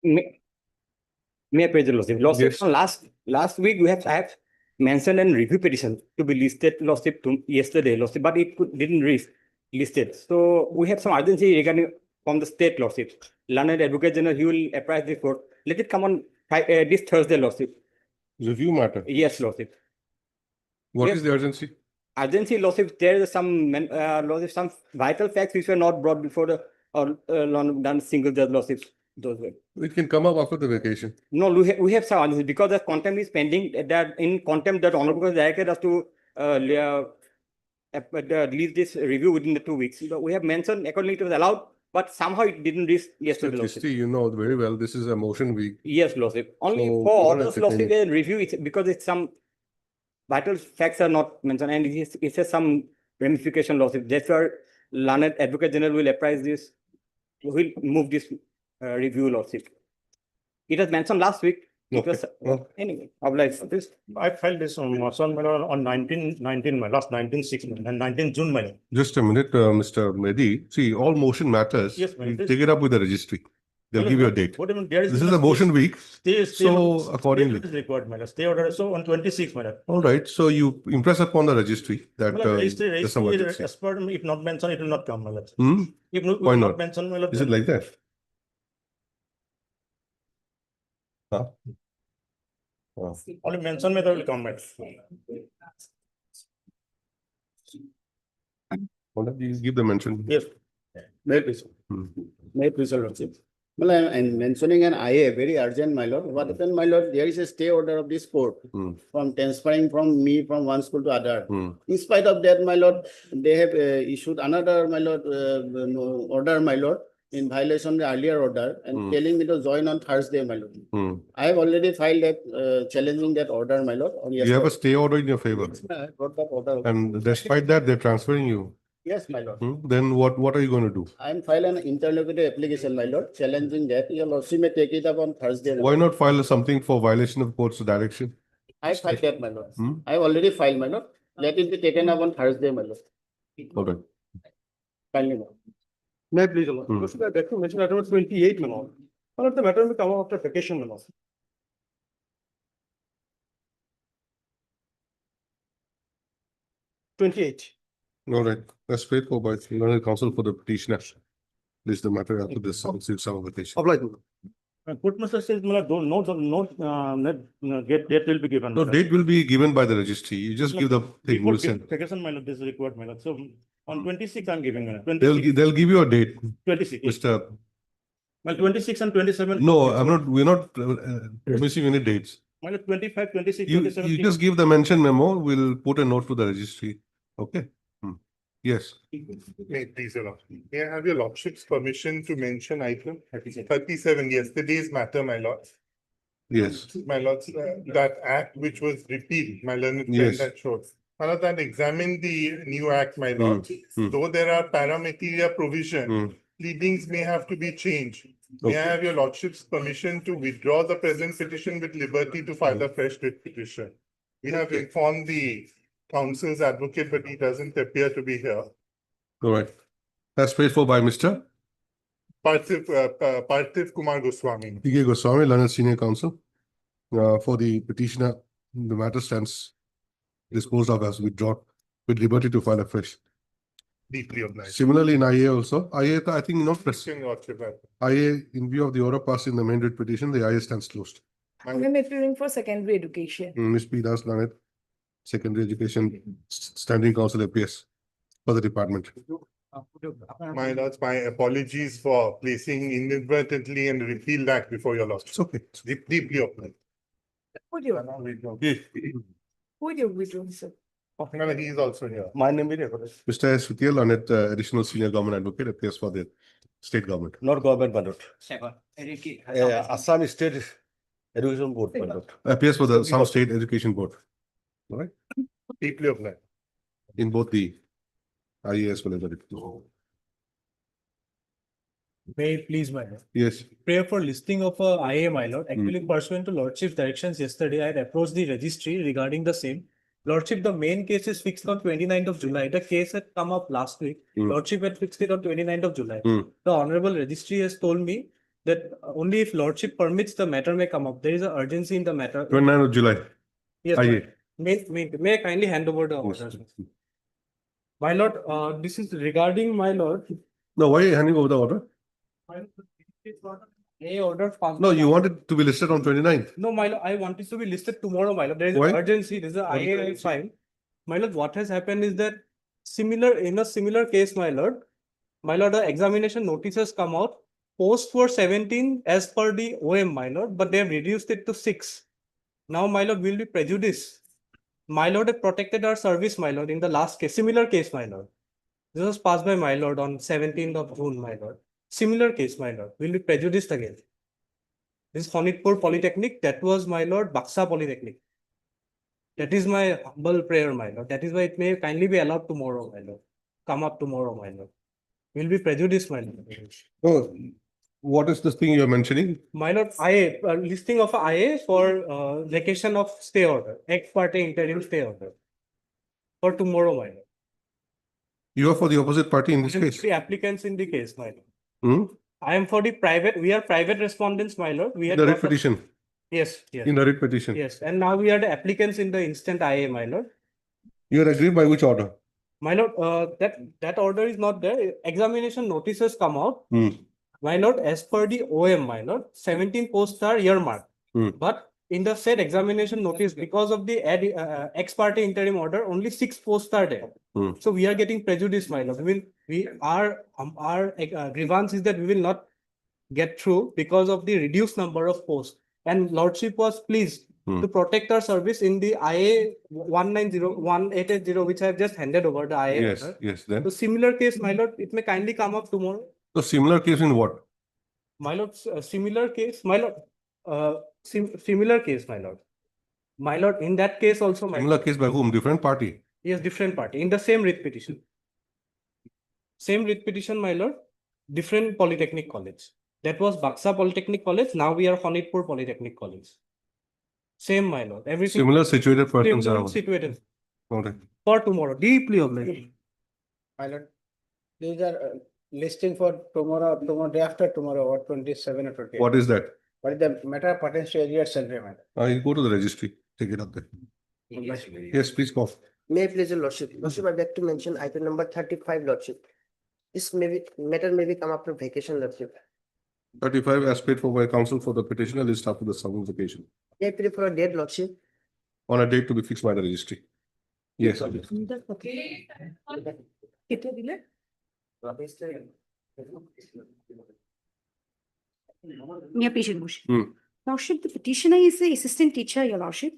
May I praise the lordship? Lordship, Yes. last week I have mentioned and review petition to be listed lordship yesterday lordship, but didn't reach listed. So we have some urgency regarding from the state lordship. Learned Advocate General, he will apprise the court. Let it come on this Thursday lordship. Review matter. Yes, lordship. What is the urgency? Urgency lordship, there is some lordship, some vital facts which were not brought before the done single judge lordship. Those were. It can come up after the vacation. No, we have some urgency because the contempt is pending. That in contempt, that honorable director has to release this review within the 2 weeks. So we have mentioned accordingly it was allowed, but somehow it didn't reach yesterday. Mr. you know very well this is a motion week. Yes, lordship. Only So, for all those lordship review it's because it's some vital facts are not mentioned and it has some ramification lordship. That's why learned Advocate General will apprise this. Will move this review lordship. It was mentioned last week. It was anyway. This I filed this on 19/6 and 19 June. Just a minute, Mr. Mehdi. See, all motion matters. Yes, you take it up with the registry. They'll give you a date. This is a motion week. Stay so accordingly. Stay is required, madam. Stay order. So on 26, madam. All right. So you impress upon the registry that there's some urgency. As per me, if not mentioned, it will not come, madam. If Why not mentioned, madam. Is it like that? Huh? Only mention me, that will come, madam. You give the mention. Yes. May I please? May I please, lordship? Well, I'm mentioning an IA, very urgent, my lord. What happened, my lord? There is a stay order of this court from transferring from me from one school to other. In spite of that, my lord, they have issued another, my lord, order, my lord, in violation of the earlier order and telling me to join on Thursday, my lord. I have already filed that challenging that order, my lord. You have a stay order in your favor. I got that order. And despite that, they're transferring you. Yes, my lord. Then what are you going to do? I am filing an interlocutory application, my lord, challenging that. Your lordship may take it up on Thursday. Why not file something for violation of court's direction? I filed that, my lord. I have already filed, my lord. Let it be taken up on Thursday, my lord. Okay. Finally, my lord. May I please, lord? That mention item 28, my lord. One of the matter will come after vacation, my lord. 28. All right. That's straightforward. Learned counsel for the petitioner. This is the matter after this summer vacation. Obliged. Court master says, no date will be given. No, date will be given by the registry. You just give the thing. We'll send. Vacation, my lord, this is required, my lord. So on 26, I'm giving, my lord. They'll give you a date. 26. Mr. Well, 26 and 27. No, we're not promising any dates. My lord, 25, 26, You 27. just give the mention memo. We'll put a note to the registry. Okay. Yes. May please, your lordship. May I have your lordship's permission to mention item 37, yesterday's matter, my lord. Yes. My lords, that act which was repealed, my learned friend Yes. that shows. My lord, that examine the new act, my lord. Though there are paramateria provision, pleadings may have to be changed. May I have your lordship's permission to withdraw the present petition with liberty to file a fresh writ petition? We have informed the counsel's advocate, but he doesn't appear to be here. All right. That's paid for by Mr. Parthiv Kumar Goswami. P.K. Goswami, learned senior counsel. For the petitioner, the matter stands disposed of as withdrawn with liberty to file a fresh. Deeply obliged. Similarly, in IA also, IA, I think not Question, lordship. IA, in view of the order passed in the main writ petition, the IA stands closed. I'm appearing for secondary education. Ms. P. Das Lanet, Secondary Education Standing Council appears for the department. My lords, my apologies for placing inadvertently and repeal act before your lordship. It's okay. Deeply obliged. Who do you withdraw, sir? No, he is also here. My name is Mr. S. Vithia Lanet, Additional Senior Government Advocate, appears for the state government. Not government, my lord. Assam State Education Board, my lord. Appears for the South State Education Board. All right. Deeply obliged. In both the IA as well as the. May I please, my lord. Yes. Prayer for listing of a IA, my lord. Actually, pursuant to Lordship's directions yesterday, I had approached the registry regarding the same. Lordship, the main case is fixed on 29th of July. The case had come up last week. Lordship had fixed it on 29th of July. The Honorable Registry has told me that only if lordship permits, the matter may come up. There is an urgency in the matter. 29th of July. Yes, IA. may I kindly hand over the Yes. orders? My lord, this is regarding my lord. No, why are you handing over the order? A order passed. No, you want it to be listed on 29th. No, my lord, I want it to be listed tomorrow, my lord. There is Why? an urgency. There is a IA file. My lord, what has happened is that in a similar case, my lord, the examination notices come out post for 17 as per the OM, my lord, but they have reduced it to 6. Now, my lord, will be prejudice. My lord have protected our service, my lord, in the last case, similar case, my lord. This was passed by my lord on 17th of June, my lord. Similar case, my lord, will be prejudiced again. This is Honitpur Polytechnic, that was my lord, Baksa Polytechnic. That is my humble prayer, my lord. That is why it may kindly be allowed tomorrow, my lord. Come up tomorrow, my lord. Will be prejudiced, my lord. Oh, what is this thing you're mentioning? My lord, IA, listing of a IA for vacation of stay order, ex parte interim stay order. For tomorrow, my lord. You are for the opposite party in this I am case. the applicants in the case, my lord. Hmm? I am for the private, we are private respondents, my lord. We In had the got writ petition. Yes, yes, In the writ petition. yes. And now we are the applicants in the instant IA, my lord. You are aggrieved by which order? My lord, that order is not there. Examination notices come out. Hmm. My lord, as per the OM, my lord, 17 posts are earmarked. Hmm. But in the said examination notice, because of the ex parte interim order, only 6 posts are there. Hmm. So we are getting prejudice, my lord. Our grievance is that we will not get through because of the reduced number of posts. And lordship was pleased Hmm. to protect our service in the IA 1901880, which I have just handed over the IA Yes, order. yes, then. So similar case, my lord, it may kindly come up tomorrow. So similar case in what? My lord, similar case, my lord, similar case, my lord. My lord, in that case also, my Similar lord, case by whom? Different party? yes, different party, in the same writ petition. Same writ petition, my lord, different polytechnic college. That was Baksa Polytechnic College, now we are Honitpur Polytechnic College. Same, my lord, everything. Similar situated persons Similar are. situated Okay. for tomorrow, deeply obliged. My lord, these are listing for tomorrow, day after tomorrow, or 27 or 28. What is that? What is the matter pertains to arrears salary matter? You go to the registry, take it up there. Yes, please call. May I please, your lordship? Lordship, I'd like to mention item number 35, lordship. This matter may be come after vacation, lordship. 35 as paid for by counsel for the petitioner list after the summons occasion. May I plead for a date, lordship? On a date to be fixed by the registry. Yes. कितने दिले? Mere patient motion. Hmm. Lordship, the petitioner is the assistant teacher, your lordship,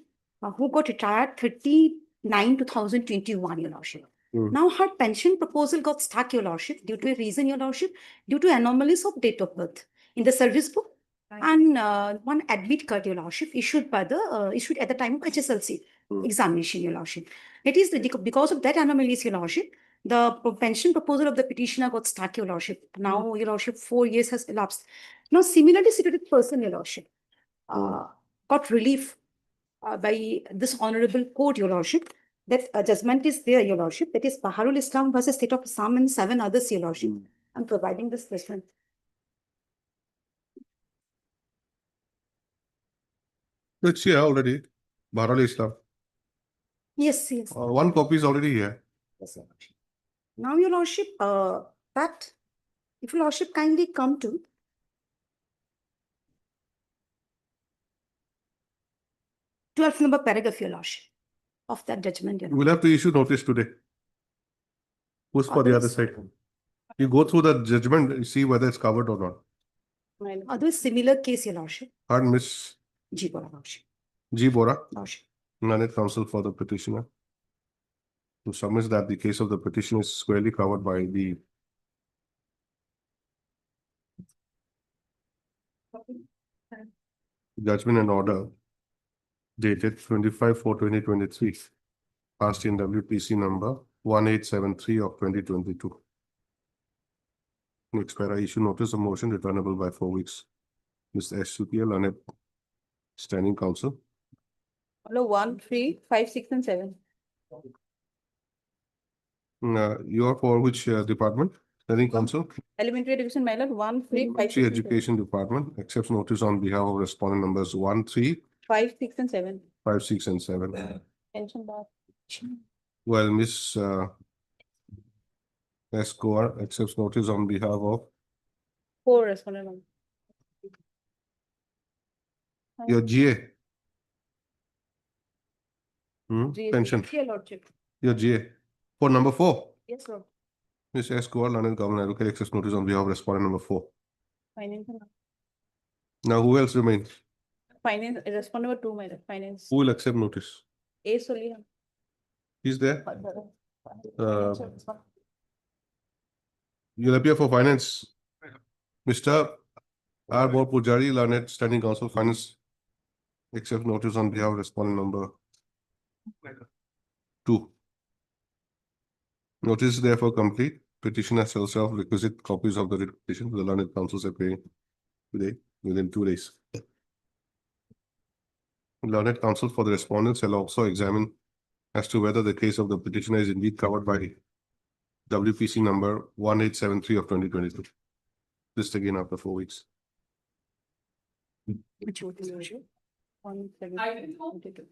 who got retired 39/2021, your lordship. Hmm. Now her pension proposal got stuck, your lordship, due to a reason, your lordship, due to anomalies of date of birth in the service book and one admit card, your lordship, issued at the time of HSLC examination, your lordship. It is because of that anomalies, your lordship, the pension proposal of the petitioner got stuck, your lordship. Now, your lordship, 4 years has elapsed. Now, similarly situated person, your lordship, got relief by this honorable court, your lordship. That judgment is there, your lordship. That is Baharul Islam versus State of Assam and 7 others, your lordship. I'm providing this judgment. It's here already. Baharul Islam. Yes, yes. One copy is already here. Yes, your lordship. Now, your lordship, that if your lordship kindly come to 12th number paragraph, your lordship, of that judgment. Your We'll have to issue notice today. Who's for the other side? You go through the judgment and see whether it's covered or not. Otherwise, similar case, your lordship. And Miss Ji Bora, lordship. G. Bora, Lordship. learned counsel for the petitioner, who submits that the case of the petition is squarely covered by the judgment and order dated 25/4/2023, passed in WPC number 1873 of 2022. Next para issue notice of motion returnable by 4 weeks. Mr. S. Sutia, learned standing counsel. Hello, 1, 3, 5, 6, and 7. You are for which department? Standing counsel, Elementary education, my lord, 1, 3, 5, Tree 6, and 7. Education Department accepts notice on behalf of respondent numbers 1, 3, 5, 6, and 7. 5, 6, and 7. Pension bar. While Miss S. Kaur accepts notice on behalf of 4 respondent. number. your GA. GST. Pension, Your lordship. your GA. For number 4, Yes, lord. Miss S. Kaur, London Government Advocate accepts notice on behalf of respondent number 4. Finance. Now, who else remains? Finance, respondent number 2, my lord. Finance. Who will accept notice? A solely. He's there. You'll appear for finance. Mr. R. Bo Pujari, Learned Standing Counsel, Finance, accepts notice on behalf of respondent number 2. Notice is therefore complete. Petitioner shall serve requisite copies of the writ petition to the learned counsels appearing today within 2 days. Learned counsel for the respondent shall also examine as to whether the case of the petitioner is indeed covered by WPC number 1873 of 2022. This again after 4 weeks. Which vote is lordship? 1, 7, 22.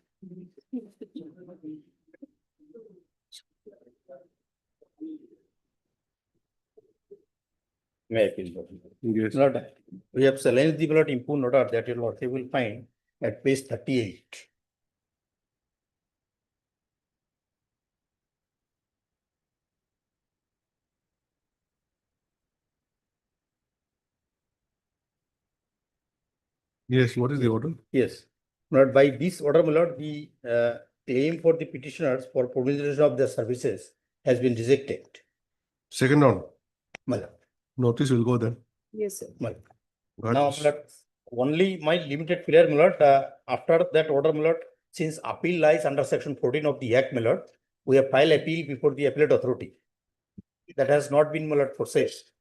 May I please, Lord? Yes. Lord, we have challenged the Lord input order that your Lord will find at page 38. Yes, what is the order? Yes, Lord, by this order, my Lord, the claim for the petitioners for provision of their services has been rejected. Second round. My Lord. Notice will go then. Yes, sir. My Lord. But Now, my Lord, only my limited prayer, my Lord, after that order, my Lord, since appeal lies under section 14 of the Act, my Lord, we have filed appeal before the appellate authority. That has not been, my Lord, processed.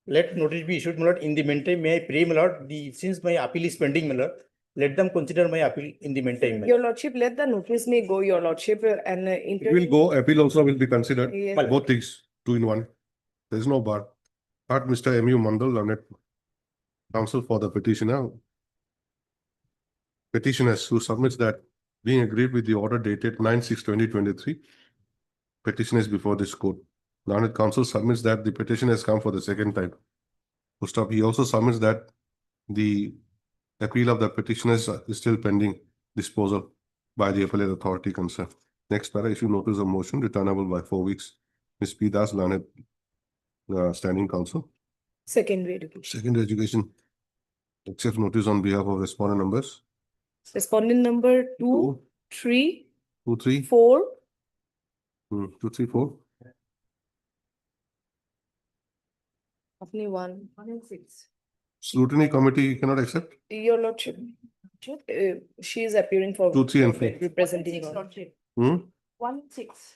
Let notice be issued, my Lord. In the meantime, may I pray, my Lord, since my appeal is pending, my Lord, let them consider my appeal in the meantime. my Your lordship, let the notice may go, your lordship, and. it will go, appeal also will be considered. Yes. Both things, 2 in 1. There is no bar. But Mr. M.U. Mandal, learned counsel for the petitioner. Petitioners who submits that being agreed with the order dated 9/6/2023. Petition is before this court. Learned counsel submits that the petition has come for the second time. First up, he also submits that the appeal of the petitioners is still pending disposal by the appellate authority concerned. Next para, issue notice of motion returnable by 4 weeks. Ms. P. Das, learned standing counsel. Secondary education. Secondary education accepts notice on behalf of respondent numbers Respondent number 2, 3, 2, 3, 4. 2, 3, 4. Only 1 and 6. Scrutiny committee cannot accept. Your lordship. She is appearing for. 2, 3, and 4. Representing. 1, 1, 6.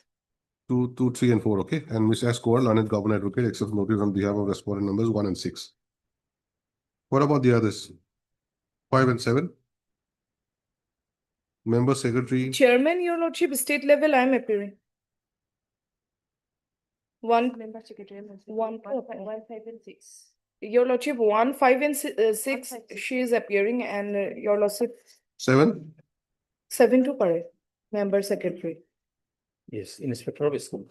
2, 3, and 4. Okay. And Ms. S. Kaur, learned government advocate, accepts notice on behalf of respondent numbers 1 and 6. What about the others? 5 and 7. Member secretary. Chairman, your lordship, state level, I am appearing. 1. Member secretary. 1, 5, and 6. Your lordship, 1, 5, and 6, she is appearing, and your lordship, 7. 7 to correct. Member secretary. Yes, inspector of school.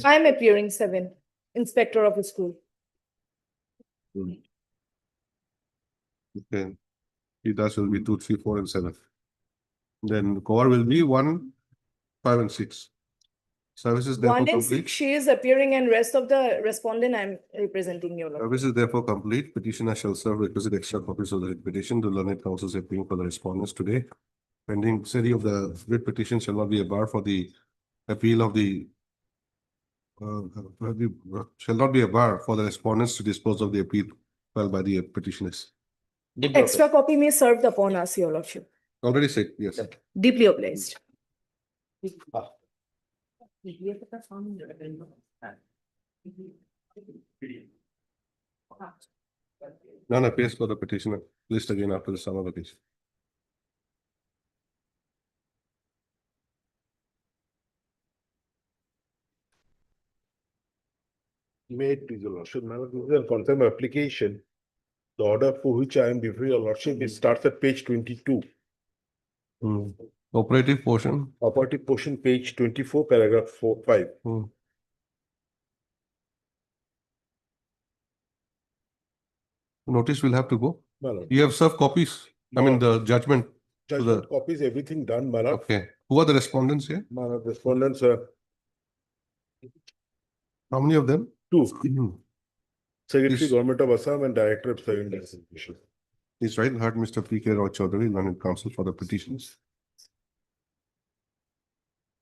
I am appearing 7, inspector of school. Okay. It will be 2, 3, 4, and 7. Then core will be 1, 5, and 6. Services therefore 1 and 6, complete. she is appearing, and rest of the respondent, I am representing your lordship. Services therefore complete. Petitioner shall serve requisite extra copies of the writ petition to learned counsels appearing for the respondents today. Pending study of the writ petition shall not be a bar for the appeal of the shall not be a bar for the respondents to dispose of the appeal filed by the petitioners. Extra copy may served upon us, your lordship. Already said, yes. Deeply obliged. None appears for the petitioner. List again after the summer vacation. made to your lordship, my lord, this is a contempt application. The order for which I am before your lordship, it starts at page 22. Operative portion. Operative portion, page 24, paragraph 5. Notice will have to go. My lord. You have served copies. I mean, the judgment. to the- Judgment copies, everything done, my lord. Okay. Who are the respondents here? My lord, respondents are How many of them? two. Secretary, Yes. Government of Assam and Director of Second Execution. Please right, heard Mr. P.K. Roy Chaudhary, learned counsel for the petitions.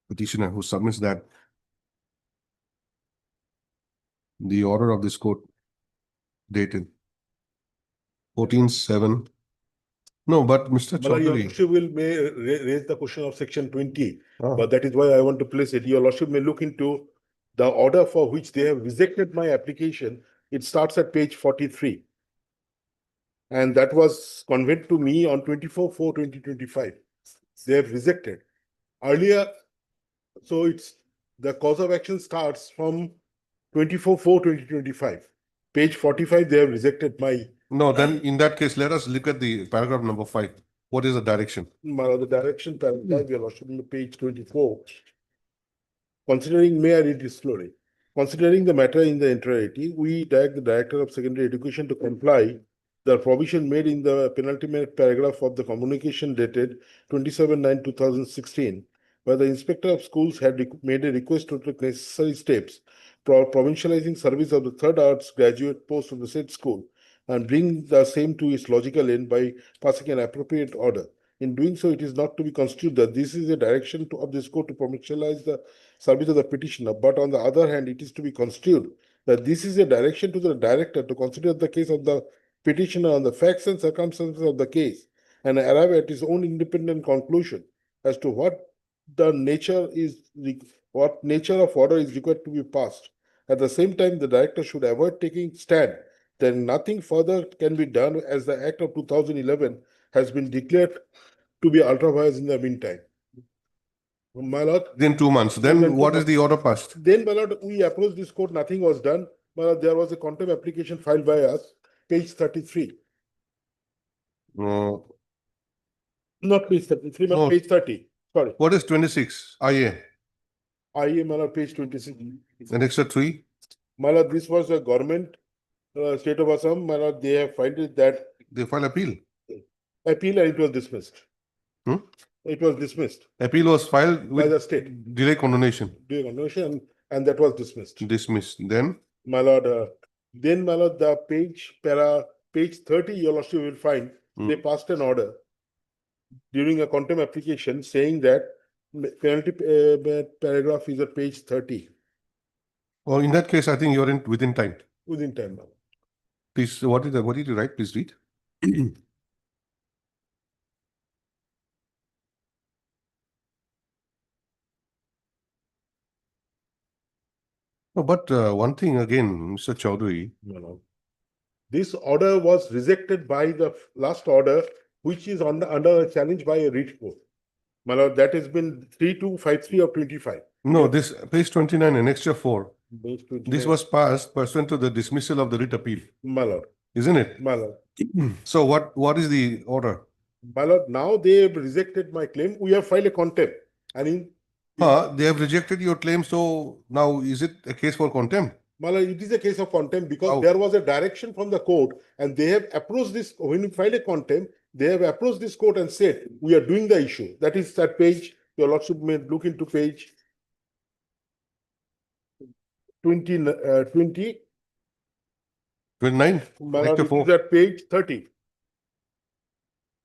Petitioner who submits that the order of this court dated 14/7. No, but Mr. My lord, your Chaudhary. lordship will may raise the question of section 20, Ah. but that is why I want to place it. Your lordship may look into the order for which they have rejected my application. It starts at page 43. And that was conveyed to me on 24/4/2025. They have rejected. Earlier, so it's the cause of action starts from 24/4/2025. Page 45, they have rejected my, No, then in that case, let us look at the paragraph number 5. What is the direction? the direction paragraph, your lordship, in page 24. Considering, may I read it slowly? Considering the matter in the entirety, we direct the Director of Secondary Education to comply the provision made in the penultimate paragraph of the communication dated 27/9/2016, where the Inspector of Schools had made a request to take necessary steps for provincializing service of the third arts graduate post of the said school and bring the same to its logical end by passing an appropriate order. In doing so, it is not to be construed that this is a direction of this court to provincialize the service of the petitioner, but on the other hand, it is to be construed that this is a direction to the director to consider the case of the petitioner on the facts and circumstances of the case and arrive at his own independent conclusion as to what nature of order is required to be passed. At the same time, the director should avoid taking stand that nothing further can be done as the Act of 2011 has been declared to be ultra vires in the meantime. My lord. Within 2 months. Within Then 2 what is months. the order passed? Then, my lord, we approached this court, nothing was done. My lord, there was a contempt application filed by us, page 33. No. Not page 33, but No. page 30. Sorry. What is 26? IA. IA, my lord, page 26. An extra 3. My lord, this was a government, state of Assam. My lord, they have filed it that They file appeal. appeal and it was dismissed. Hmm? It was dismissed Appeal was filed by the with state delay condonation. during a motion, and that was dismissed. Dismissed. Then My lord, then, my lord, the page 30, your lordship will find they passed an order during a contempt application saying that penalty paragraph is at page 30 oh, in that case, I think you're in within time. within time. Please, what did you write? Please read. No, but one thing again, Mr. Chaudhary. No, no. This order was rejected by the last order, which is under a challenge by a writ court. My lord, that has been 3253 of 25. No, this page 29 and extra 4. Page 29. This was passed pursuant to the dismissal of the writ appeal, My lord, isn't it? my lord. So what is the order? My lord, now they have rejected my claim. We have filed a contempt. And in They have rejected your claim. So now is it a case for contempt? my lord, it is a case of contempt because How? there was a direction from the court and they have approached this, when you file a contempt, they have approached this court and said, we are doing the issue. That is that page, your lordship may look into page 20, 29? my lord, Extra it 4. is at page 30.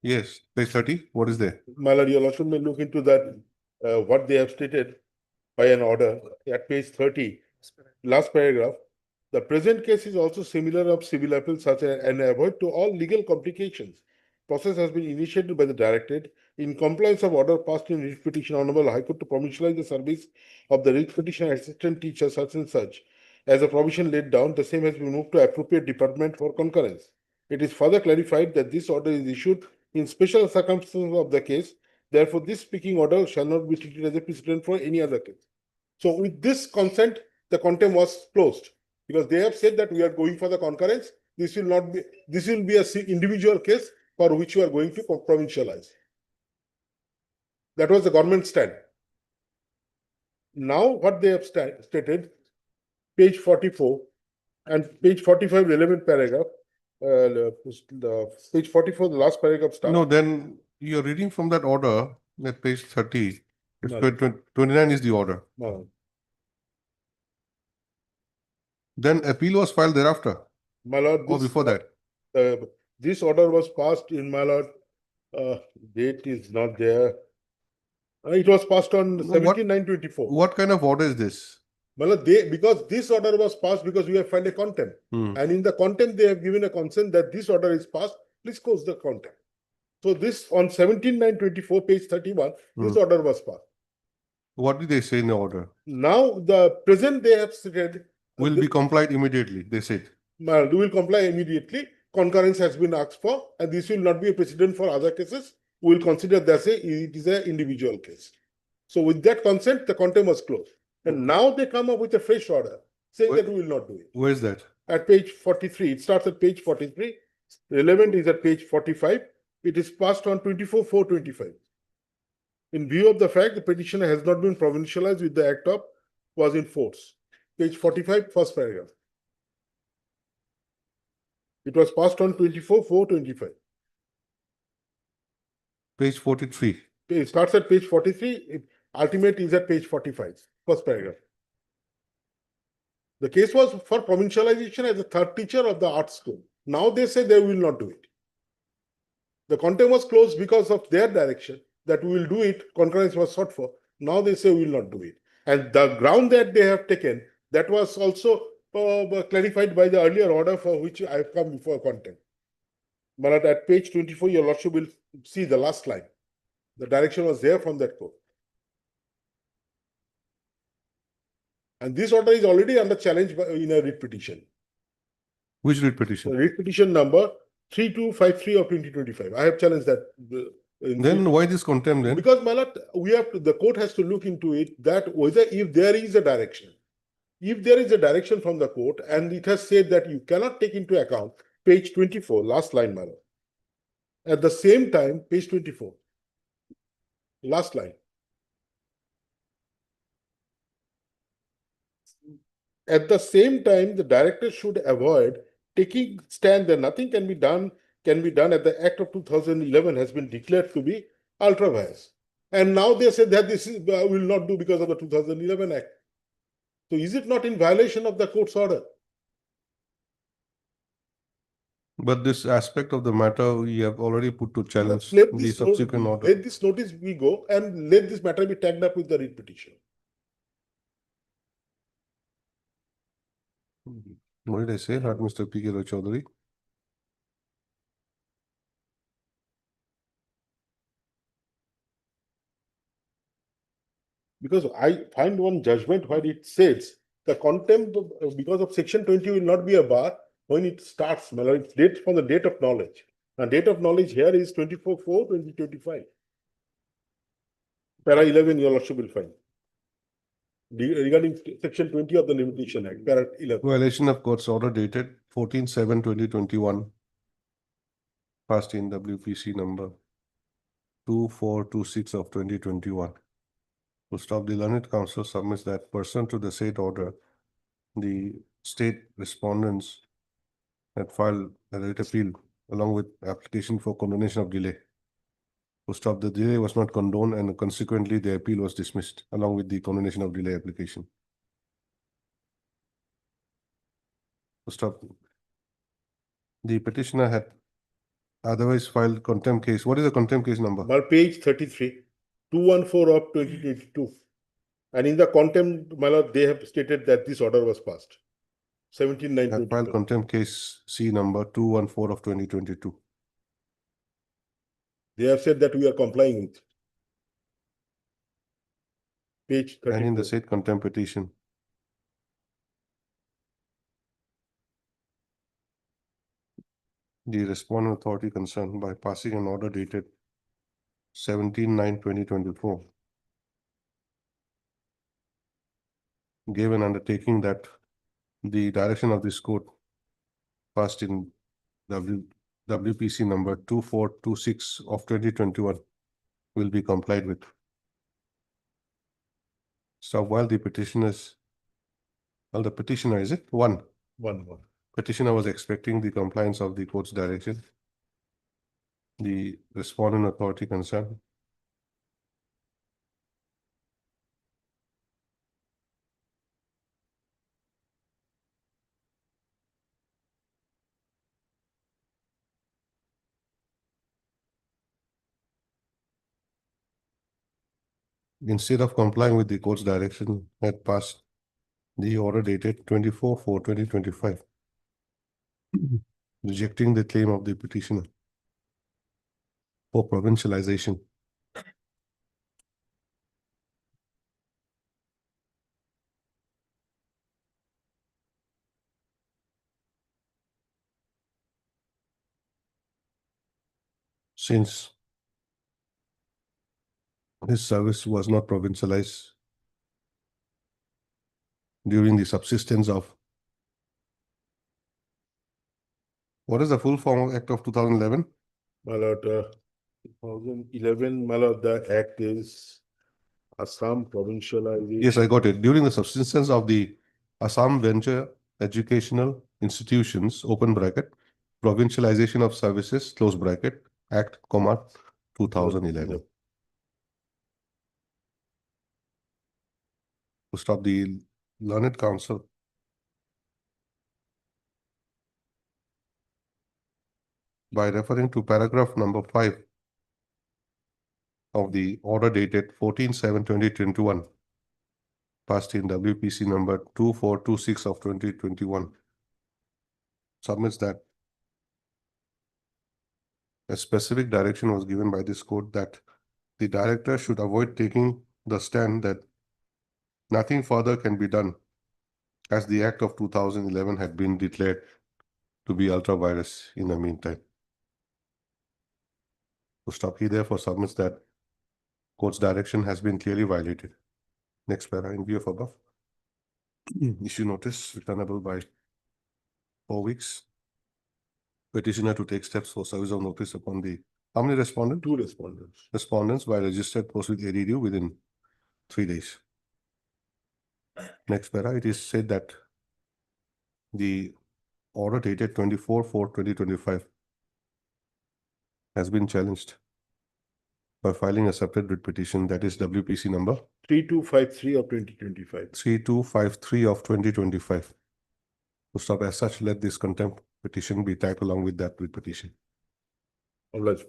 Yes, page 30. What is there? My lord, your lordship may look into that, what they have stated by an order at page 30, last paragraph. The present case is also similar of civil appeal such as and avoid to all legal complications. Process has been initiated by the directed in compliance of order passed in writ petition Honorable High Court to provincialize the service of the writ petition assistant teacher such and such. As a provision laid down, the same has been moved to appropriate department for concurrence. It is further clarified that this order is issued in special circumstances of the case. Therefore, this speaking order shall not be treated as a precedent for any other case. So with this consent, the contempt was closed. because they have said that we are going for the concurrence. This will not be, this will be a individual case for which you are going to provincialize. That was the government stand. Now what they have stated, page 44 and page 45 relevant paragraph, the page 44, the last paragraph starts. No, then you're reading from that order at page 30. It's No. 29 is the order. No. Then appeal was filed thereafter My lord, or before that. this order was passed in, my lord, date is not there. It was passed on No, what- 17/9/24. What kind of order is this? My lord, because this order was passed because we have filed a contempt. Hmm. And in the contempt, they have given a consent that this order is passed, please close the contempt. So this on 17/9/24, page 31, this order was passed. What did they say in the order? Now, the present they have stated. Will be complied immediately, they said. We will comply immediately. Concurrence has been asked for, and this will not be a precedent for other cases. We will consider that it is an individual case. So with that consent, the contempt was closed. And now they come up with a fresh order saying that we will not do it. Where is that? At page 43, it starts at page 43. Relevant is at page 45. It is passed on 24/4/25. In view of the fact the petitioner has not been provincialized with the act of was in force. Page 45, first paragraph. It was passed on 24/4/25. Page 43. It starts at page 43. Ultimate is at page 45, first paragraph. The case was for provincialization as a third teacher of the art school. Now they say they will not do it. The contempt was closed because of their direction that we will do it. Concurrence was sought for. Now they say we will not do it. And the ground that they have taken, that was also clarified by the earlier order for which I have come before contempt. But at page 24, your lordship will see the last line. The direction was there from that court. And this order is already under challenge in a writ petition. Which writ petition? Writ petition number 3253 of 2025. I have challenged that. Then why this contempt then? Because, my lord, the court has to look into it that whether if there is a direction. If there is a direction from the court and it has said that you cannot take into account page 24, last line, my lord. At the same time, page 24, last line. At the same time, the director should avoid taking stand that nothing can be done at the Act of 2011 has been declared to be ultra vires. And now they say that this is will not do because of the 2011 Act. So is it not in violation of the court's order? But this aspect of the matter we have already put to challenge Let the this subsequent order. Let this notice we go and let this matter be tagged up with the writ petition. What did I say? Not Mr. P.K. Roy Chaudhary. Because I find one judgment where it says the contempt because of section 20 will not be a bar when it starts. It's date from the date of knowledge. And date of knowledge here is 24/4/2025. Para 11, your lordship will find. Regarding section 20 of the Limitation Act, para 11. Violation of court's order dated 14/7/2021. Passed in WPC number 2426 of 2021. To stop, the learned counsel submits that pursuant to the said order, the state respondents had filed a writ appeal along with application for condonation of delay. To stop, the delay was not condoned and consequently the appeal was dismissed along with the condonation of delay application. To stop, the petitioner had otherwise filed contempt case. What is the contempt case number? But page 33, 214 of 2022. And in the contempt, my lord, they have stated that this order was passed. Had filed 17/9/22. contempt case C number 214 of 2022. They have said that we are complying with. Page And in the 34. said contempt petition, the respondent authority concerned by passing an order dated 17/9/2024 gave an undertaking that the direction of this court passed in WPC number 2426 of 2021 will be complied with. So while the petitioner, is it? One. Petitioner was expecting the compliance of the court's direction. The respondent authority concerned. Instead of complying with the court's direction, had passed the order dated 24/4/2025, rejecting the claim of the petitioner for provincialization. Since his service was not provincialized during the subsistence of, what is the full form of Act of 2011? My lord, 2011, my lord, the act is Assam provincialization. Yes, I got it. During the subsistence of the Assam Venture Educational Institutions, open bracket, provincialization of services, close bracket, Act, 2011. To stop the learned counsel by referring to paragraph number 5 of the order dated 14/7/2021, passed in WPC number 2426 of 2021, submits that a specific direction was given by this court that the director should avoid taking the stand that nothing further can be done, as the Act of 2011 had been declared to be ultra vires in the meantime. To stop, he therefore submits that court's direction has been clearly violated. Next para, in view of above. Issue notice returnable by 4 weeks. Petitioner to take steps for service of notice upon the, how many respondents? 2 respondents. Respondents by registered post with ADDU within 3 days. Next para, it is said that the order dated 24/4/2025 has been challenged by filing a separate writ petition, that is WPC number 3253 of 2025. 3253 of 2025. To stop, as such, let this contempt petition be tagged along with that writ petition. Obliged.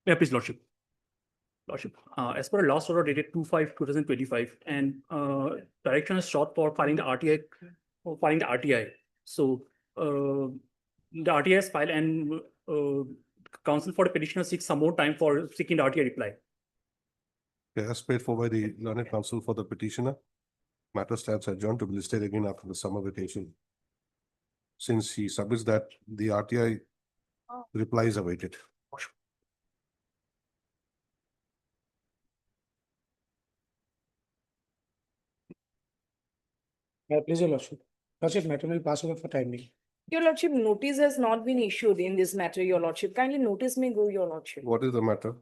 Yeah, please, Lordship. Lordship, as per a last order dated 2/5/2025, and direction is sought for filing the RTI. So the RTI is filed, and counsel for the petitioner seeks some more time for seeking the RTI reply. As paid for by the learned counsel for the petitioner, matter stands adjourned to be listed again after the summer vacation. Since he submits that the RTI reply is awaited. Please, your lordship. Lordship, matter will pass over for time being. Your lordship, notice has not been issued in this matter, your lordship. Kindly notice may go, your lordship. What is the matter?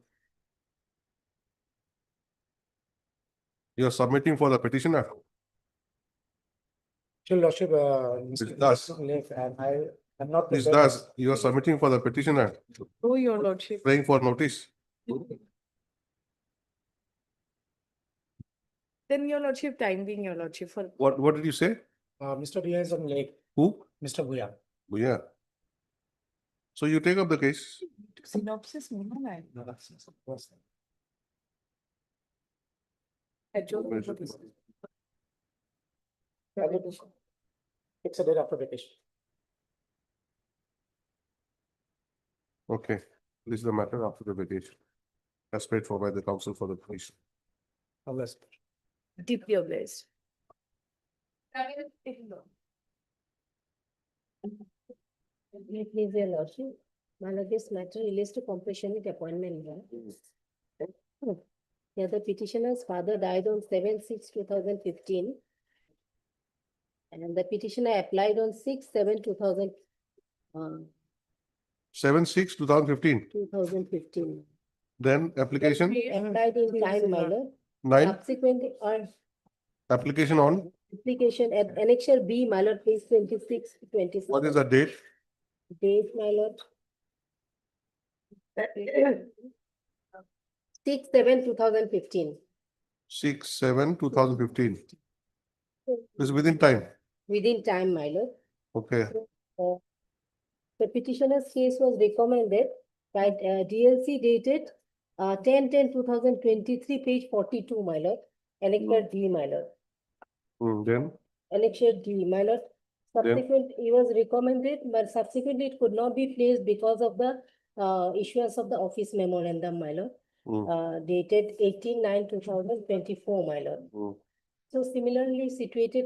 You are submitting for the petitioner. Your lordship, does. and I am not. This does, you are submitting for the petitioner, Go, your lordship. praying for notice. Then your lordship, time being, your lordship, for What did you say? Mr. Bhuya is on late. Who? Mr. Bhuya. Oh, yeah. So you take up the case. synopsis, no, no. No, that's of course. Adjourn. Fix a date after vacation. Okay, this is the matter after the vacation. As paid for by the counsel for the petition. Unless. Deeply obliged. Please, your lordship, my lord, this matter relates to compassionate appointment. Right? Here the petitioner's father died on 7/6/2015. And the petitioner applied on 6/7/2000. 7/6/2015. 2015. Then application Applied in time, my lord. 9, Subsequently, on application on, application at annexure B, my lord, page 26, 27. what is the date? Date, my lord. 6/7/2015. 6/7/2015. This is within time. Within time, my lord. Okay. Uh, The petitioner's case was recommended by DLC dated 10/10/2023, page 42, my lord. Annexure D, my lord. Then, Annexure D, my lord. Subsequent, he was recommended, but subsequently it could not be placed because of the issuance of the office memorandum, my lord. Dated 18/9/2024, my lord. So similarly situated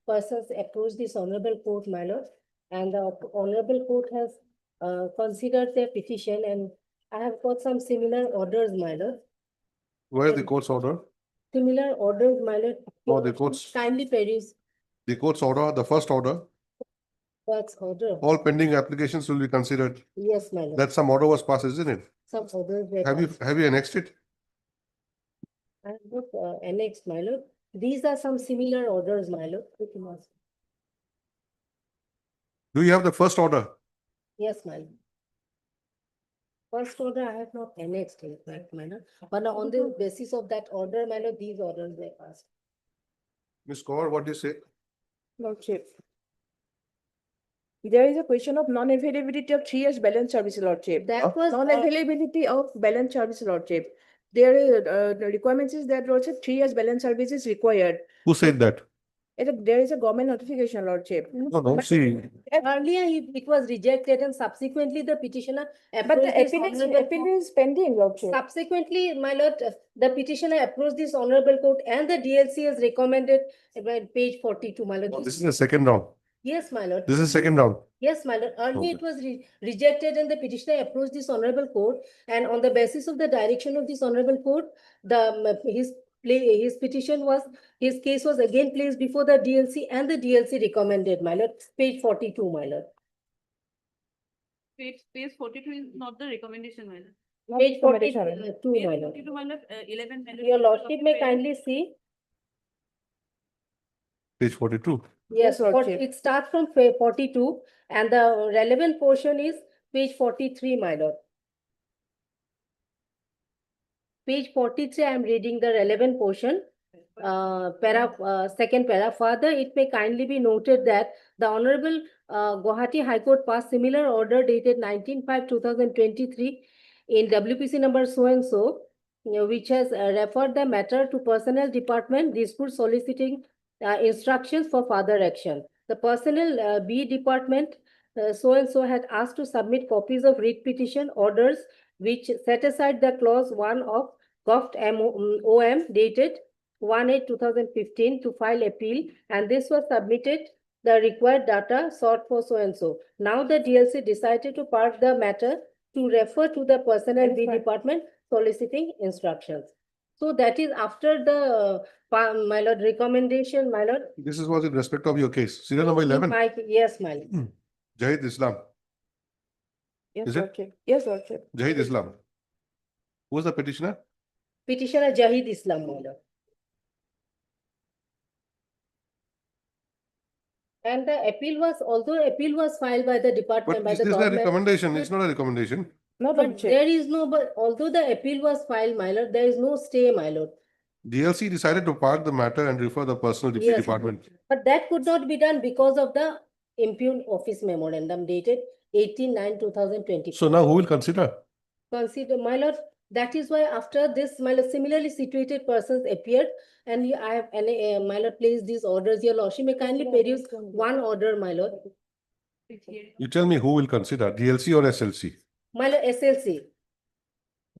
persons approached this honorable court, my lord, and the honorable court has considered their petition, and I have got some similar orders, my lord. where is the court's order? Similar orders, my lord. Oh, the court's- Kindly peruse The court's order, the first order, works order. all pending applications will be considered. Yes, my lord. That some order was passed, isn't it? Some orders were. Have you annexed it? I have not annexed, my lord. These are some similar orders, my lord. Which you must- Do you have the first order? Yes, my lord. First order, I have not annexed in fact, my lord. But on the basis of that order, my lord, these orders were passed. Ms. Kaur, what do you say? Lordship. There is a question of non-availability of 3 years balance service, lordship. That was. Non-availability of balance service, lordship. There is, the requirements is that lordship 3 years balance service is required. Who said that? There is a government notification, lordship. No, see, Earlier, it was rejected and subsequently the petitioner. But the approached this honorable appeal court. is pending, lordship. Subsequently, my lord, the petitioner approached this honorable court and the DLC has recommended about page 42, my lord. oh, this is the second round. Yes, my lord. This is second round. Yes, my lord. Earlier Okay. it was rejected and the petitioner approached this honorable court, and on the basis of the direction of this honorable court, his petition was, his case was again placed before the DLC and the DLC recommended, my lord, page 42, my lord. Page 42 is not the recommendation, my lord. Page recommendation. 42, Page my lord. 42, my lord, 11. my lord, Your is lordship of the may parent. kindly see. Page 42. Yes, lordship. it starts from 42 and the relevant portion is page 43, my lord. Page 43, I am reading the relevant portion. Second para. Further, it may kindly be noted that the Honorable Guwahati High Court passed similar order dated 19/5/2023 in WPC number so and so, which has referred the matter to Personnel Department, dispute soliciting instructions for further action. The Personnel B Department so and so had asked to submit copies of writ petition orders which set aside the clause 1 of GOVT OM dated 1/8/2015 to file appeal, and this was submitted the required data sought for so and so. Now the DLC decided to park the matter to refer to the Personnel B Department soliciting instructions. So that is after the my lord recommendation, my lord. This is was in respect of your case. Serial number 11. Yes, my lord. Jahid Islam. Yes, Is it? lordship. Yes, lordship. Jahid Islam. Who was the petitioner? Petitioner Jahid Islam, my lord. And the appeal was, although appeal was filed by the department, But by is the this a government. recommendation? It's not a recommendation. No, But lordship. there is no, but although the appeal was filed, my lord, there is no stay, my lord. DLC decided to park the matter and refer the personal deputy Yes. department. But that could not be done because of the impugned office memorandum dated 18/9/2020. So now who will consider? Consider, my lord, that is why after this, my lord, similarly situated persons appeared and I have, my lord, placed these orders. Your lordship may kindly peruse one order, my lord. You tell me who will consider, DLC or SLC? My lord, SLC.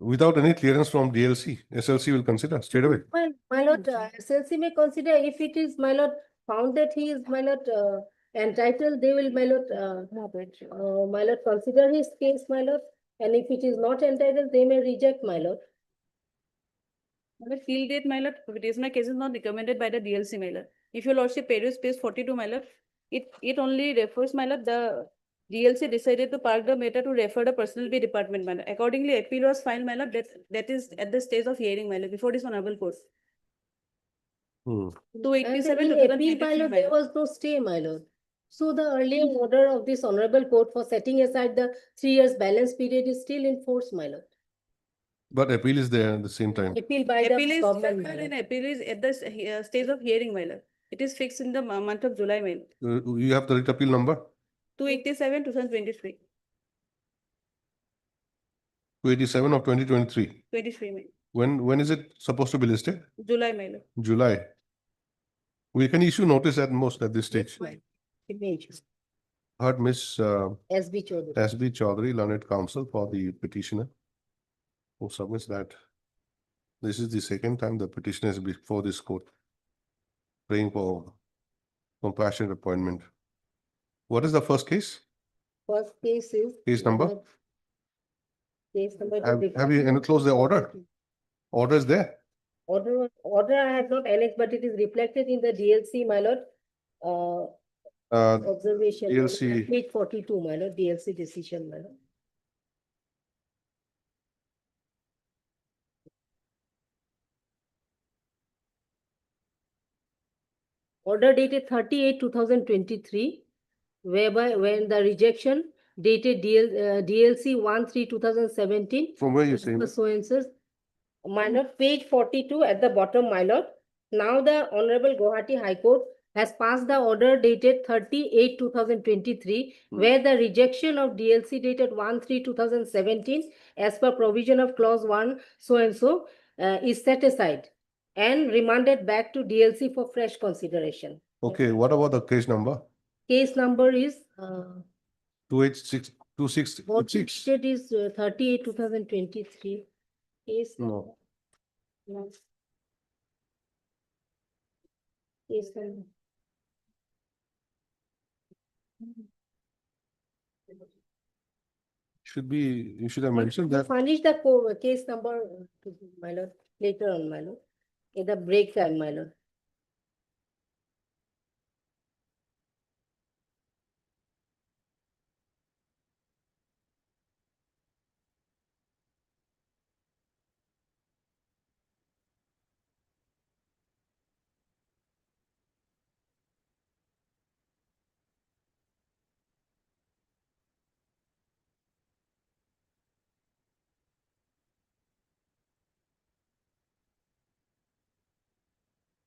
Without any clearance from DLC, SLC will consider straight away. My lord, SLC may consider if it is, my lord, found that he is, my lord, entitled, they will, my lord, my lord, consider his case, my lord. And if it is not entitled, they may reject, my lord. The field date, my lord, petitioner case is not recommended by the DLC, my lord. If your lordship peruse page 42, my lord, it only refers, my lord, the DLC decided to park the matter to refer the personal B department, my lord. Accordingly, appeal was filed, my lord, that is at the stage of hearing, my lord, before this honorable court. Hmm. 287, And in appeal, my lord, there was no stay, my lord. So the earlier order of this honorable court for setting aside the 3 years balance period is still in force, my lord. But appeal is there at the same time. Appeal by Appeal the is, government, my and lord. appeal is at the stage of hearing, my lord. It is fixed in the month of July, my lord. You have the writ appeal number? 287, 2023. 287 of 2023. 23, my lord. When is it supposed to be listed? July, my lord. July. We can issue notice at most at this stage. Signature. Heard Miss SB Chaudhary. SB Chaudhary, learned counsel for the petitioner, who submits that this is the second time the petitioner is before this court praying for compassionate appointment. What is the first case? First case is. Case number? Case number. Have you enclosed the order? Order is there? Order I have not annexed, but it is reflected in the DLC, my lord. Observation. DLC. Page 42, my lord, DLC decision, my lord. Order dated 38, 2023, whereby when the rejection dated DLC 1/3, 2017. From where you saying? Pursuances, my lord, page 42 at the bottom, my lord. Now the Honorable Guwahati High Court has passed the order dated 38, 2023, where the rejection of DLC dated 1/3, 2017, as per provision of clause 1, so and so, is set aside and remanded back to DLC for fresh consideration. Okay, what about the case number? Case number is 286, 266. what dated is 38, 2023. Case No. no. Case number. You should have mentioned that. Furnish the case number to my lord later on, my lord. In the break time, my lord.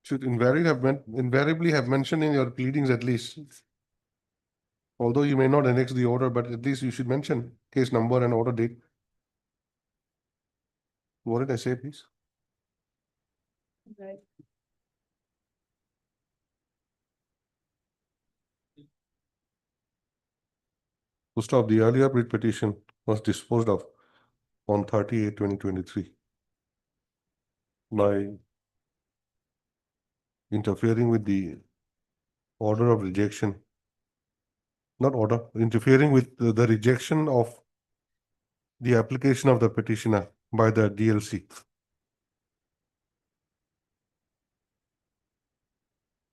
Should invariably have mentioned in your pleadings at least. Although you may not annex the order, but at least you should mention case number and order date. What did I say, please? Right. First off, the earlier writ petition was disposed of on 38, 2023 by interfering with the order of rejection. Not order, interfering with the rejection of the application of the petitioner by the DLC.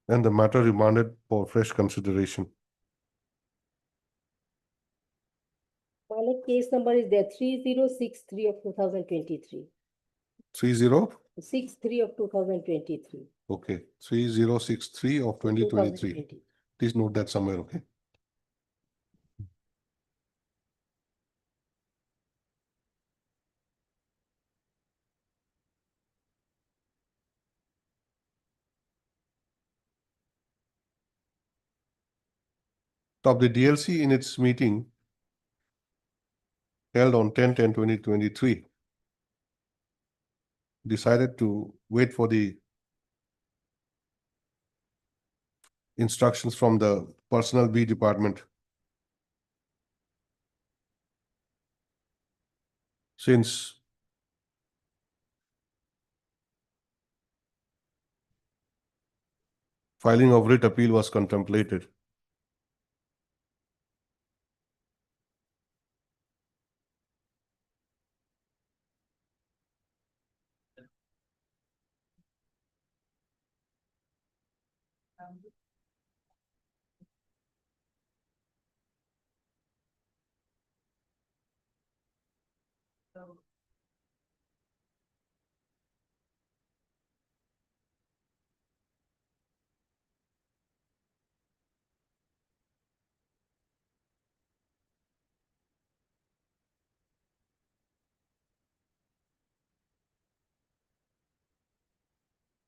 And the matter remanded for fresh consideration. My lord, case number is there 3063 of 2023. 63 of 2023. Okay, 3063 of 2023. 2020. Please note that somewhere, okay? Top the DLC in its meeting held on 10/10/2023 decided to wait for the instructions from the personnel B department. Since filing of writ appeal was contemplated,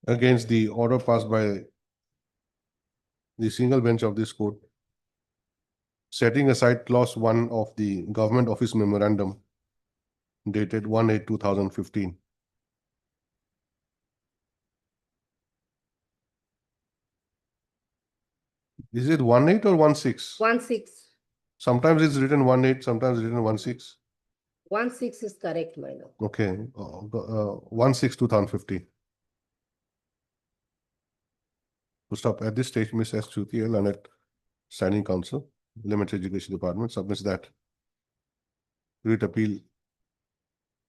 Against the order passed by the single bench of this court, setting aside clause 1 of the Government Office Memorandum dated 1/8/2015. Is it 1/8 or 1/6? 1/6. Sometimes it's written 1/8, sometimes written 1/6. 1/6 is correct, my lord. Okay, 1/6/2015. To stop at this stage, Ms. S. Chuti, Lanet, Standing Counsel, Limited Education Department submits that writ appeal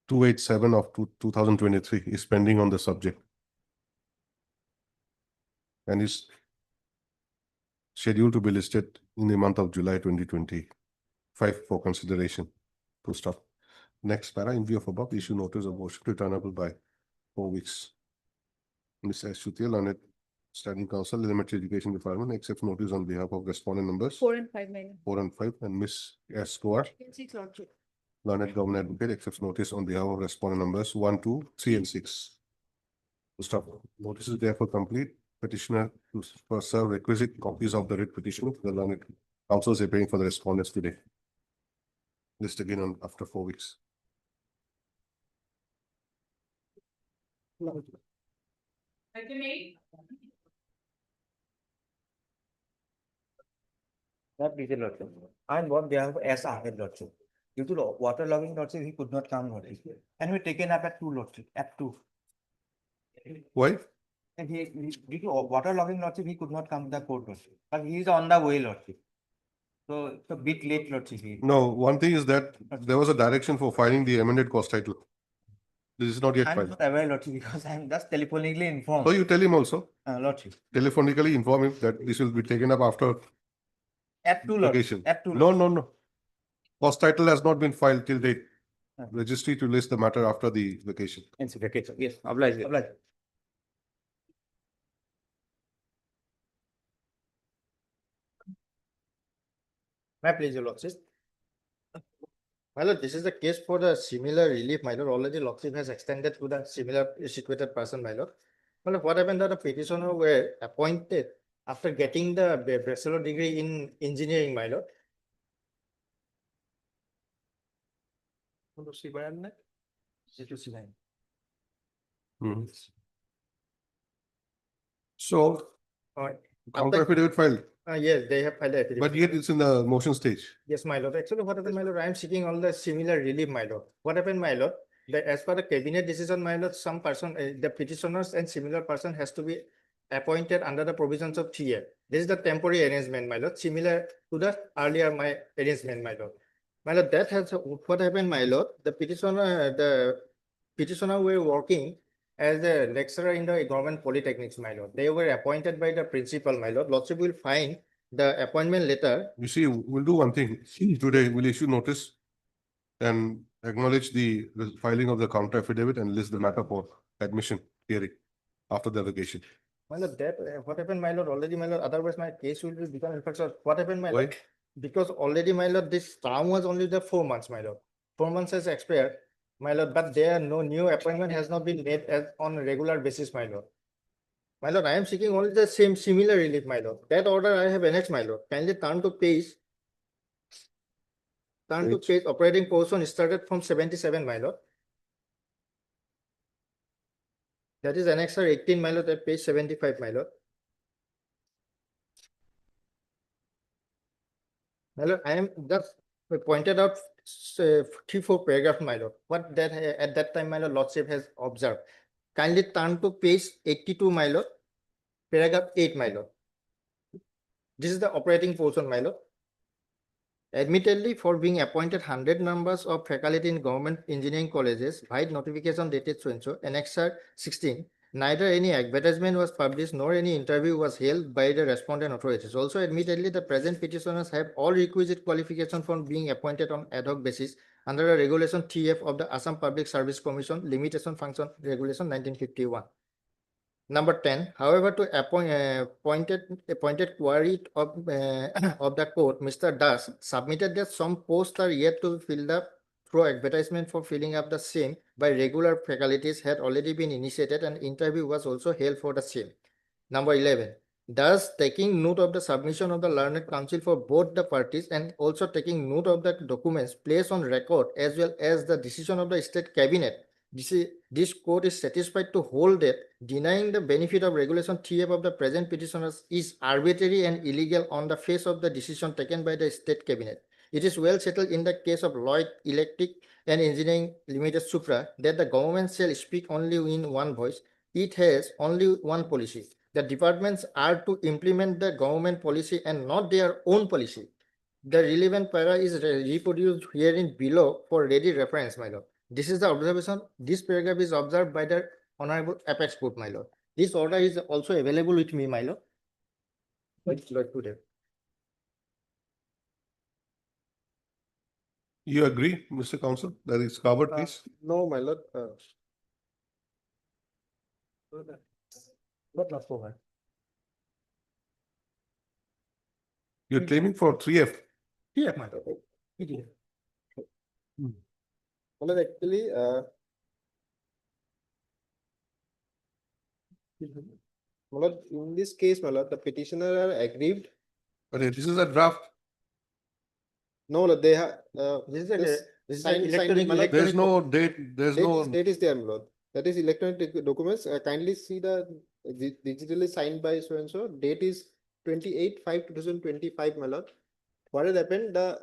287 of 2023 is pending on the subject and is scheduled to be listed in the month of July 2025 for consideration. To stop. Next para, in view of above, issue notice of motion returnable by 4 weeks. Ms. S. Chuti, Lanet, Standing Counsel, Limited Education Department accepts notice on behalf of respondent numbers 4 and 5, my lord. 4 and 5, and Ms. S. Kowar, Six, lordship. Learned Government Advocate, accepts notice on behalf of respondent numbers 1, 2, 3, and 6. To stop. Notice is therefore complete. Petitioner to first serve requisite copies of the writ petition. The learned counsel is appearing for the respondents today. List again on after 4 weeks. That is a lordship. And what they have as Ahmed lordship. Due to water logging lordship, he could not come lordship. And we taken up at 2 lordship, at 2. Why? And due to water logging lordship, he could not come to the court lordship. But he is on the way lordship. So it's a bit late lordship. No, one thing is that there was a direction for filing the amended cost title. This is not yet I'm filed. not aware lordship because I'm just telephonically informed. So you tell him also, Lordship. telephonically inform him that this will be taken up after At 2 vacation. lordship. At 2 No, no, no. Cost title has not been filed till date. Okay. Registry to list the matter after the vacation. It's vacation. Yes, oblige. Oblige. My pleasure, lordship. My lord, this is the case for the similar relief, my lord. Already lordship has extended to the similar situated person, my lord. My lord, what happened that the petitioner were appointed after getting the bachelor degree in engineering, my lord. Mhm. So, Alright. counter affidavit filed, Yes, they have filed the affidavit. but yet it's in the motion stage. Yes, my lord. Actually, what happened, my lord? I am seeking all the similar relief, my lord. What happened, my lord? That as per the cabinet decision, my lord, some person, the petitioners and similar person has to be appointed under the provisions of TA. This is the temporary arrangement, my lord, similar to the earlier my arrangement, my lord. My lord, that has what happened, my lord. The petitioner were working as a lecturer in the government polytechnics, my lord. They were appointed by the principal, my lord. Lordship will find the appointment letter. You see, we'll do one thing. Today, we'll issue notice and acknowledge the filing of the counter affidavit and list the matter for admission hearing after the vacation. My lord, that what happened, my lord, already, my lord, otherwise my case will be become in fact, what happened, my lord? Why? Because already, my lord, this term was only the 4 months, my lord. 4 months has expired, my lord, but there no new appointment has not been made as on a regular basis, my lord. My lord, I am seeking only the same similar relief, my lord. That order I have annexed, my lord. Kindly turn to page operating portion started from 77, my lord. That is annexure 18, my lord, at page 75, my lord. My lord, I am just pointed out 54 paragraph, my lord. What that at that time, my lord, lordship has observed. Kindly turn to page 82, my lord, paragraph 8, my lord. This is the operating portion, my lord. Admittedly, for being appointed 100 members of faculty in government engineering colleges, by notification dated so and so, annexure 16, neither any advertisement was published nor any interview was held by the respondent authorities. Also, admittedly, the present petitioners have all requisite qualifications for being appointed on ad hoc basis under the Regulation TF of the Assam Public Service Commission Limitation Function Regulation 1951. Number 10, however, to appointed query of, of the court, Mr. Das submitted that some posts are yet to be filled up through advertisement for filling up the same by regular faculties had already been initiated and interview was also held for the same. Number 11, thus taking note of the submission of the learned counsel for both the parties and also taking note of the documents placed on record as well as the decision of the state cabinet, this court is satisfied to hold that denying the benefit of regulation TF of the present petitioners is arbitrary and illegal on the face of the decision taken by the state cabinet. It is well settled in the case of Lloyd Electric and Engineering Limited Supra that the government shall speak only in one voice. It has only one policy. The departments are to implement the government policy and not their own policy. The relevant para is reproduced herein below for ready reference, my lord. This is the observation. This paragraph is observed by the Honorable Apex Court, my lord. This order is also available with me, my lord. You agree, Mr. Counsel, that it's covered, please? No, my lord. You're claiming for 3F. Yeah, my lord. Well, actually, my lord, in this case, my lord, the petitioner are aggrieved. But this is a draft. No, Lord, they have, This is sign- an signed, electronic. my lord. There's no date, there's no, date is there, my lord. That is electronic documents. Kindly see the digitally signed by so and so. Date is 28/5/2025, my lord. What has happened? The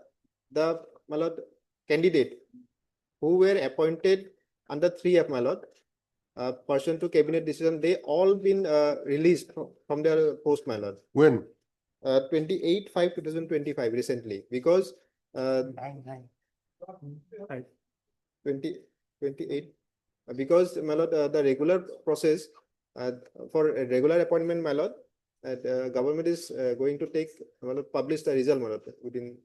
my lord candidate who were appointed under 3F, my lord, pursuant to cabinet decision, they all been released from their post, my lord. when? 28/5/2025 recently, because 28, because my lord, the regular process for a regular appointment, my lord, government is going to take, my lord, publish the result, my lord, within.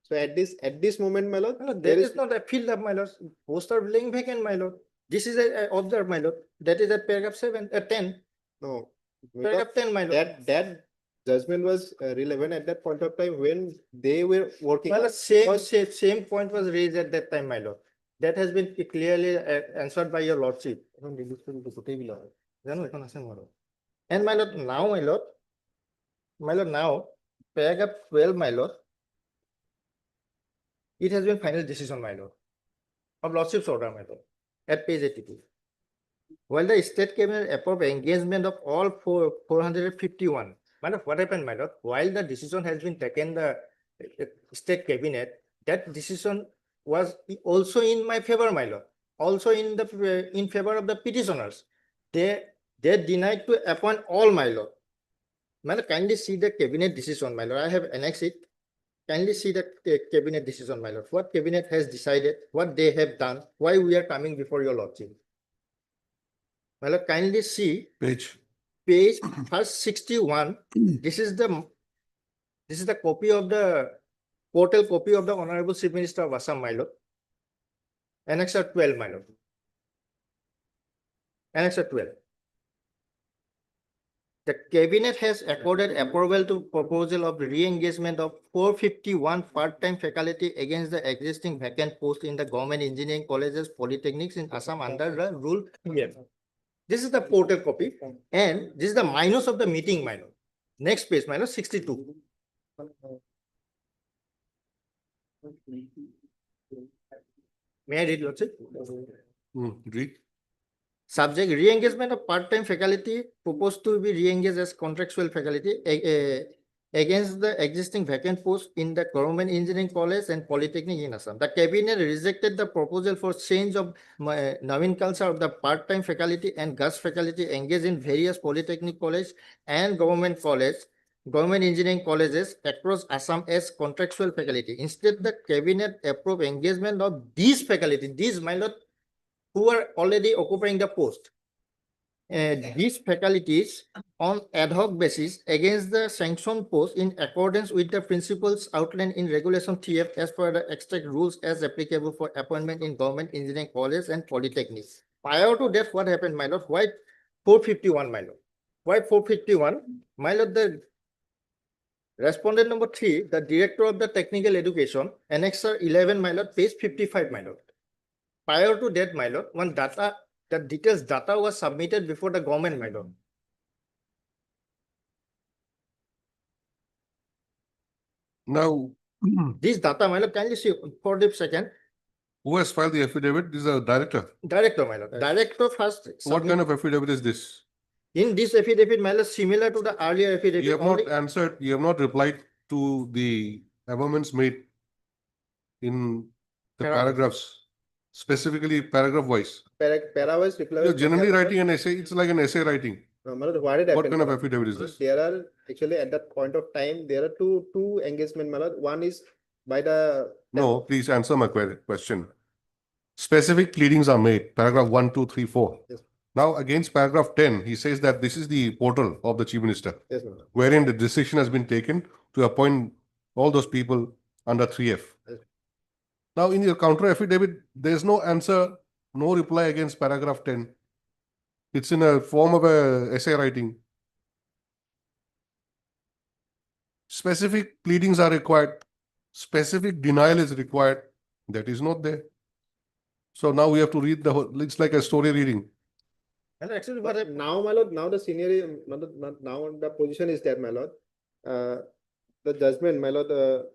So at this moment, my lord, There is not a field of, my lord. Posts are lying vacant, my lord. This is a observed, my lord. That is a paragraph 10. no. Paragraph 10, my lord. That judgment was relevant at that point of time when they were working. Well, same point was raised at that time, my lord. That has been clearly answered by your lordship. And my lord, now, paragraph 12, my lord, it has been final decision, my lord, of lordship's order, my lord, at page 82. While the state cabinet approved engagement of all 451, my lord, what happened, my lord? While the decision has been taken, the state cabinet, that decision was also in my favor, my lord, also in favor of the petitioners. They denied to appoint all, my lord. My lord, kindly see the cabinet decision, my lord. I have annexed it. Kindly see the cabinet decision, my lord. What cabinet has decided, what they have done, why we are coming before your lordship. My lord, kindly see Page. first 61. This is the copy of the portal copy of the Honorable Chief Minister of Assam, my lord. Annexure 12, my lord. Annexure 12. The cabinet has accorded approval to proposal of re-engagement of 451 part-time faculty against the existing vacant post in the government engineering colleges, polytechnics in Assam under the rule. This is the portal copy, and this is the minus of the meeting, my lord. Next page, my lord, 62. May I read, lordship? Read. Subject, re-engagement of part-time faculty proposed to be re-engaged as contractual faculty against the existing vacant post in the government engineering college and polytechnic in Assam. The cabinet rejected the proposal for change of nomenclature of the part-time faculty and guest faculty engaged in various polytechnic college and government engineering colleges across Assam as contractual faculty. Instead, the cabinet approved engagement of these faculty, these, my lord, who are already occupying the post. these faculties on ad hoc basis against the sanctioned post in accordance with the principles outlined in Regulation TF as per the extract rules as applicable for appointment in government engineering college and polytechnics. Prior to that, what happened, my lord? Why 451, my lord? Why 451? My lord, the respondent number 3, the director of the technical education, annexure 11, my lord, page 55, my lord. Prior to that, my lord, one data, the details data was submitted before the government, my lord. Now, This data, my lord, kindly see for the second. who has filed the affidavit? This is a director. Director, my lord. Director first. What kind of affidavit is this? In this affidavit, my lord, similar to the earlier affidavit. You have not answered, you have not replied to the amendments made in the paragraphs, specifically paragraph wise. Para-wise reply. You're generally writing an essay, it's like an essay writing. What kind of affidavit is this? There are actually at that point of time, there are two engagement, my lord. One is by the. No, please answer my question. Specific pleadings are made, paragraph 1, 2, 3, 4. Yes. Now, against paragraph 10, he says that this is the portal of the Chief Minister, Yes, my lord. wherein the decision has been taken to appoint all those people under 3F. Yes. Now, in your counter affidavit, there's no answer, no reply against paragraph 10. It's in a form of a essay writing. Specific pleadings are required. Specific denial is required. That is not there. So now we have to read the whole, it's like a story reading. And actually, what now, my lord, now the senior, now the position is that, my lord, the judgment, my lord, the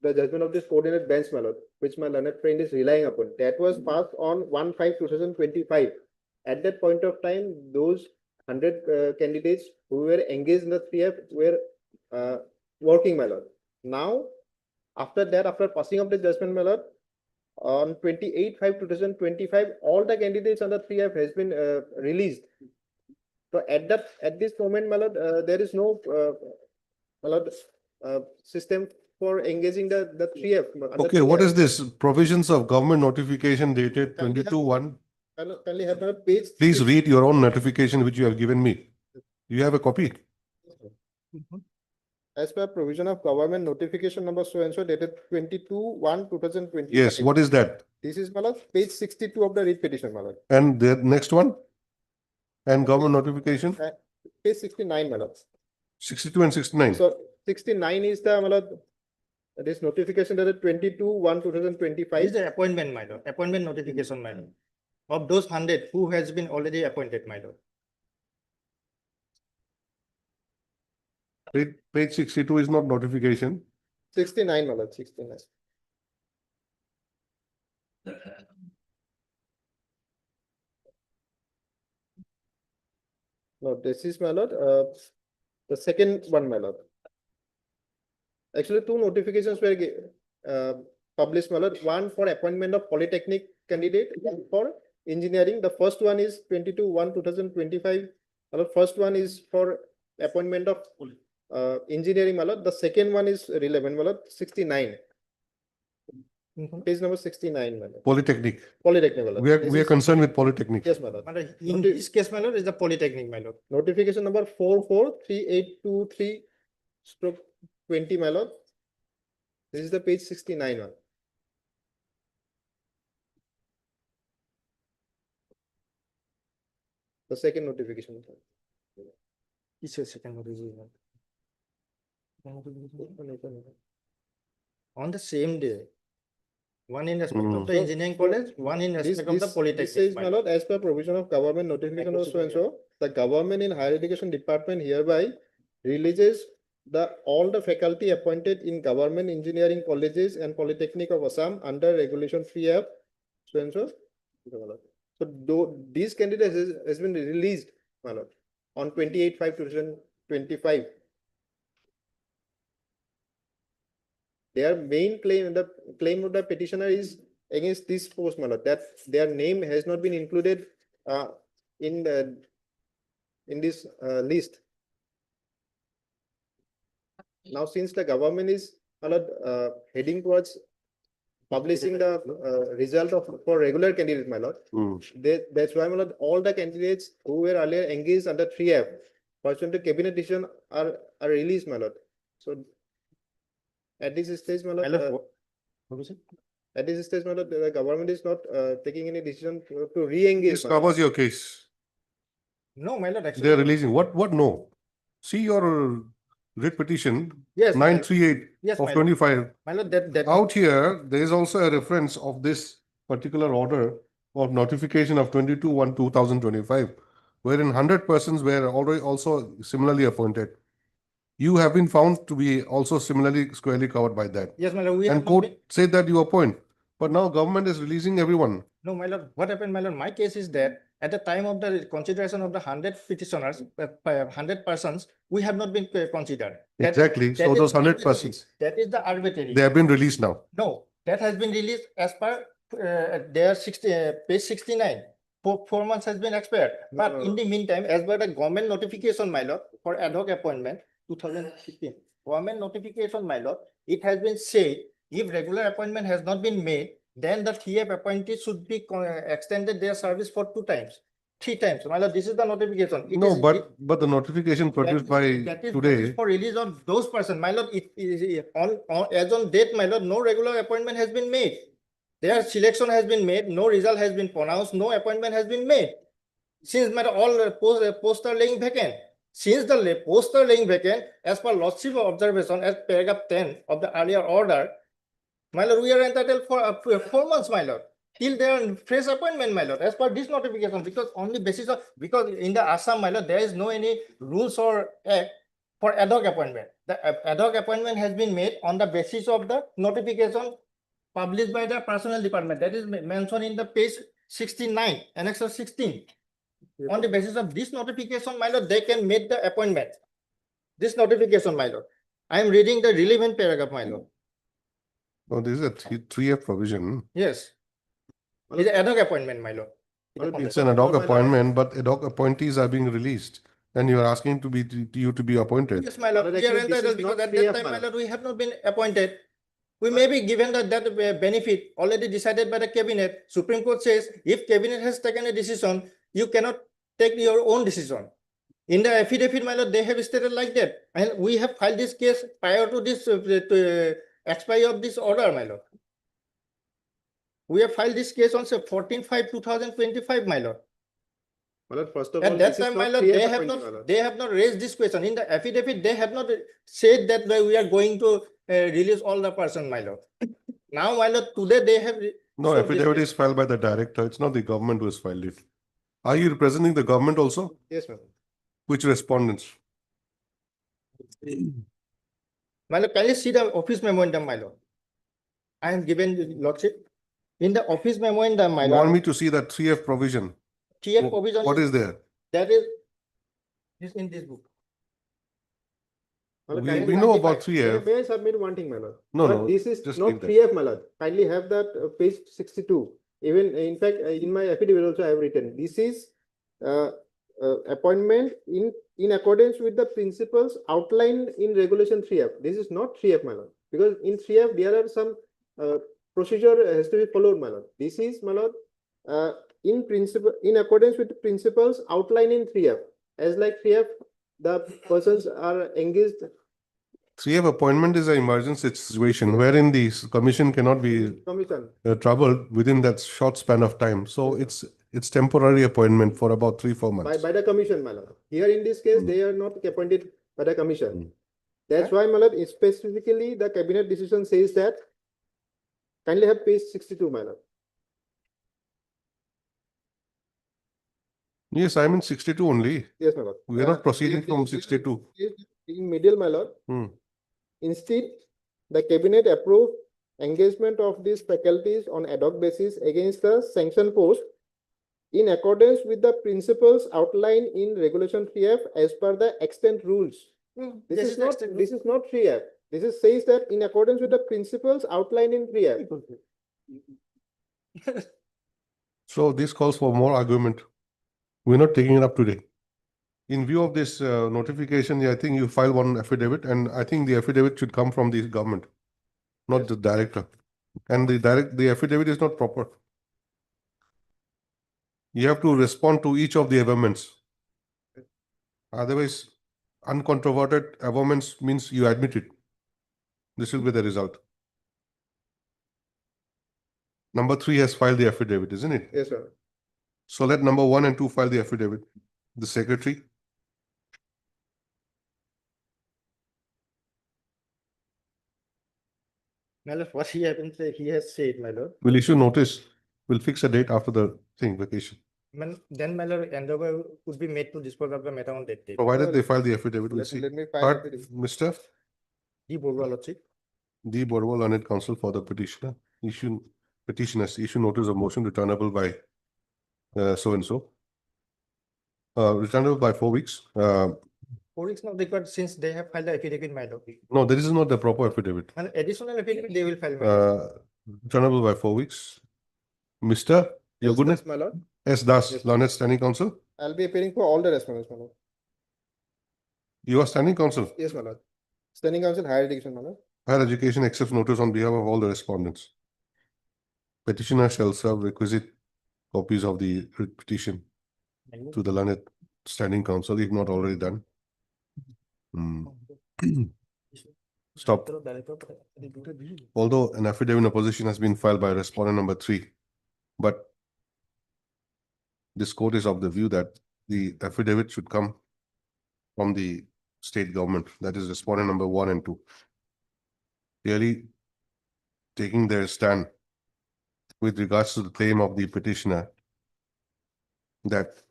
judgment of this coordinate bench, my lord, which my learned friend is relying upon, that was passed on 1/5/2025. At that point of time, those 100 candidates who were engaged in the 3F were working, my lord. Now, after that, after passing of the judgment, my lord, on 28/5/2025, all the candidates under 3F has been released. So at this moment, my lord, there is no my lord, system for engaging the 3F. Okay, what is this? Provisions of government notification dated 22/1. Kindly have a page. Please read your own notification which you have given me. You have a copy? As per provision of government notification number so and so dated 22/1/2025. Yes, what is that? This is, my lord, page 62 of the writ petition, my lord. And the next one? And government notification? Page 69, my lord. 62 and 69. So 69 is the, my lord, this notification dated 22/1/2025. Is the appointment, my lord, appointment notification, my lord, of those 100 who has been already appointed, my lord. Page 62 is not notification. 69, my lord, 69. No, this is, my lord, the second one, my lord. Actually, two notifications were published, my lord. One for appointment of polytechnic candidate and for engineering. The first one is 22/1/2025. My lord, first one is for appointment of engineering, my lord. The second one is relevant, my lord, 69. Page number 69, my lord. Polytechnic. Polytechnic, my lord. We are concerned with Polytechnic. Yes, my lord. In this case, my lord, is the polytechnic, my lord. Notification number 443823/20, my lord. This is the page 69 one. The second notification. It's a second notification. On the same day, one in respect of the engineering college, one in respect of the This polytechnic. says, my my lord, as per provision of government notification of so and so, the government in higher education department hereby releases all the faculty appointed in government engineering colleges and polytechnic of Assam under regulation 3F so and so. So these candidates has been released, my lord, on 28/5/2025. Their main claim, the claim of the petitioner is against this post, my lord, that their name has not been included in this list. Now, since the government is, my lord, heading towards publishing the result of for regular candidates, my lord. That's why, my lord, all the candidates who were earlier engaged under 3F, pursuant to cabinet decision are released, my lord. So at this stage, my lord, What was it? at this stage, my lord, the government is not taking any decision to re-engage. This my lord. covers your case. No, my lord, actually. They're releasing. What no? See your writ petition, Yes, my lord. 938 Yes, of my lord. 25. My lord, that. Out here, there is also a reference of this particular order of notification of 22/1/2025, wherein 100 persons were already also similarly appointed. You have been found to be also similarly squarely covered by that. Yes, my lord, we have And not court been- said that you appoint, but now government is releasing everyone. No, my lord, what happened, my lord, my case is that at the time of the consideration of the 100 petitioners, 100 persons, we have not been considered. Exactly. So is those 100 arbitrary. persons, That is the arbitrary. they have been released now. No, that has been released as per their page 69. 4 months has been expired. But in the meantime, as per the government notification, my lord, for ad hoc appointment, 2015, government notification, my lord, it has been said if regular appointment has not been made, then the 3F appointees should be extended their service for 2 times, 3 times. My lord, this is the notification. It No, is- but the notification produced by that is today, for release of those persons. My lord, it is as on date, my lord, no regular appointment has been made. Their selection has been made, no result has been pronounced, no appointment has been made. Since my all posts are laying vacant. Since the posts are laying vacant, as per lordship observation, as paragraph 10 of the earlier order, my lord, we are entitled for 4 months, my lord, till their fresh appointment, my lord, as per this notification, because on the basis of, because in the Assam, my lord, there is no any rules or act for ad hoc appointment. The ad hoc appointment has been made on the basis of the notification published by the personnel department. That is mentioned in the page 69, annexure 16. On the basis of this notification, my lord, they can make the appointment. This notification, my lord. I am reading the relevant paragraph, my lord. oh, this is a 3F provision. Yes. It's an ad hoc appointment, my lord. It's an ad hoc appointment, but ad hoc appointees are being released. And you are asking you to be appointed. Yes, my lord. But We are actually, this entitled is because not at that 3F, time, my my lord, we have not been appointed. We may be given that benefit already decided by the cabinet. Supreme Court says if cabinet has taken a decision, you cannot take your own decision. In the affidavit, my lord, they have stated like that. And we have filed this case prior to this expiry of this order, my lord. We have filed this case on 14/5/2025, my lord. My lord, first of all, At that this is time, my not lord, 3F they have appointment, my not, lord. they have not raised this question. In the affidavit, they have not said that we are going to release all the person, my lord. Now, my lord, today they have. No, showed this affidavit case. is filed by the director. It's not the government who has filed it. Are you representing the government also? Yes, my lord. Which respondents? My lord, can you see the office memorandum, my lord? I am given the lordship. In the office memorandum, my You want lord, me to see that 3F provision? TF provision. What is there? That is in this book. My lord, We kindly know identify. about 3F. May I submit one thing, my lord? No, But no, this is just not leave that. 3F, my lord. Kindly have that page 62. Even in fact, in my affidavit also I have written, this is appointment in accordance with the principles outlined in regulation 3F. This is not 3F, my lord. Because in 3F, there are some procedure has to be followed, my lord. This is, my lord, in principle, in accordance with the principles outlined in 3F. As like 3F, the persons are engaged. 3F appointment is an emergency situation wherein the commission cannot be Commission. troubled within that short span of time. So it's temporary appointment for about 3-4 months. By the commission, my lord. Here in this case, they are not appointed by the commission. That's why, my lord, specifically the cabinet decision says that. Kindly have page 62, my lord. Yes, I'm in 62 only. Yes, my lord. We are not proceeding from 62. In middle, my lord. Hmm. Instead, the cabinet approved engagement of these faculties on ad hoc basis against the sanction post in accordance with the principles outlined in regulation 3F as per the extant rules. This is not 3F. This is says that in accordance with the principles outlined in 3F. So this calls for more argument. We're not taking it up today. In view of this notification, I think you file one affidavit, and I think the affidavit should come from the government, not the director. And the affidavit is not proper. You have to respond to each of the amendments. Otherwise, uncontroverted amendments means you admit it. This will be the result. Number 3 has filed the affidavit, isn't it? Yes, sir. So let number 1 and 2 file the affidavit. The secretary. My lord, what he happens, he has said, my lord. Will issue notice. We'll fix a date after the vacation. Then my lord, endeavor would be made to dispose of the matter on that date. Provided they file the affidavit, we'll see. Let me file Third, affidavit. Mr. The Borwa Lordship. D. Borwal, learned counsel for the petitioners issue notice of motion returnable by so and so. Returnable by 4 weeks. 4 weeks not required since they have filed the affidavit, my lord. No, this is not the proper affidavit. And additional affidavit they will file, my lord. Returnable by 4 weeks. Mr. Your Yes, goodness. yes, my lord. S. Das, Yes, learned standing counsel. I'll be appearing for all the respondents, my lord. You are standing counsel. Yes, my lord. Standing counsel, higher education, my lord. Higher education accepts notice on behalf of all the respondents. Petitioner shall serve requisite copies of the petition to the learned standing counsel, if not already done. Stop. Although an affidavit in opposition has been filed by respondent number 3, but this court is of the view that the affidavit should come from the state government, that is respondent number 1 and 2. Clearly taking their stand with regards to the claim of the petitioner that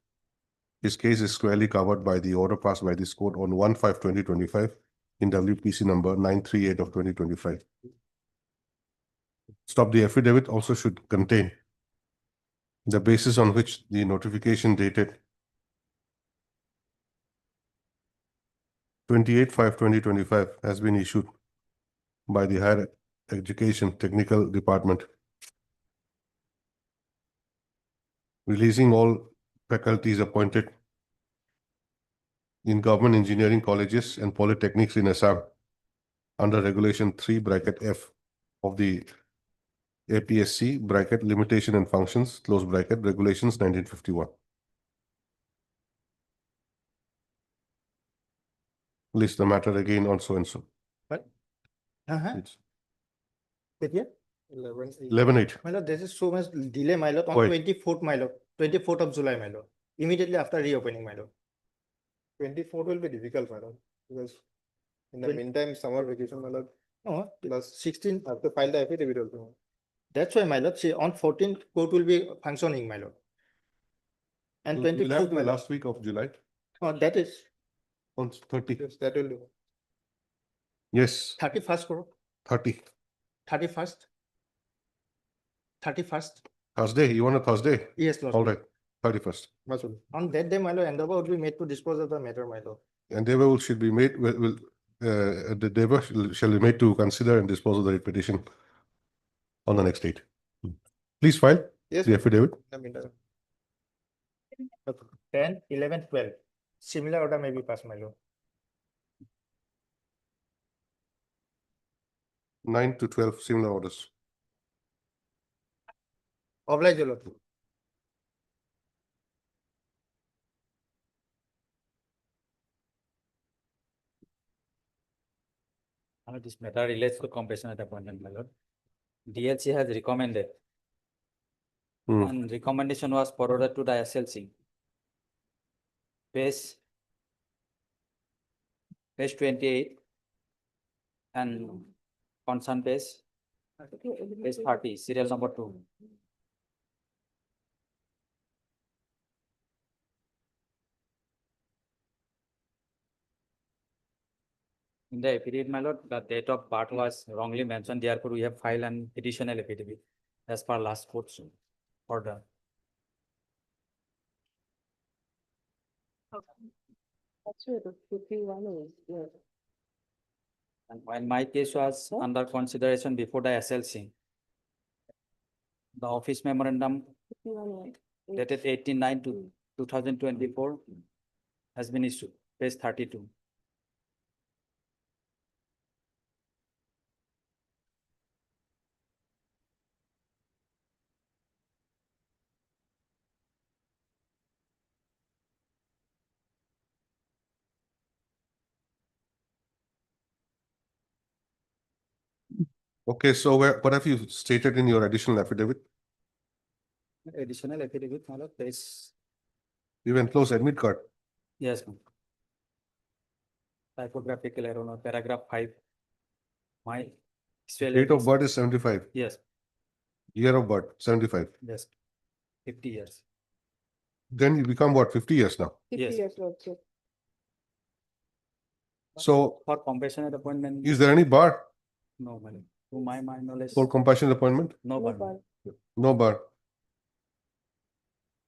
his case is squarely covered by the order passed by this court on 1/5/2025 in WPC number 938 of 2025. Stop. The affidavit also should contain the basis on which the notification dated 28/5/2025 has been issued by the Higher Education Technical Department, releasing all faculties appointed in government engineering colleges and polytechnics in Assam under Regulation 3(f) of the APSC (limitation and functions) regulations 1951. List the matter again on so and so. What? It's But yeah, 11/8. my lord, there is so much delay, my lord, on Why? 24th, my lord, 24th of July, my lord, immediately after reopening, my lord. 24th will be difficult, my lord, because in the Twen- meantime, summer vacation, my lord, No, plus 16th, I have to file the affidavit also. that's why, my lord, see, on 14th, court will be functioning, my lord. And We'll have 24th, the my lord, last week of July that is on 30. Yes, that will do. Yes, 31st, 30. 31st. 31st, Thursday. You want a Thursday? yes, lord. All right. 31st. Much will. On that day, my lord, endeavor would be made to dispose of the matter, my lord. Endeavor should be made, the endeavor shall be made to consider and dispose of the petition on the next date. Please file Yes, the affidavit. in the meantime. 10, 11, 12. Similar order may be passed, my lord. 9 to 12 similar orders. Oblige, your lord. This matter relates to compassionate appointment, my lord. DLC has recommended. And recommendation was forwarded to the SLC. Page 28 and concern page 30, serial number 2. In the affidavit, my lord, the date of birth was wrongly mentioned. Therefore, we have filed an additional affidavit as per last court's order. And while my case was under consideration before the SLC, the office memorandum dated 18/9/2024 has been issued, page 32. Okay, so what have you stated in your additional affidavit? Additional affidavit, my lord, there is, You enclose admit card. yes, ma'am. Typographical error, no, paragraph 5. My actual Date of address- birth is 75. Yes, Year of birth, 75. yes, 50 years. Then you become what, 50 years now? 50 Yes. years lordship. So For compassionate appointment. is there any bar No, my lord. To my knowledge, for compassionate appointment? no, No bar. bar. No bar.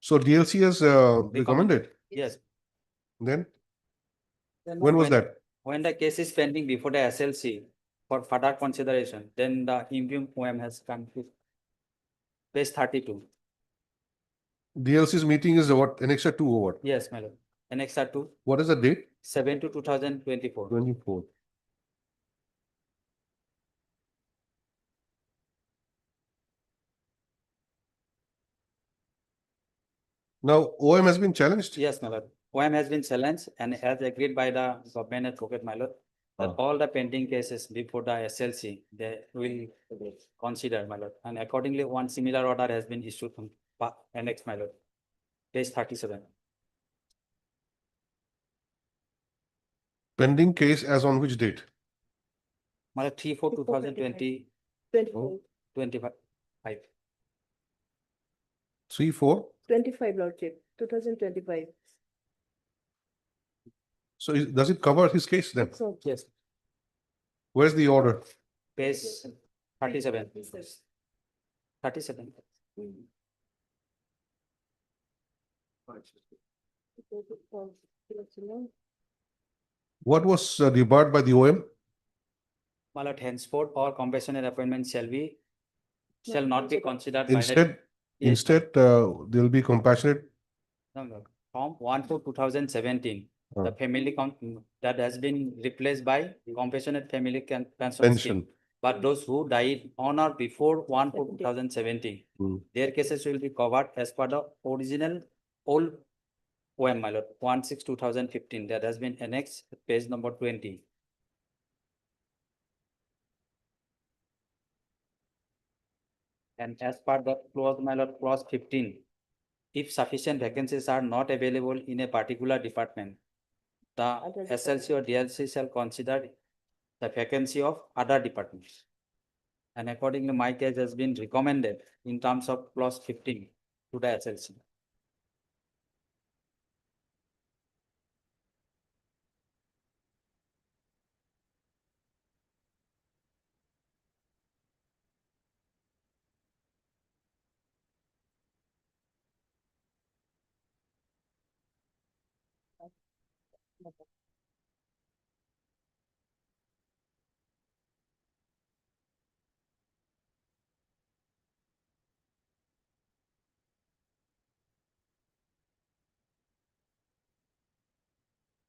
So DLC has recommended. Yes. Then Then when was that? When the case is pending before the SLC for further consideration, then the interim OM has come to page 32. DLC's meeting is what, Annexure 2 or what? Yes, my lord. Annexure 2, What is the date? 7 to 2024. 24. Now OM has been challenged. Yes, my lord. OM has been challenged and as agreed by the government advocate, my lord, that Ah. all the pending cases before the SLC, they will consider, my lord. And accordingly, one similar order has been issued from annex, my lord. Page 37. Pending case as on which date? My lord, 3/4/2020, 25. 25. 3/4. 25 lordship, 2025. So does it cover his case then? So Yes, Where's the order? page 37. 37. What was debarred by the OM? My lord, henceforth, all compassionate appointments shall not be considered by the. Instead, Yes, instead, there'll be compassionate. no, from 1/4/2017, Ah. the family count that has been replaced by compassionate family pension Pension. scheme. But those who died on or before 1/4/2017, Hmm. their cases will be covered as per the original old OM, my lord, 1/6/2015, that has been annexed, page number 20. And as per the clause, my lord, clause 15, if sufficient vacancies are not available in a particular department, the SLC or DLC shall consider the vacancy of other departments. And accordingly, my case has been recommended in terms of clause 15 to the SLC.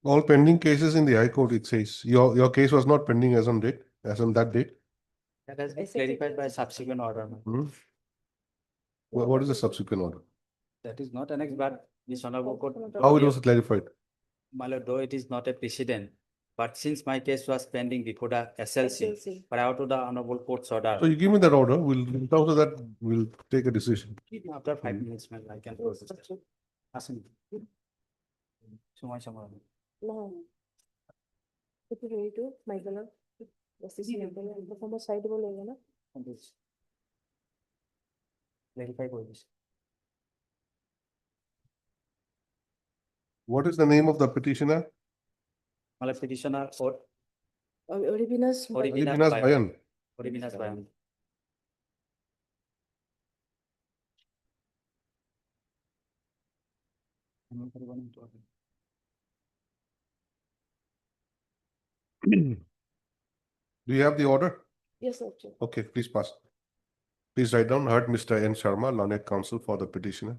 All pending cases in the High Court, it says. Your case was not pending as on date, as on that date. That has been clarified by subsequent order. Hmm. What is the subsequent order? That is not annexed, but this honorable court. How it was clarified? My lord, though it is not a precedent, but since my case was pending before the SLC, prior to the honorable court's order. So you give me that order, in terms of that, we'll take a decision. After 5 minutes, ma'am, I can process. Ask me. No. If you ready to, my lord, this is my lord, the former side बोलेगा ना? Verify for this. What is the name of the petitioner? My lord, petitioner or Oribinas. Oribinas Bayan. Oribinas Bayan. Do you have the order? Yes, lordship. Okay, please pass. Please write down, heard Mr. N. Sharma, learned counsel for the petitioner.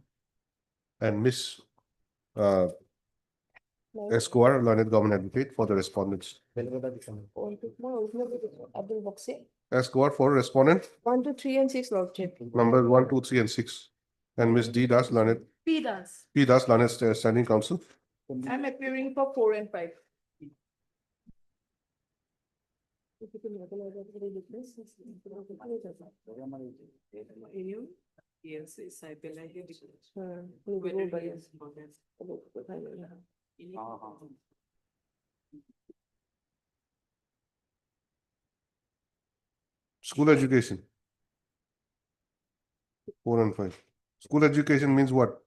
And Miss Escobar, learned government advocate for the respondents. Escobar for respondent, 1, 2, 3 and 6 lordship. numbers 1, 2, 3, and 6. And Miss D. Das, learned, P does. P. Das, learned standing counsel. I'm appearing for 4 and 5. Yes, it's I feel like it. School education. 4 and 5. School education means what?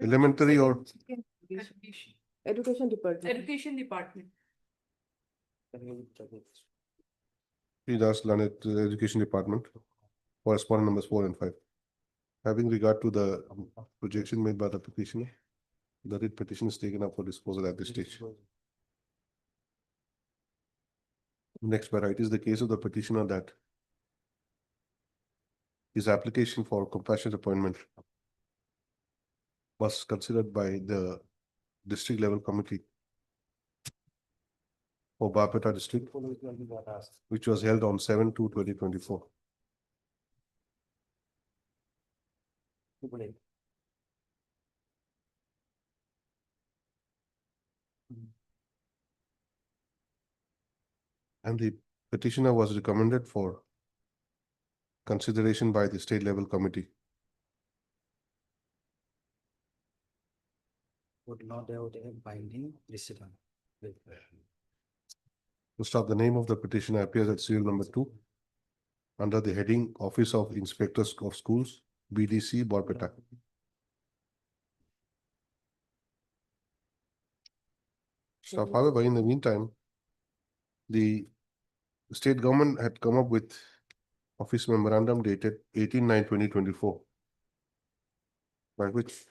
Elementary or? Education department. Education department. Please ask Lanet, Education Department, corresponding numbers 4 and 5. Having regard to the projection made by the petitioner, the writ petition is taken up for disposal at this stage. Next by right is the case of the petitioner that his application for compassionate appointment was considered by the district level committee for Barpeta district, which was held on 7/2/2024. And the petitioner was recommended for consideration by the state level committee. Would not have a binding decision. To stop, the name of the petitioner appears at serial number 2 under the heading Office of Inspectors of Schools, BDC, Barpeta. So, however, in the meantime, the state government had come up with office memorandum dated 18/9/2024, by which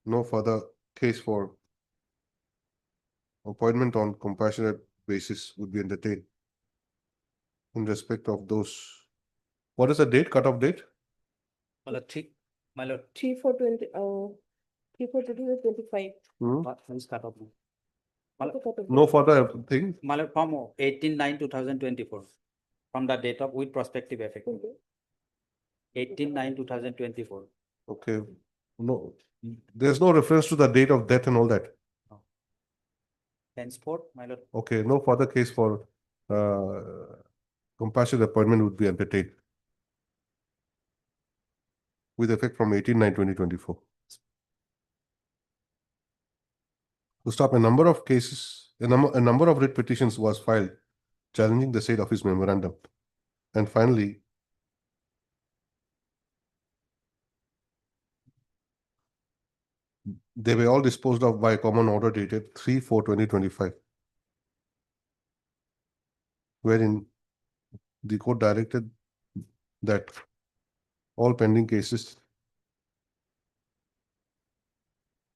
no further case for appointment on compassionate basis would be entertained in respect of those. What is the date, cutoff date? My lord, 3/4/25. what is cut off? No further thing? My lord, from 18/9/2024, from the date of with prospective effect. 18/9/2024. Okay, no, there's no reference to the date of death and all that. Henceforth, my lord, Okay, no further case for compassionate appointment would be entertained with effect from 18/9/2024. To stop, a number of cases, a number of writ petitions was filed challenging the state office memorandum. And finally, they were all disposed of by common order dated 3/4/2025, wherein the court directed that all pending cases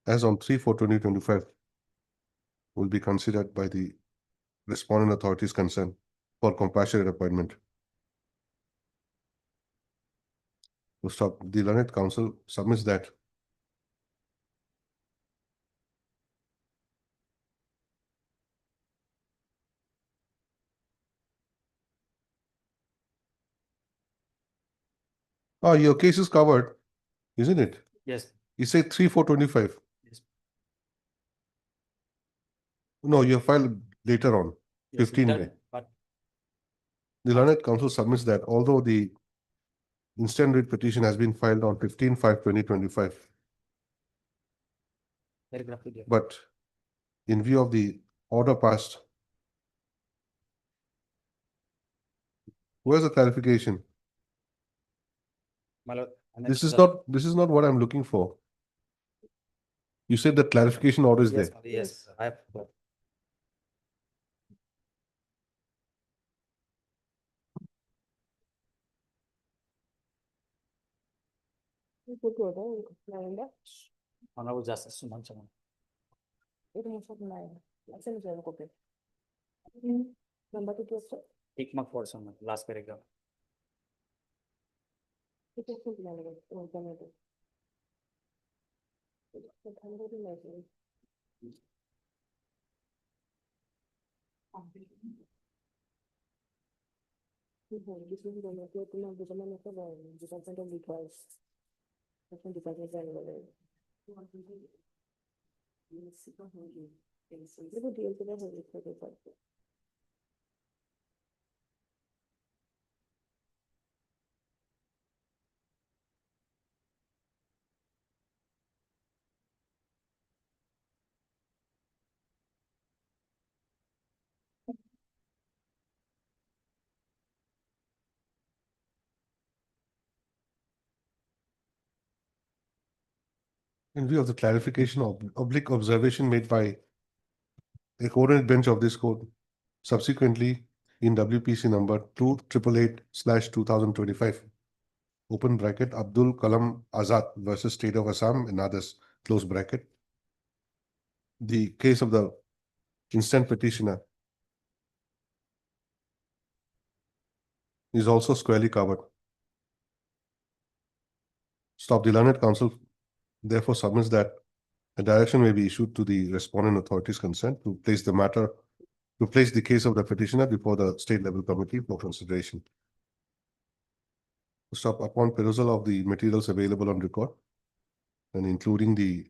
as on 3/4/2025 will be considered by the respondent authorities concerned for compassionate appointment. To stop, the learned counsel submits that your case is covered, isn't it? yes, You say 3/4/25. Yes. No, you filed later on, yes, 15 that- May. but The learned counsel submits that although the instant writ petition has been filed on 15/5/2025, paragraph to the- but in view of the order passed, where's the clarification? my lord, This is not what I'm looking for. You said the clarification order is yes, there. yes, I have. Honorable Justice Suman Chaman. Number 2 sir. Tick mark for someone, last paragraph. In view of the clarification of oblique observation made by a coordinate bench of this court, subsequently in WPC number 2888/2025, open bracket, Abdul Kalam Azad versus State of Assam and others, close bracket. The case of the instant petitioner is also squarely covered. Stop the learned counsel therefore submits that a direction may be issued to the respondent authorities concerned to place the case of the petitioner before the state level committee for consideration. Stop upon perusal of the materials available on record and including the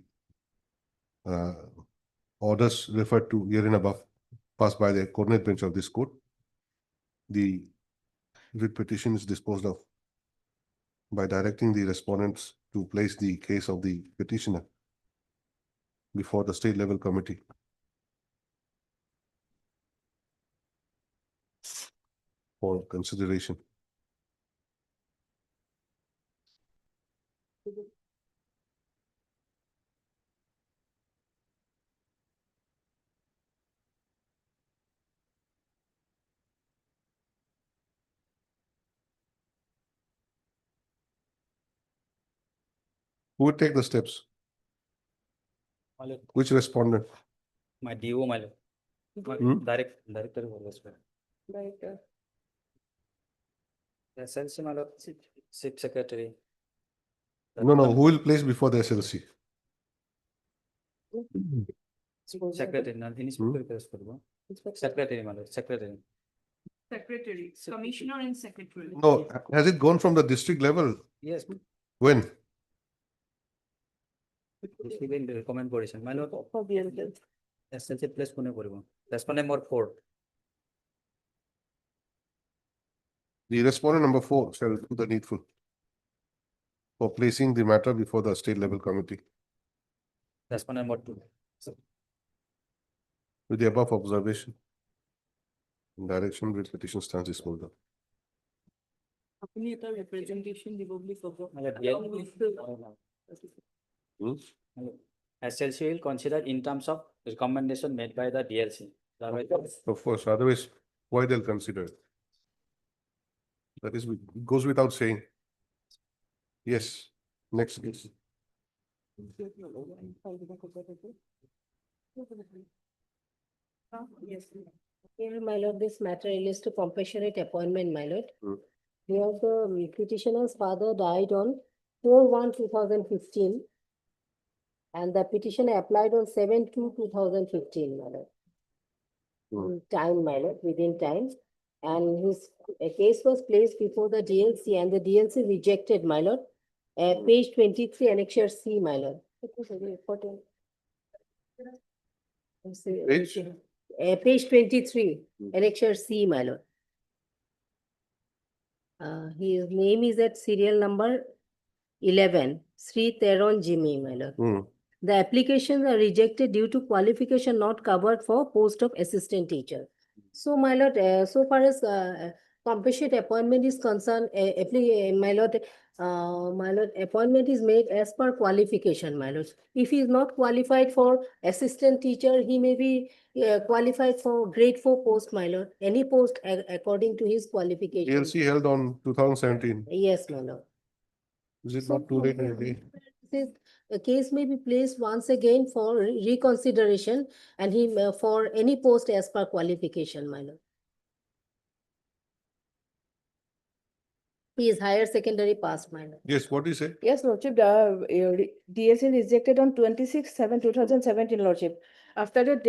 orders referred to herein above passed by the coordinate bench of this court, the writ petition is disposed of by directing the respondents to place the case of the petitioner before the state level committee for consideration. Who would take the steps? Which respondent? My DO, my lord. Director will respond. Director. SLC, my lord, chief secretary. No, who will place before the SLC? Secretary, nothing is secretary, my lord, secretary. Secretary, commissioner and secretary. No, has it gone from the district level? Yes. When? Recommend position, my lord. SLC place pune koribo. Respondent number 4. The respondent number 4 shall do the needful for placing the matter before the state level committee. Respondent number 2. With the above observation, direction with petition stands disposed of. আপনি এটা representation দিব বুলি কব। SLC will consider in terms of recommendation made by the DLC. Of course, otherwise, why they'll consider it? That is, it goes without saying. Yes, next case. Yes. Here, my lord, this matter relates to compassionate appointment, my lord. Here, the petitioner's father died on 4/1/2015. And the petitioner applied on 7/2/2015, my lord. Time, my lord, within time. And his case was placed before the DLC and the DLC rejected, my lord. Page 23, annexure C, my lord. It was very important. Page 23, annexure C, my lord. His name is at serial number 11, Sri Teron Jimmy, my lord. The applications are rejected due to qualification not covered for post of assistant teacher. So, my lord, so far as compassionate appointment is concerned, my lord, appointment is made as per qualification, my lord. If he is not qualified for assistant teacher, he may be qualified for grade 4 post, my lord. Any post according to his qualification. DLC held on 2017. Yes, my lord. Is it not too late already? A case may be placed once again for reconsideration and he for any post as per qualification, my lord. He is higher secondary pass, my lord. Yes, what do you say? Yes, Lordship, the DLC rejected on 26/7/2017, Lordship. After that,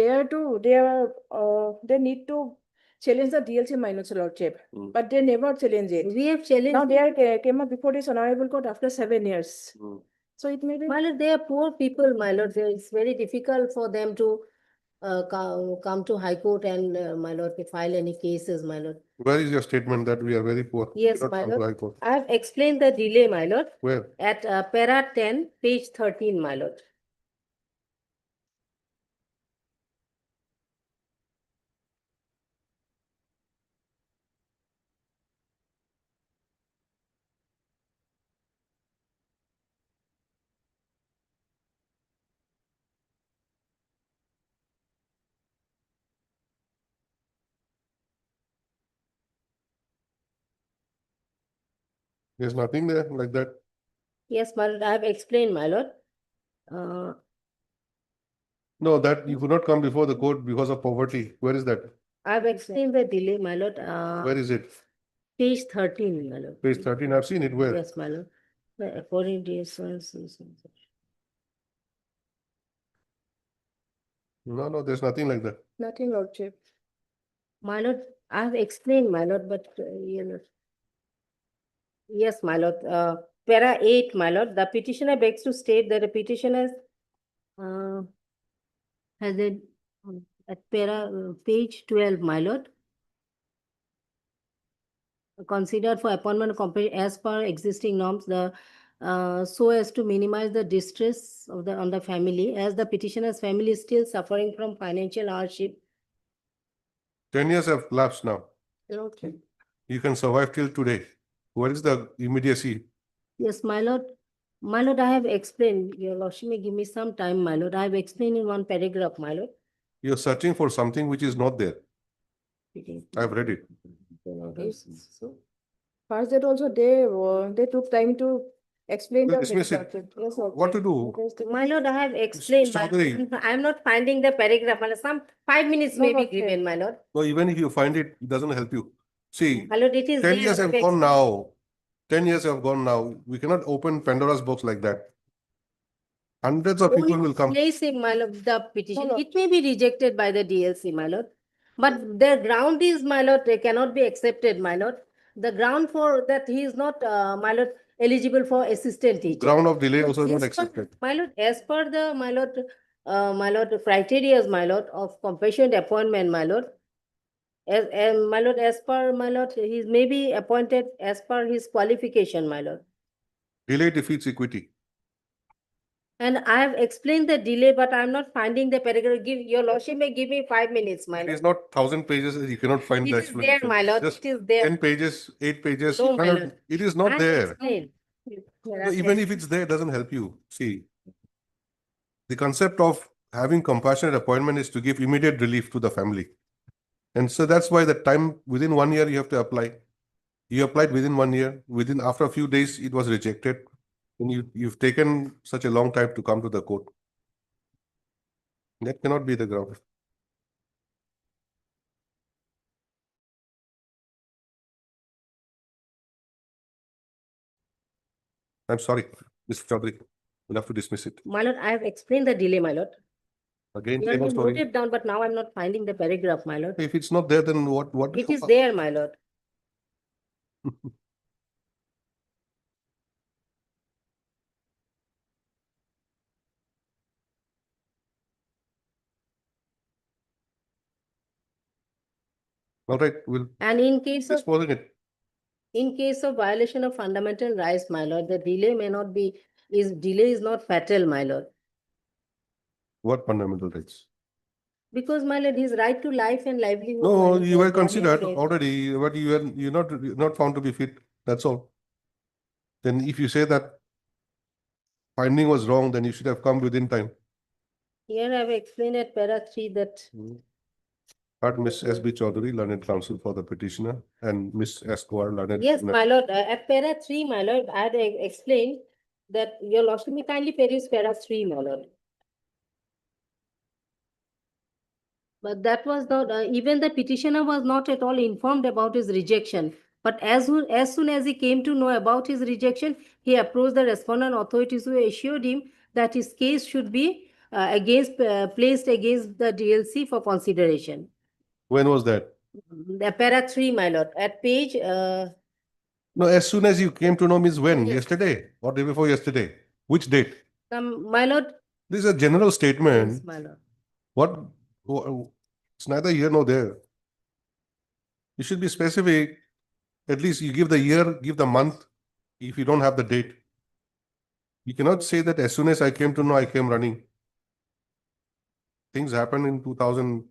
they need to challenge the DLC minus, Lordship, but they never challenge it. We have challenged. Now they came up before this honorable court after 7 years. So it may be. My lord, they are poor people, my lord. It's very difficult for them to come to High Court and, my lord, to file any cases, my lord. Where is your statement that we are very poor? Yes, Cannot my come to lord. High Court? I have explained the delay, my lord. Where? At para 10, page 13, my lord. There's nothing there like that. Yes, my lord, I have explained, my lord. Uh, No, that you could not come before the court because of poverty. Where is that? I have explained the delay, my lord. Where is it? Page 13, my lord. Page 13, I've seen it. Where? Yes, my lord. According to yes, No, there's nothing like that. Nothing, lordship. my lord, I have explained, my lord, but you know. Yes, my lord. Para 8, my lord. The petitioner begs to state that the petitioner has a at page 12, my lord. Considered for appointment as per existing norms, the so as to minimize the distress of on the family, as the petitioner's family is still suffering from financial hardship. 10 years have lapsed now. Okay. You can survive till today. Where is the immediacy? Yes, my lord. My lord, I have explained. Your lordship may give me some time, my lord. I have explained in one paragraph, my lord. You're searching for something which is not there. I've read it. First that also they took time to explain We'll the. dismiss it. Yes, What to do? My lord, I have explained. Chaudhary. I am not finding the paragraph. My lord. Some 5 minutes No, may be okay. given, my lord. No, even if you find it, it doesn't help you. See, My lord, it is 10 there. years I have have gone explained. now. 10 years have gone now. We cannot open Pandora's box like that. Hundreds of people will come. Placing, my lord, the petition. No, no. It may be rejected by the DLC, my lord. But the ground is, my lord, they cannot be accepted, my lord. The ground for that he is not, my lord, eligible for assistant teacher. Ground of delay also As not per- accepted. My lord, as per the, my lord, criteria, my lord, of compassionate appointment, my lord. My lord, as per, my lord, he may be appointed as per his qualification, my lord. Delay defeats equity. And I have explained the delay, but I am not finding the paragraph. Your lordship may give me 5 minutes, my It lord. is not 1,000 pages. You cannot find It the is there, explanation. my lord. Just It is there. 10 pages, 8 pages. No, my No, lord. it is I not have there. explained. No, even if it's there, it doesn't help you. See, the concept of having compassionate appointment is to give immediate relief to the family. And so that's why the time within 1 year you have to apply. You applied within 1 year. After a few days, it was rejected. And you've taken such a long time to come to the court. That cannot be the ground. I'm sorry, Mr. Chaudhary. We'll have to dismiss it. My lord, I have explained the delay, my lord. Again, You same have story. noted down, but now I'm not finding the paragraph, my lord. If it's not there, then what? It is there, my lord. All right, we'll And in case of dispose it. violation of fundamental rights, my lord, the delay may not be, delay is not fatal, my lord. What fundamental rights? Because, my lord, his right to life and livelihood. my No, lord, you were the government considered says- already, but you're not found to be fit. That's all. Then if you say that finding was wrong, then you should have come within time. Here I have explained at para 3 that Heard Miss S.B. Chaudhary, learned counsel for the petitioner, and Miss Escobar, learned. yes, my lord, at para 3, my lord, I had explained that your lordship may kindly peruse para 3, my lord. But that was not, even the petitioner was not at all informed about his rejection. But as soon as he came to know about his rejection, he approached the respondent authorities who assured him that his case should be placed against the DLC for consideration. When was that? The para 3, my lord, at page, No, as soon as you came to know means when? Yes. Yesterday or day before yesterday? Which date? my lord, This is a general statement. yes, my lord. What? It's neither here nor there. You should be specific. At least you give the year, give the month, if you don't have the date. You cannot say that as soon as I came to know, I came running. Things happened in 2000.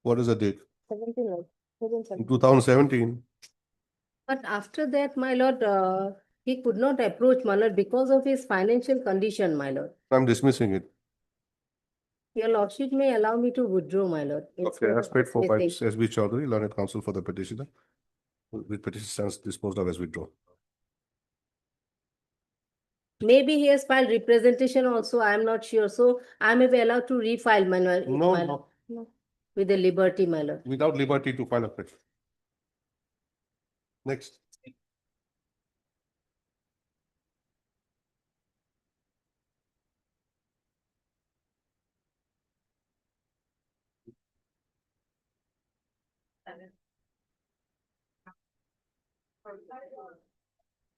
What is the date? 17, Lord. In 2017. But after that, my lord, he could not approach, my lord, because of his financial condition, my lord. I'm dismissing it. Your lordship may allow me to withdraw, my lord. Okay, as paid for by dismissing. S.B. Chaudhary, learned counsel for the petitioner. With petition stands disposed of as withdrawn. Maybe he has filed representation also, I am not sure. So I may be allowed to refile my lord. No. With the liberty, my lord. Without liberty to file a petition. Next.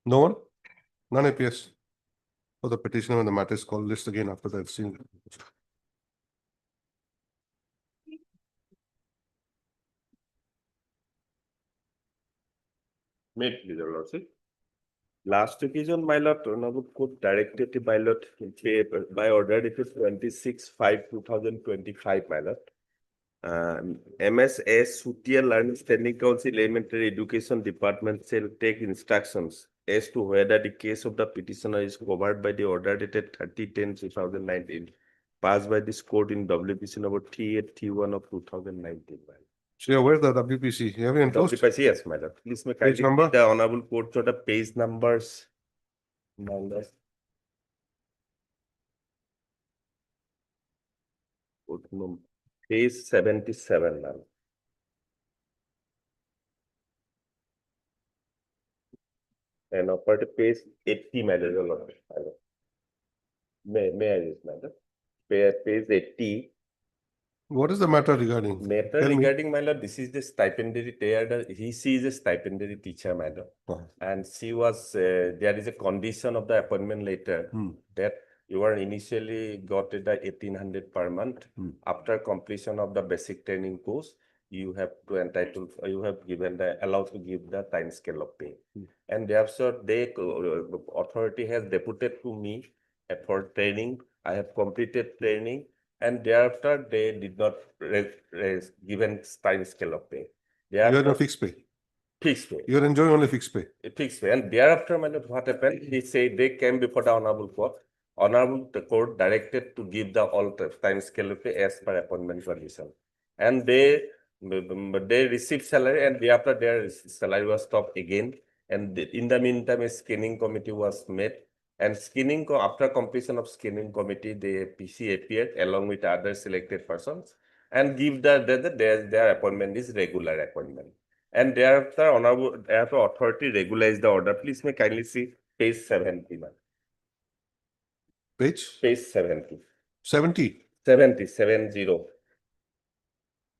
No one? None appears. For the petitioner, when the matter is called, list again after that seen. Made, Your Lordship. Last occasion, my lord, honorable court directed by lord by order it is 26/5/2025, my lord. MSS Sutia Learning Standing Council Elementary Education Department shall take instructions as to whether the case of the petitioner is covered by the order dated 30/10/2019 passed by this court in WPC number 3831 of 2019. So you're aware of the WPC, you have it enclosed? WPC, yes, my lord. Please make Page number? the honorable court to the page numbers. Page 77, ma'am. And upper to page 80, my lord, Your Lordship. May I use, madam? Page 80. What is the matter regarding? Matter Tell me. regarding, my lord, this is the stipendary, she is a stipendary teacher, madam. And she was, there is a condition of the appointment letter that you are initially got it at 1800 per month. After completion of the basic training course, you have to entitle, you have given the, allowed to give the time scale of pay. And therefore, they, authority has deputed to me for training. I have completed training. And thereafter, they did not given time scale of pay. You are on fixed pay. Fixed pay. You are enjoying only fixed pay. Fixed pay. And thereafter, my lord, what happened? He said they came before the honorable court. Honorable court directed to give the all time scale of pay as per appointment condition. And they received salary, and thereafter their salary was stopped again. And in the meantime, a screening committee was made. And screening, after completion of screening committee, the PC appeared along with other selected persons and give their appointment is regular appointment. And thereafter, honorable authority regularized the order. Please may kindly see page 70. Page? Page 70. 70? 70.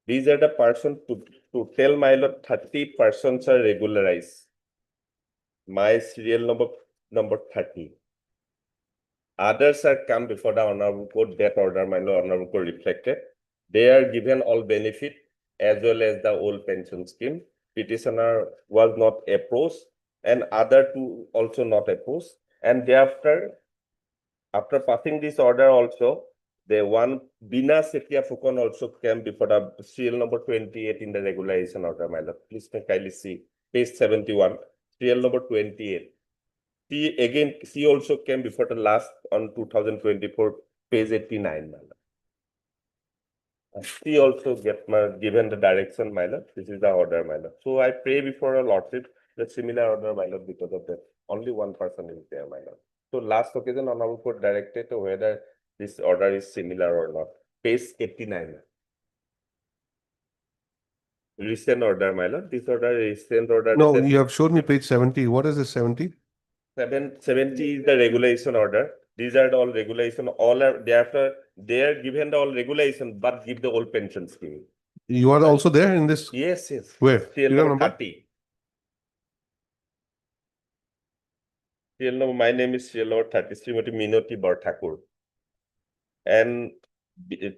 These are the person to tell my lord 30 persons are regularized. My serial number 30. Others are come before the honorable court, that order, my lord, honorable court reflected. They are given all benefit as well as the old pension scheme. Petitioner was not approached, and other two also not approached. And thereafter, after passing this order also, the one Bina Setia Fukon also came before the serial number 28 in the regularization order, my lord. Please kindly see page 71, serial number 28. She also came before the last on 2024, page 89, my lord. She also given the direction, my lord. This is the order, my lord. So I pray before a lordship the similar order, my lord, because of that. Only one person is there, my lord. So last occasion, honorable court directed to whether this order is similar or not. Page 89. Recent order, my lord. This order is recent order. No, you have showed me page 70. What is this 70? 70 is the regulation order. These are the all regulation. All are thereafter they are given the all regulation, but give the old pension scheme. You are also there in this? Yes, yes. Where? Serial number 30. Serial number, my name is serial number 30, Srimati Minoti Barthakur. And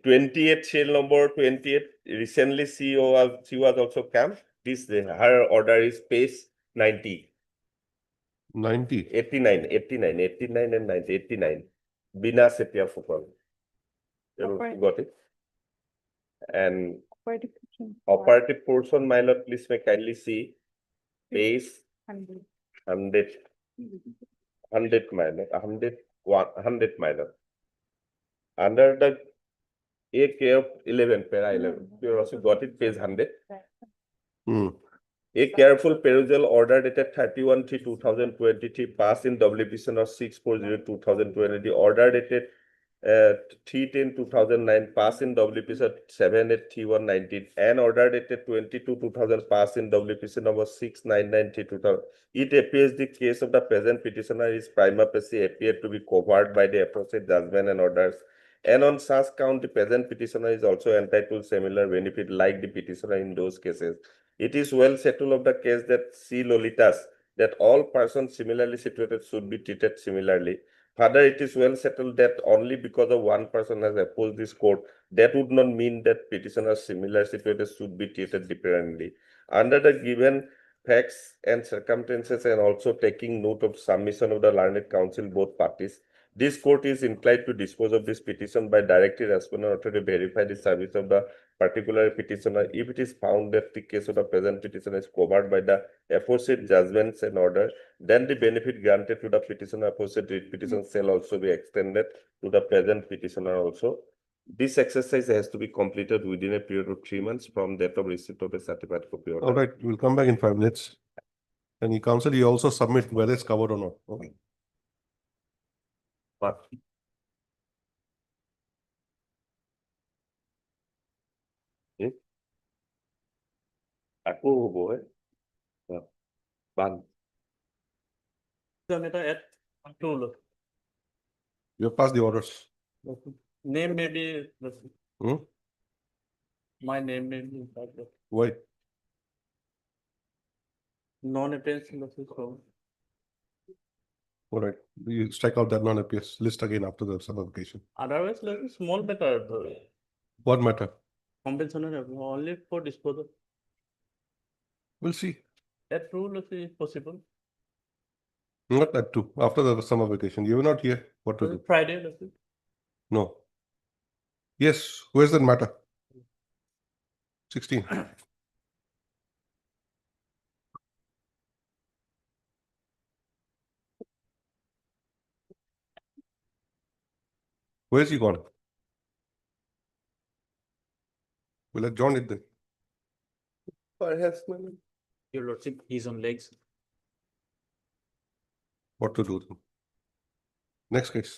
28 serial number 28. Recently, she was also come. This her order is page 90. 90. 89 and 90, 89. Bina Setia Fukon. Got it? And operative portion, my lord, please may kindly see page 100, my lord, 100, my lord. Under the AK of 11, para 11, you also got it, page 100. A careful perusal order dated 31/3/2023 passed in WPC number 640/2020, order dated 3/10/2009 passed in WPC 7/8/3119, and order dated 22/2000 passed in WPC number 699/2000. It appears the case of the present petitioner is prima facie appeared to be covered by the aforesaid judgment and orders, and on such count the present petitioner is also entitled to similar benefit like the petitioner in those cases. It is well settled of the case that C. Lolitas that all persons similarly situated should be treated similarly. Further, it is well settled that only because of one person has opposed this court, that would not mean that petitioners similar situated should be treated differently. Under the given facts and circumstances, and also taking note of submission of the learned counsel both parties, this court is inclined to dispose of this petition by directing respondent authority to verify the service of the particular petitioner. If it is found that the case of the present petitioner is covered by the aforesaid judgments and order, then the benefit granted to the petitioner aforesaid petition shall also be extended to the present petitioner also. This exercise has to be completed within a period of 3 months from that of receipt of a certified copy order. All right, we'll come back in 5 minutes. And you counsel, you also submit whether it's covered or not. Okay. But আকৌ হ'ব বান You have passed the orders. Name may be, Hmm? my name may be, Why? non-appearance notice from. All right, you strike out that non-appears list again after the certification. Otherwise, like a small matter, What matter? compensation only for disposal. We'll see. That rule is possible. Not that too. After the summer vacation, you were not here. What to do? Friday, No. Yes, where's that matter? 16. Where's he gone? We'll let John it then. Perhaps, Your lordship, he's on legs. What to do then? Next case.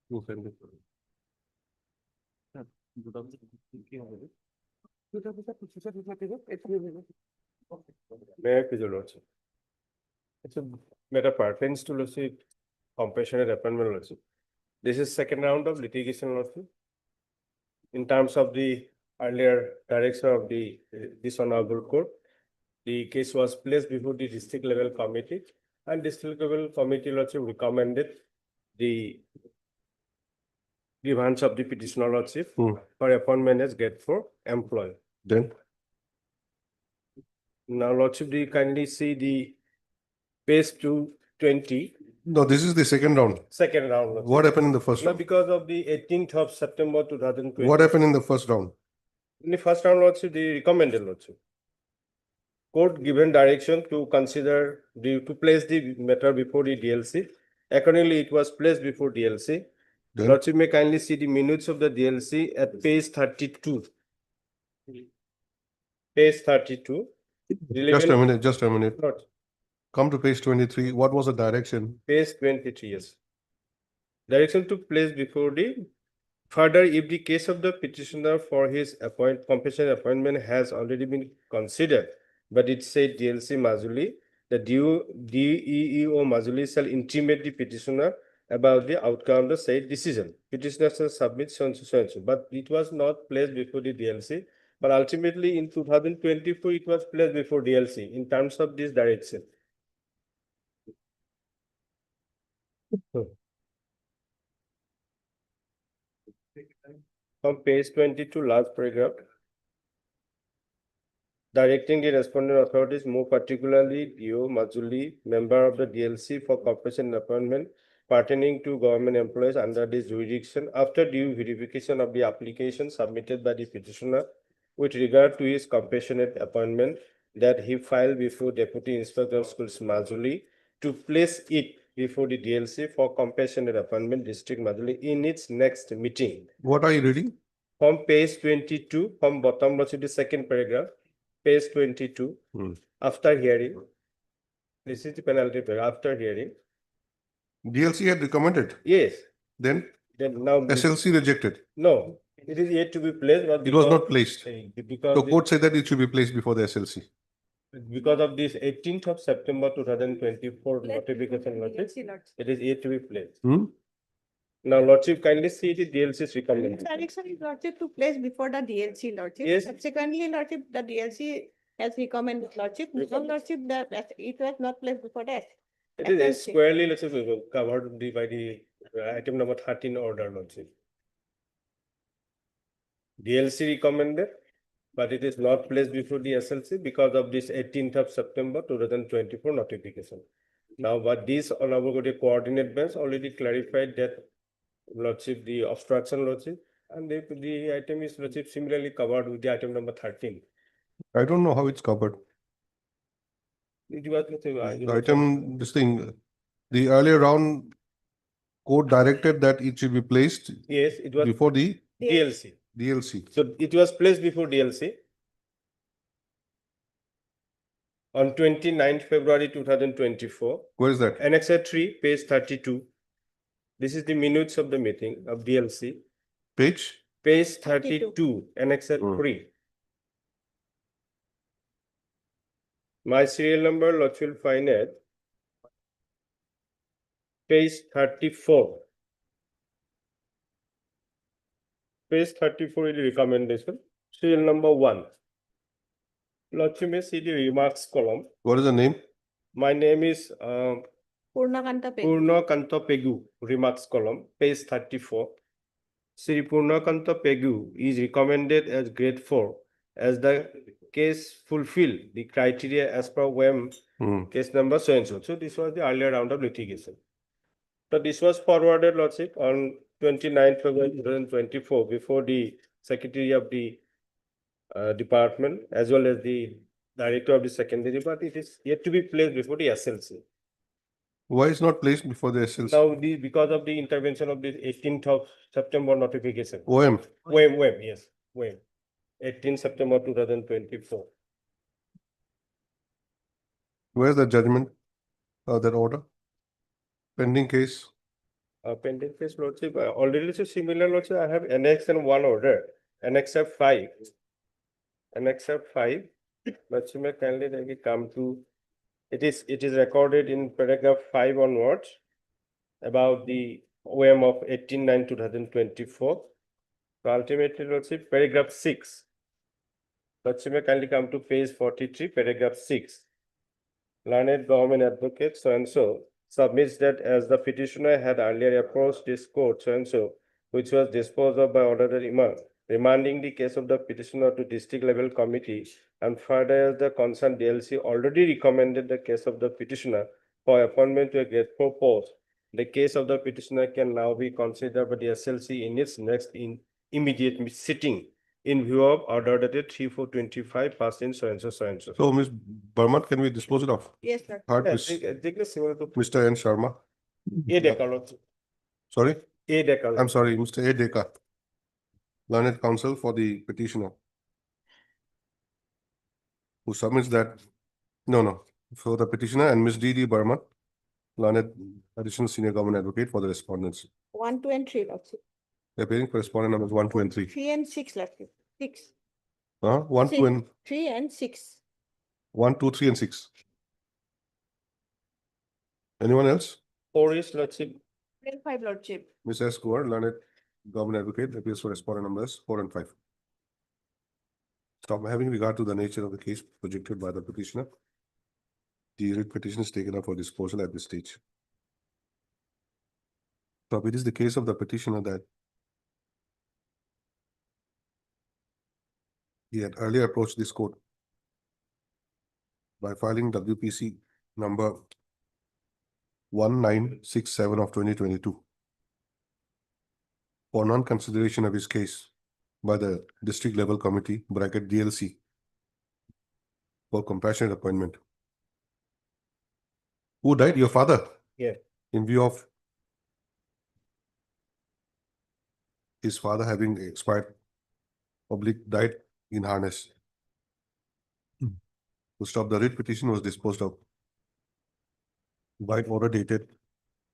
Who sent it? Mayor to your lordship. It's a matter pertains to lordship, compassionate appointment lordship. This is second round of litigation lordship. In terms of the earlier direction of the this honorable court, the case was placed before the district level committee, and district level committee lordship recommended the grievance of the petitioner lordship for appointment as grade 4 employee. Then? Now lordship, do you kindly see the page 220? No, this is the second round. Second round. lordship. What happened in the first No, round? because of the 18th of September 2020. What happened in the first round? In the first round, lordship, the recommended lordship. Court given direction to consider to place the matter before the DLC. Accordingly, it was placed before DLC. Then? Lordship may kindly see the minutes of the DLC at page 32. Page 32. Just a minute, just a minute. Not Come to page 23. What was the direction? page 23, yes. Direction took place before the further if the case of the petitioner for his compensation appointment has already been considered, but it said DLC Mazuli, the DEEO Mazuli shall intimate the petitioner about the outcome of the said decision. Petitioner shall submit so and so, so and so, but it was not placed before the DLC. But ultimately in 2024, it was placed before DLC in terms of this direction. From page 22, last paragraph. Directing the respondent authorities, more particularly DO Mazuli, member of the DLC for compensation appointment pertaining to government employees under this jurisdiction, after due verification of the application submitted by the petitioner with regard to his compassionate appointment that he filed before Deputy Inspector of Schools Mazuli to place it before the DLC for compassionate appointment district Mazuli in its next meeting. What are you reading? from page 22, from bottom lordship, the second paragraph, page 22, after hearing. This is the penalty paragraph, after hearing. DLC had recommended. Yes. Then Now SLC rejected. No, it is yet to be placed. But It was because- not placed. Because The court said that it should be placed before the SLC. because of this 18th of September 2024 notification, Lordship, it is yet to be placed. Now, Lordship, kindly see the DLC's recommendation. Direction is Lordship to place before the DLC, Lordship. Yes. Subsequently, Lordship, the DLC has recommended Lordship, Lordship, that it was not placed before that. It is squarely, Lordship, covered by the item number 13 order, Lordship. DLC recommended, but it is not placed before the SLC because of this 18th of September 2024 notification. Now, but this honorable coordinate bench already clarified that Lordship, the obstruction, Lordship, and the item is, Lordship, similarly covered with the item number 13. I don't know how it's covered. It was, The item, this thing, the earlier round court directed that it should be placed Yes, it was before the DLC. DLC. So it was placed before DLC on 29th February 2024. Where is that? Annexure 3, page 32. This is the minutes of the meeting of DLC. Page? Page 32, Annexure 3. My serial number, Lodge will find it. Page 34. Page 34 is the recommendation. Serial number 1. Lodge may see the remarks column. What is the name? My name is Purnakanta Pegu. Purnakanta Pegu, remarks column, page 34. Sri Purnakanta Pegu is recommended as grade 4 as the case fulfill the criteria as per WEM case number so and so. So this was the earlier round of litigation. So this was forwarded, Lordship, on 29th February 2024 before the Secretary of the department as well as the Director of the Secondary, but it is yet to be placed before the SLC. Why is not placed before the SLC? Now, because of the intervention of the 18th of September notification. OM. WEM, yes, WEM. 18th September 2024. Where's the judgment? That order? Pending case? Pending case, Lordship, already so similar, Lordship, I have annexed and one order, annexure 5. Annexure 5, but you may kindly come to, it is recorded in paragraph 5 onwards about the OM of 18/9/2024. So ultimately, Lordship, paragraph 6. But you may kindly come to page 43, paragraph 6. Learned government advocate so and so submits that as the petitioner had earlier approached this court so and so, which was disposed of by order of Imam, remanding the case of the petitioner to district level committee, and further as the concerned DLC already recommended the case of the petitioner for appointment to a grade 4 post, the case of the petitioner can now be considered by the SLC in its next immediate sitting in view of order dated 3/4/25 passed in so and so so and so. So, Ms. Burma, can we dispose it off? Yes, sir. Heard, Mr. N. Sharma. A Deka, Sorry? A Deka. I'm sorry, Mr. A. Deka. Learned counsel for the petitioner. Who submits that, no, for the petitioner, and Ms. D. Burma, learned additional senior government advocate for the respondents. 1, 2, and 3, Lordship. Appearing for respondent numbers 1, 2, and 3. 3 and 6, Lordship. 6. 1, 2, and 3 and 6. 1, 2, 3, and 6. Anyone else? 4 is Lordship. 5, Lordship. Ms. S. Kuar, learned government advocate, appears for respondent numbers 4 and 5. Stop having regard to the nature of the case projected by the petitioner. The writ petition is taken up for disposal at this stage. So it is the case of the petitioner that he had earlier approached this court by filing WPC number 1967 of 2022 for non-consideration of his case by the district level committee (DLC) for compassionate appointment. Who died? Your father? Yeah. In view of his father having expired / died in harness. To stop, the writ petition was disposed of by order dated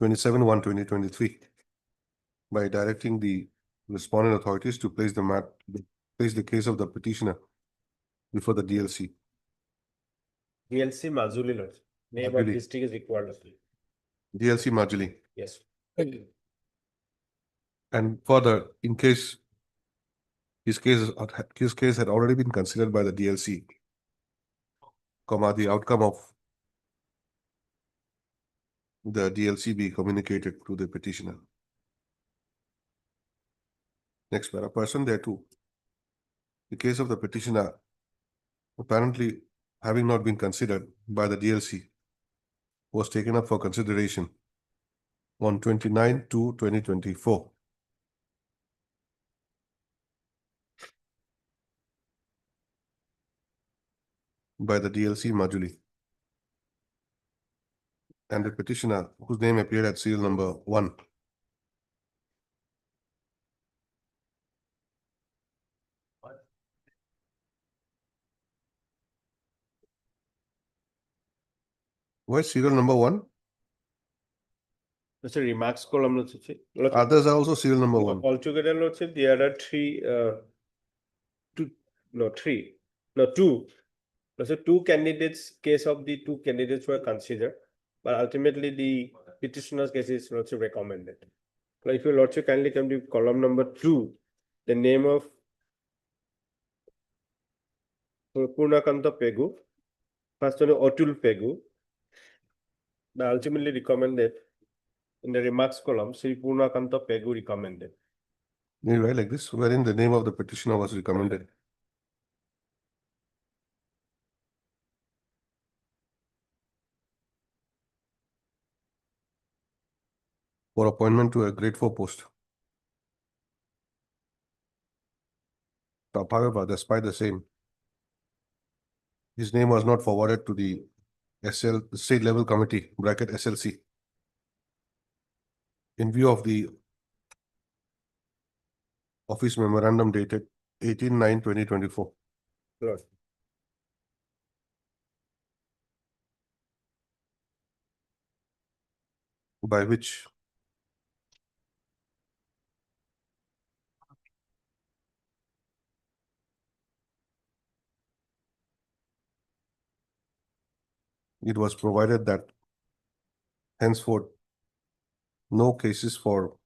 27/1/2023 by directing the respondent authorities to place the case of the petitioner before the DLC. DLC Majuli, Lord. Name of Majuli. district is required. DLC Majuli. Yes. And further, in case his case had already been considered by the DLC, the outcome of the DLC be communicated to the petitioner. Next para person there too. The case of the petitioner apparently having not been considered by the DLC was taken up for consideration on 29/2/2024. By the DLC Majuli. And the petitioner whose name appeared at serial number 1. Where's serial number 1? That's a remarks column, Lordship. Others are also serial number 1. Altogether, Lordship, there are two. So two candidates, case of the two candidates were considered, but ultimately the petitioner's case is also recommended. Now, if you Lordship kindly come to column number 2, the name of Purnakanta Pegu, first one Otul Pegu, but ultimately recommended in the remarks column, Sri Purnakanta Pegu recommended. You write like this, wherein the name of the petitioner was recommended. For appointment to a grade 4 post. However, despite the same, his name was not forwarded to the state level committee (SLC) in view of the office memorandum dated 18/9/2024. Right. By which it was provided that henceforth no cases for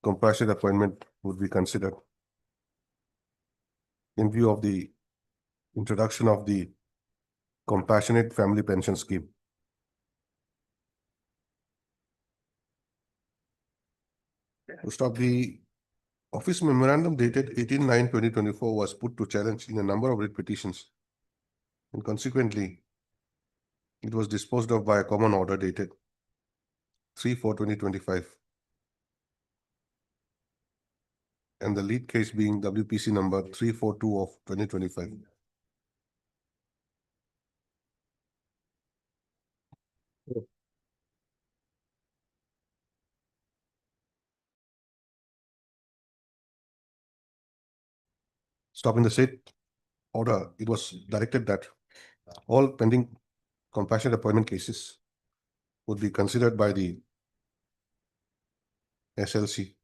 compassionate appointment would be considered in view of the introduction of the compassionate family pension scheme. To stop, the office memorandum dated 18/9/2024 was put to challenge in a number of writ petitions, and consequently it was disposed of by a common order dated 3/4/2025, and the lead case being WPC number 342 of 2025. Stopping the state order, it was directed that all pending compassionate appointment cases would be considered by the SLC.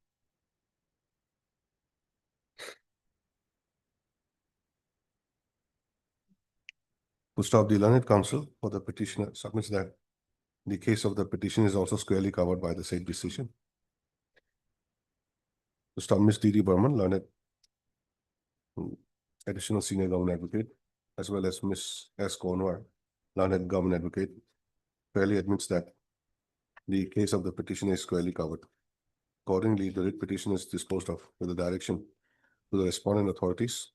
To stop, the learned counsel for the petitioner submits that the case of the petition is also squarely covered by the said decision. To stop, Ms. D.D. Burman, learned additional senior government advocate, as well as Ms. S. Konwar, learned government advocate, fairly admits that the case of the petition is squarely covered. Accordingly, the writ petition is disposed of with the direction to the respondent authorities,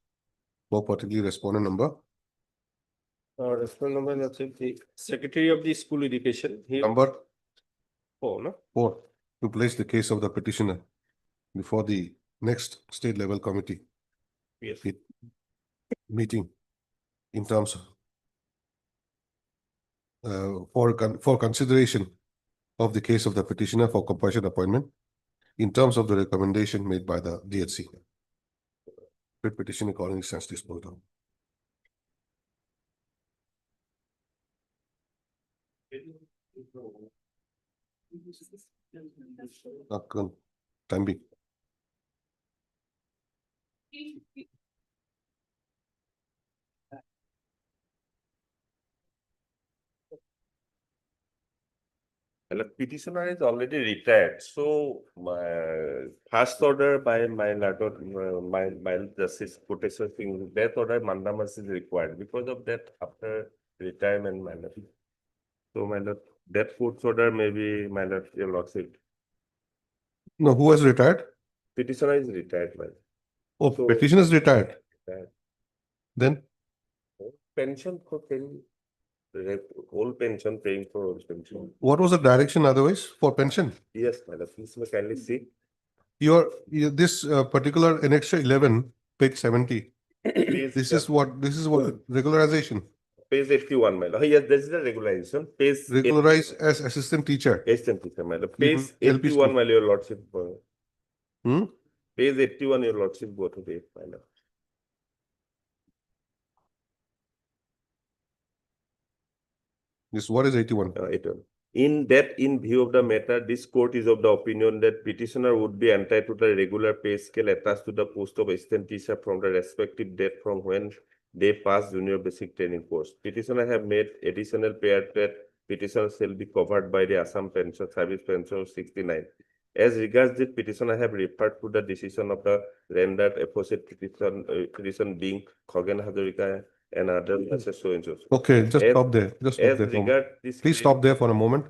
more particularly respondent number. Respondent number, let's say the Secretary of the School Education. Number 4, no? 4, to place the case of the petitioner before the next state level committee. Yes. Meeting in terms of for consideration of the case of the petitioner for compassionate appointment in terms of the recommendation made by the DHC. Writ petition accordingly stands disposed of. Time being. Well, petitioner is already retired, so my first order by my my justice quotation thing, death order mandamus is required. Because of that, after retirement, my lord. So my lord, death court order maybe my lord, your lordship. No, who has retired? Petitioner is retired, my lord. Oh, So- petitioner is retired. Retired. Then Pension for paying, old pension, paying for old pension. what was the direction otherwise for pension? Yes, my lord, please may kindly see. This particular annexure 11, page 70. Please, This is what regularization. Page 81, my lord. Yes, this is the regularization. Page Regularize as assistant teacher. Assistant teacher, my lord. Mhm. Page LP 81, school. my your lordship. Hmm? Page 81, your lordship, go to the, my lord. This what is 81? 81. In that, in view of the matter, this court is of the opinion that petitioner would be entitled to a regular pay scale attached to the post of assistant teacher from the respective date from when they pass junior basic training course. Petitioner have made additional pay that petitioner shall be covered by the Assam Pension Service Pension 69. As regards this petitioner have referred to the decision of the rendered opposite petition being Khogen Hazarika and other so and so. Okay, just As- stop there. Just stop As there. For a moment. regard this. Please stop there for a moment.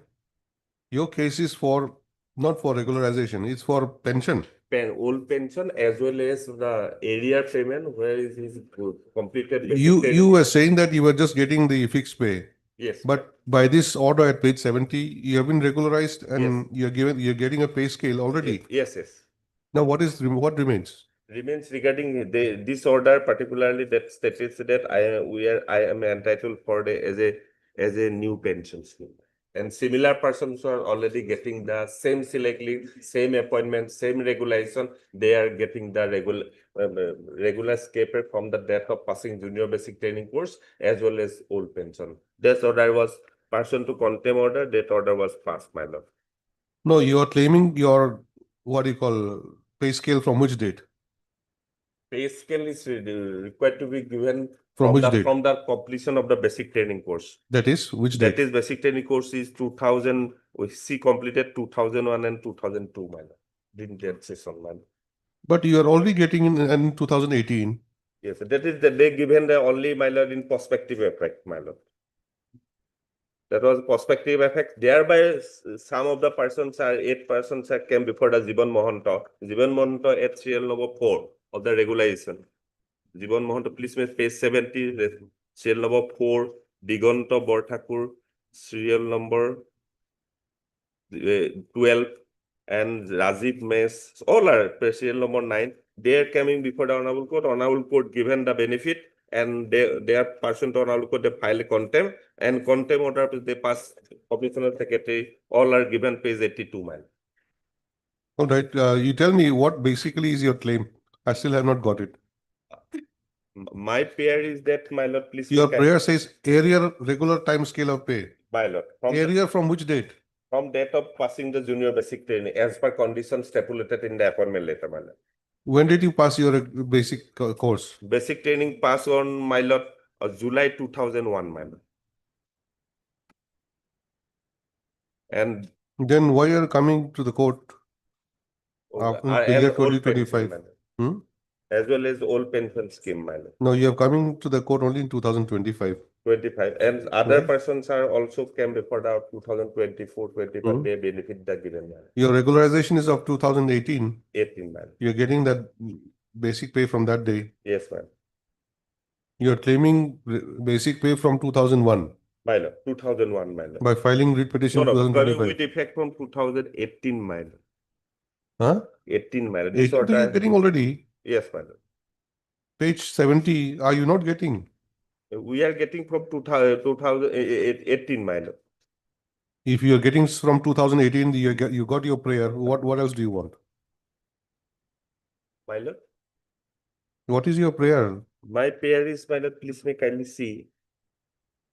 Your case is for not for regularization, it's for pension. Old pension as well as the area payment where is his completed. basic You training. were saying that you were just getting the fixed pay. Yes. But by this order at page 70, you have been regularized and you're getting a pay scale already. Yes, yes. Now what remains? Remains regarding this order particularly that states that I am entitled for as a new pension scheme. And similar persons who are already getting the same selectly, same appointment, same regulation, they are getting the regular scaper from the date of passing junior basic training course as well as old pension. This order was person to contempt order, that order was passed, my lord. No, you are claiming your, what do you call, pay scale from which date? Pay scale is required to be given From which date? from the completion of the basic training course. That is, which That date? is basic training course is 2000, she completed 2001 and 2002, my lord. Didn't get session, my lord. But you are already getting in 2018. Yes, that is the day given the only, my lord, in prospective effect, my lord. That was prospective effect. Thereby, some of the persons are 8 persons are came before the Jiban Mohanto. Jiban Mohanto at serial number 4 of the regulation. Jiban Mohanto, please make page 70, serial number 4, Digonto Borthakur, serial number 12, and Rajiv Mes, all are serial number 9. They are coming before the Honorable Court. Honorable Court given the benefit, and they are person to Honorable Court, they file a contempt, and contempt order they pass Commissioner Secretary, all are given page 82, man. All right, you tell me what basically is your claim. I still have not got it. My prayer is that, my lord, please. Your prayer says area regular time scale of pay. My lord. Area from which date? From date of passing the junior basic training as per conditions stipulated in the appointment letter, my lord. When did you pass your basic course? Basic training pass on, my lord, July 2001, my lord. And then why are you coming to the court after the year 2025? As well as old pension scheme, my lord. No, you are coming to the court only in 2025. 25, and other persons are also came before the 2024, 25, they benefit the given, man. Your regularization is of 2018. 18, man. You're getting that basic pay from that day. Yes, man. You're claiming basic pay from 2001. My lord, 2001, my lord. By filing writ petition No, 2025. coming with effect from 2018, my lord. Huh? 18, my lord. 18 you're getting already. Yes, my lord. Page 70, are you not getting? We are getting from 2018, my lord. If you're getting from 2018, you got your prayer. What else do you want? My lord? What is your prayer? My prayer is, my lord, please may kindly see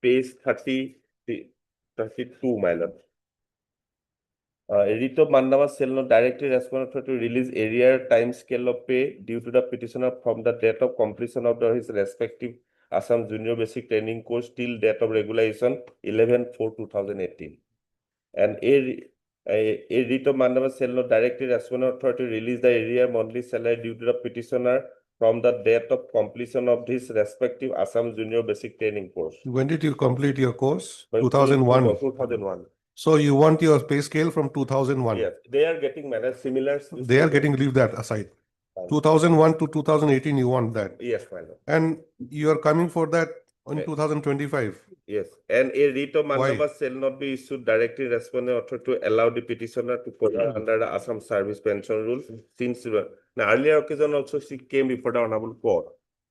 page 32, my lord. Writ of mandama shall not directly respond to release area time scale of pay due to the petitioner from the date of completion of his respective Assam Junior Basic Training course till date of regulation 11/4/2018. And a writ of mandama shall not directly respond to release the area monthly salary due to the petitioner from the date of completion of his respective Assam Junior Basic Training course. When did you complete your course? By 2001. 2001. So you want your pay scale from 2001. Yes, they are getting similar. They are getting, leave that aside. 2001 to 2018, you want that. Yes, my lord. And you are coming for that in Yes. 2025. Yes, and a writ of Why? mandama shall not be issued directly responding author to allow the petitioner to cover under the Assam Service Pension Rules. Since now earlier occasion also she came before the Honorable Court,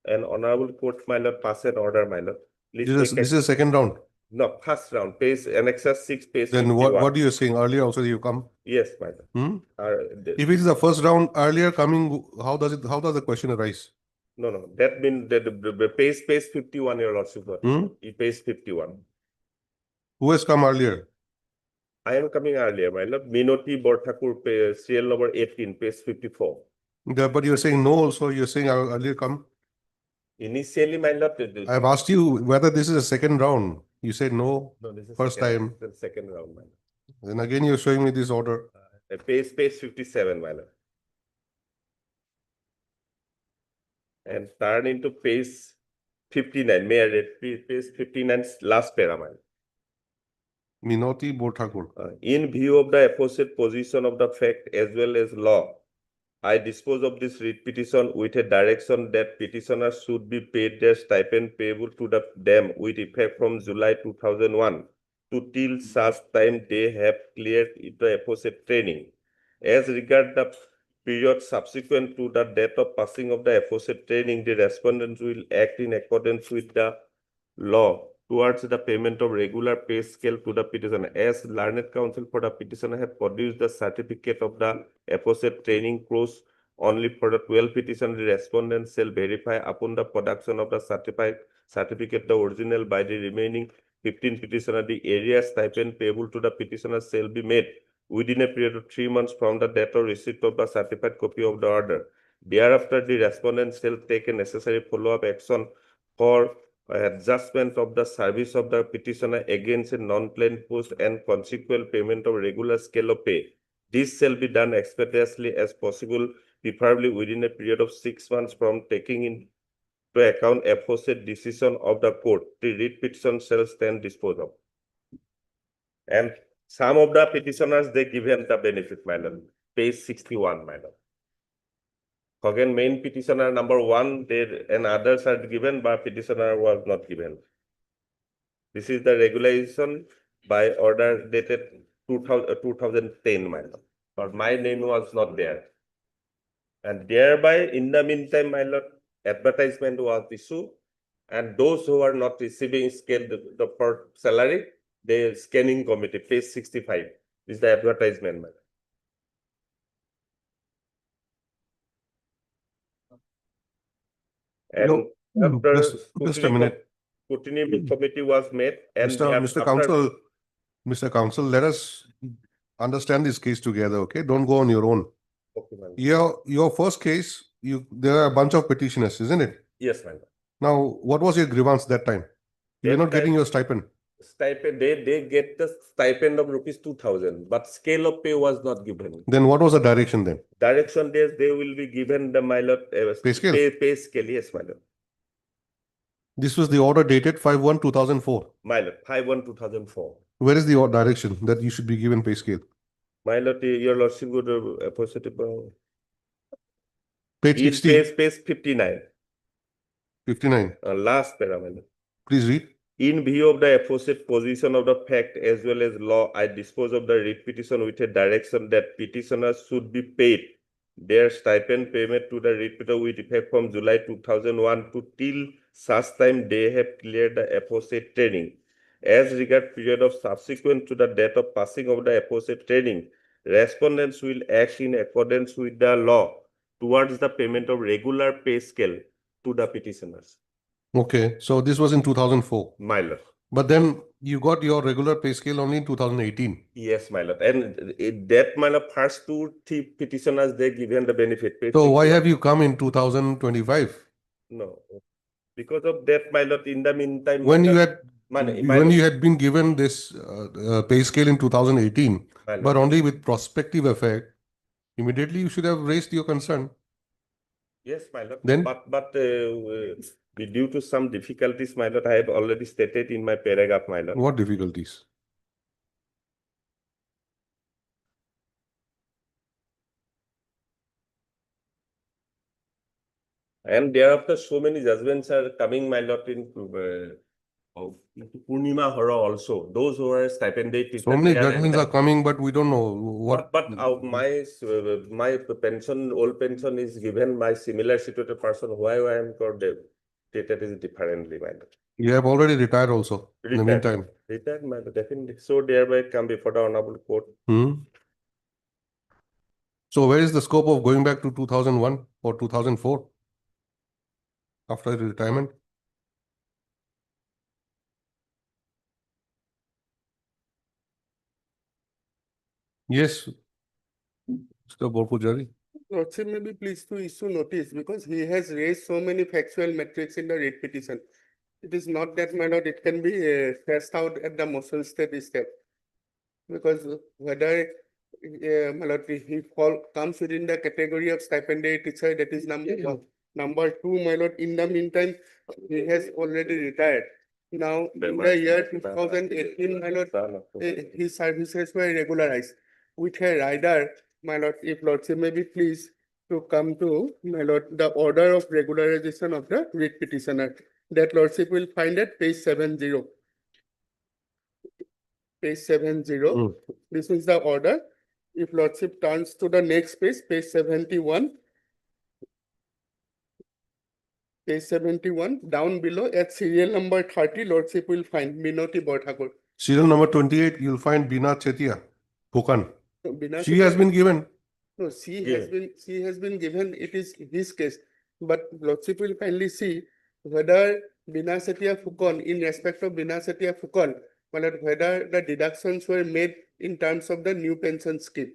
and Honorable Court, my lord, passed an order, my lord. Please This is second round. no, first round, page annexus 6, page Then 51. what are you saying? Earlier also you come? Yes, my lord. Hmm? The- If it is the first round earlier coming, how does the question arise? No, that means that the page 51, your lordship. Page 51. Who has come earlier? I am coming earlier, my lord. Minoti Borthakur, serial number 18, page 54. But you're saying no also, you're saying I'll earlier come? Initially, my lord. I've asked you whether this is a second round. You said no, No, this is first time. the second round, my lord. Then again, you're showing me this order. Page 57, my lord. And turn into page 59. May I read page 59, last para, my lord. Minoti Borthakur. In view of the aforesaid position of the fact as well as law, I dispose of this writ petition with a direction that petitioners should be paid their stipend payable to them with effect from July 2001 to till such time they have cleared the aforesaid training. As regard the period subsequent to the date of passing of the aforesaid training, the respondents will act in accordance with the law towards the payment of regular pay scale to the petitioner. As learned counsel for the petitioner have produced the certificate of the aforesaid training course only for the 12 petition, the respondent shall verify upon the production of the certificate the original by the remaining 15 petitioner. The area stipend payable to the petitioner shall be made within a period of 3 months from the date of receipt of the certified copy of the order. Thereafter, the respondent shall take a necessary follow-up action for adjustment of the service of the petitioner against a non-plain post and consequent payment of regular scale of pay. This shall be done expeditiously as possible, preferably within a period of 6 months from taking into account aforesaid decision of the court. The writ petition shall stand disposed of. And some of the petitioners, they given the benefit, my lord. Page 61, my lord. Again, main petitioner number 1, and others are given, but petitioner was not given. This is the regulation by order dated 2010, my lord. But my name was not there. And thereby, in the meantime, my lord, advertisement was issued, and those who are not receiving scale the salary, the scanning committee, page 65, is the advertisement, my lord. And after just a minute. scrutiny committee was made, and Mr. Counsel, let us understand this case together, okay? Don't go on your own. Okay, ma'am. Your first case, there are a bunch of petitioners, isn't it? Yes, ma'am. Now, what was your grievance that time? You were not getting your stipend. Stipend, they get the stipend of rupees 2,000, but scale of pay was not given. Then what was the direction then? Direction days, they will be given the, my lord, Pay scale? Pay scale, yes, my lord. This was the order dated 5/1/2004. My lord, 5/1/2004. Where is the direction that you should be given pay scale? My lord, your lordship would Page 60. Page 59. 59. Last para, my lord. Please read. In view of the aforesaid position of the fact as well as law, I dispose of the writ petition with a direction that petitioners should be paid their stipend payment to the writ petitioner with effect from July 2001 to till such time they have cleared the aforesaid training. As regard period of subsequent to the date of passing of the aforesaid training, respondents will act in accordance with the law towards the payment of regular pay scale to the petitioners. Okay, so this was in 2004. My lord. But then you got your regular pay scale only in 2018. Yes, my lord. And that, my lord, first two three petitioners, they given the benefit. Pay So scale why to have you come in 2025? No, because of that, my lord, in the meantime, When my you lord, had my when you had been given this pay scale in 2018, My lord. but only with prospective effect, immediately you should have raised your concern. Yes, my lord. Then- But due to some difficulties, my lord, I have already stated in my paragraph, my lord. What difficulties? And thereafter, so many judgments are coming, my lord, into Purnima Hora also. Those who are stipended. So many judgments are coming, but we don't know what. But my pension, old pension is given by similar situated person. Why I am called treated is differently, my lord. You have already retired also in the meantime. Retired, my lord, definitely. So thereby come before the honorable court. So where is the scope of going back to 2001 or 2004 after retirement? Yes, Mr. Borpujari. Lordship may be pleased to issue notice because he has raised so many factual metrics in the writ petition. It is not that, my lord, it can be thrashed out at the motion stage step. Because whether my lord, he comes within the category of stipended teacher, that is number one. Number two, my lord, in the meantime, he has already retired. Now, in the year 2018, my lord, his services were regularized with a rider, my lord, if lordship may be pleased to come to, my lord, the order of regularization of the writ petitioner. That lordship will find at page 70. Page 70. This is the order. If lordship turns to the next page, page 71. Page 71, down below at serial number 30, lordship will find Minoti Borthakur. Serial number 28, you'll find Bina Chetia, Pukan. Bina She has Chetia- been given. No, she has been given, it is his case. But lordship will kindly see whether Bina Setia Fukon, in respect of Bina Setia Fukon, whether the deductions were made in terms of the new pension scheme.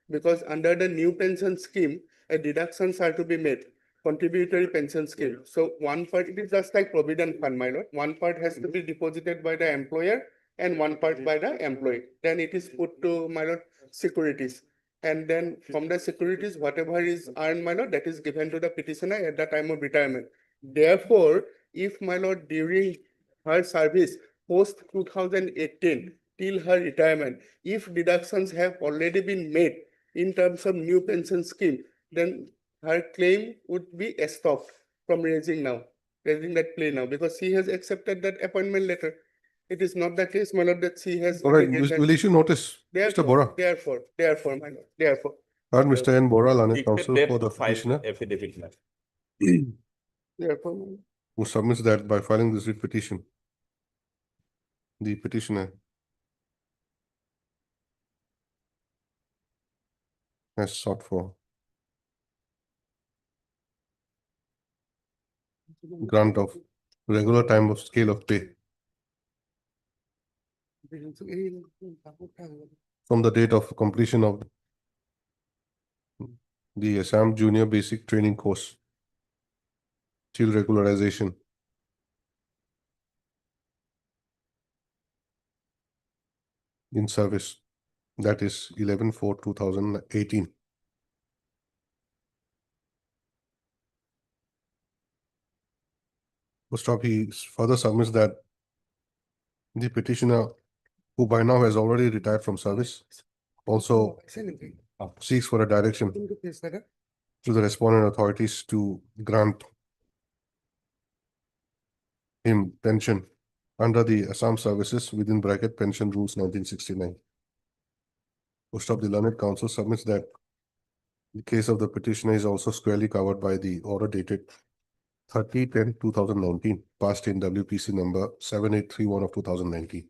Because under the new pension scheme, deductions are to be made, contributory pension scheme. So one part, it is just like provident fund, my lord. One part has to be deposited by the employer and one part by the employee. Then it is put to, my lord, securities. And then from the securities, whatever is earned, my lord, that is given to the petitioner at the time of retirement. Therefore, if, my lord, during her service post 2018 till her retirement, if deductions have already been made in terms of new pension scheme, then her claim would be stopped from raising that plea now, because she has accepted that appointment letter. It is not the case, my lord, that she has. All right, will issue notice, Mr. Bora. Therefore, my lord, therefore. Or Mr. N. Bora, Lanet Dictate Counsel that for the to file petitioner, affidavit, my lord. Therefore, my lord. who submits that by filing this writ petition. The petitioner has sought for grant of regular time of scale of pay from the date of completion of the Assam Junior Basic Training Course till regularization. In service, that is 11/4/2018. First off, he further submits that the petitioner, who by now has already retired from service, also seeks for a direction to the respondent authorities to grant him pension under the Assam Services within bracket Pension Rules 1969. Most of the learned counsel submits that the case of the petitioner is also squarely covered by the order dated 30/10/2019, passed in WPC number 7831 of 2019.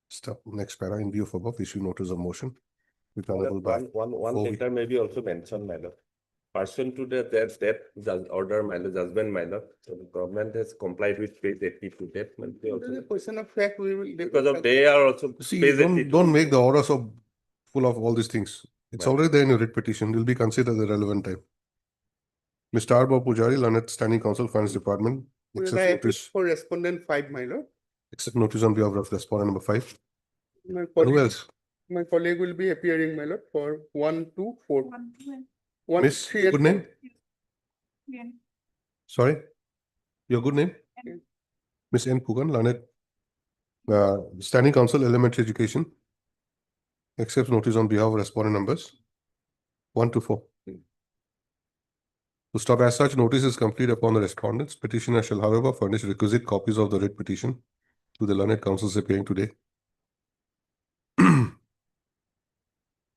Step next para, in view of above, issue notice of motion. With honorable by One 4 letter may be also mentioned, my lord. Pursuant to that order, my lord, judgment, my lord, so the government has complied with page 80 to that. It is a question of fact, we will. Because of they are also. See, page 80 don't make the order so full of all these things. It's Right. already there in your writ petition. It will be considered the relevant time. Mr. Arbo Pujari, Lanet Standing Counsel, Finance Department, Well, accept I appeal notice, for respondent 5, my lord. accept notice on behalf of respondent number 5. My Who colleague, else? my colleague will be appearing, my lord, for 1, 2, 4. 1, Miss, 3, and good 4. name? Sorry? Your good name? Miss N. Pugan, Lanet, Standing Counsel, Elementary Education. Accepts notice on behalf of respondent numbers 1 to 4. To stop as such, notice is complete upon the respondents. Petitioner shall, however, furnish requisite copies of the writ petition to the learned counsels appearing today.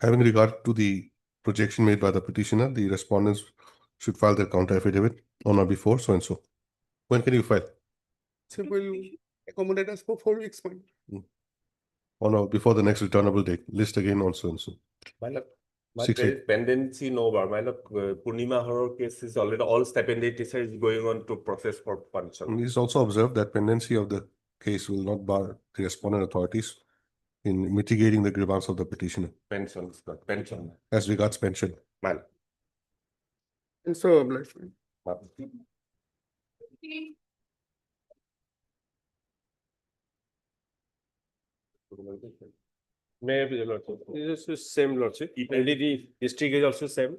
Having regard to the projection made by the petitioner, the respondents should file their counter affidavit on or before so and so. When can you file? So will accommodate us for 4 weeks, my lord. On or before the next returnable date. List again on so and so. My lord, but 6, there 8. is pendency no bar. My lord, Purnima horror case is already all stipended teacher is going on to process for pension. It is also observed that pendency of the case will not bar the respondent authorities in mitigating the grievance of the petitioner Pension, not pension. as regards pension. Man. And so obliged. Maybe the lordship. This is same lordship. LDD district is also same.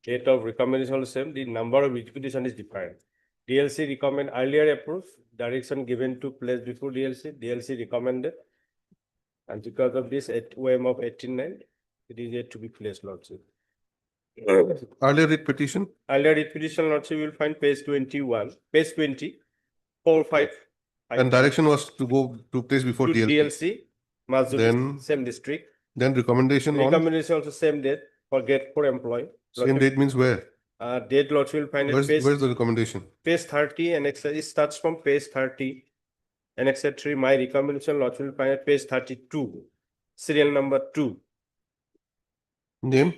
Date of recommendation also same. The number of petition is different. DLC recommend earlier approved, direction given to place before DLC. DLC recommended. And because of this at OM of 18.9, it is yet to be placed lordship. Earlier writ petition? Earlier writ petition lordship, you will find page 21, page 20, 4, 5. And direction was to go to place before To DLC. DLC, Mazur, Then- same district. Then recommendation on Recommendation also same date for get for employee. same date means where? Date lordship will find at Where's page, the recommendation? page 30 and it starts from page 30. And etc. My recommendation lordship will find at page 32. Serial number 2. Name?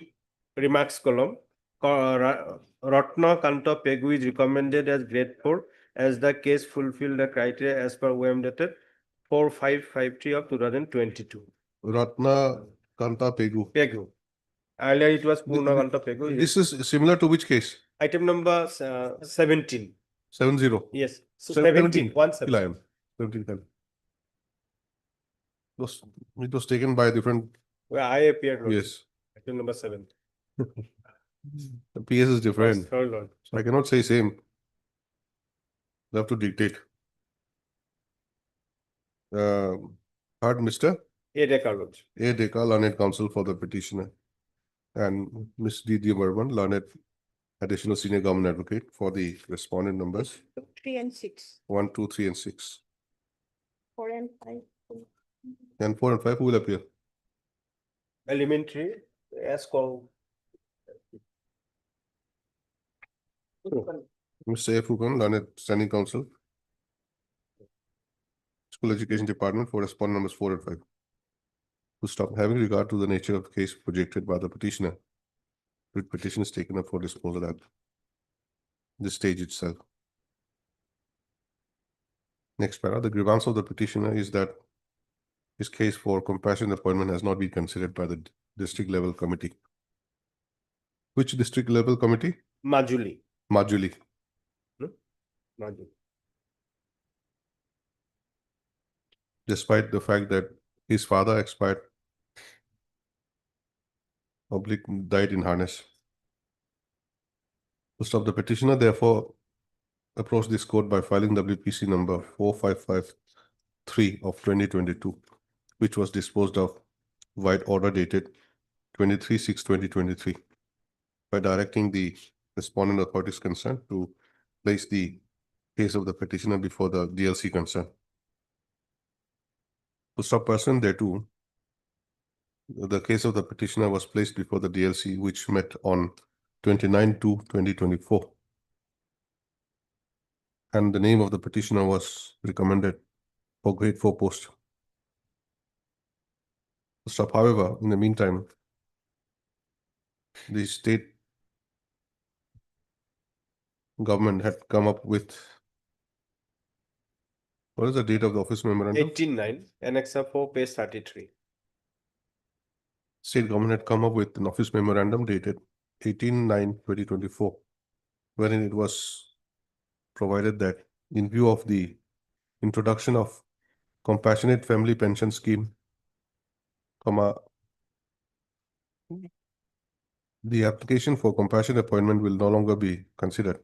Remarks column. Ratna Kanta Pegu is recommended as grade 4 as the case fulfilled the criteria as per OM dated 4553 of 2022. Ratna Kanta Pegu. Pegu. Earlier it was Purna Kanta Pegu. This is similar to which case? Item number 17. 70. Yes. So 17. 17. Still I am. 17. It was taken by a different. Well, I appeared. Yes. Item number 7. The PS is different. Third Lord. So I cannot say same. You have to dictate. Third, Mr. A. Dekar Lord. A. Dekar, learned counsel for the petitioner. And Ms. D. D. Burman, learned additional senior government advocate for the respondent numbers 3 and 6, 1, 2, 3, and 6. 4 and 5. And 4 and 5, who will appear? Elementary as called. Mr. A. Fukan, learned standing counsel. School Education Department for respondent numbers 4 and 5. To stop having regard to the nature of the case projected by the petitioner. Writ petition is taken up for disposal at this stage itself. Next para, the grievance of the petitioner is that his case for compassionate appointment has not been considered by the district level committee. Which district level committee? Majuli. Majuli. Majuli. Despite the fact that his father expired, died in harness. To stop the petitioner, therefore, approached this court by filing WPC number 4553 of 2022, which was disposed of via order dated 23/6/2023, by directing the respondent authorities concerned to place the case of the petitioner before the DLC concerned. To stop person thereto, the case of the petitioner was placed before the DLC, which met on 29/2/2024. And the name of the petitioner was recommended for grade 4 post. To stop, however, in the meantime, the state government had come up with, what is the date of the office memorandum? 18-9, Annexa 4, page 33. State government had come up with an office memorandum dated 18/9/2024, wherein it was provided that in view of the introduction of compassionate family pension scheme, the application for compassionate appointment will no longer be considered.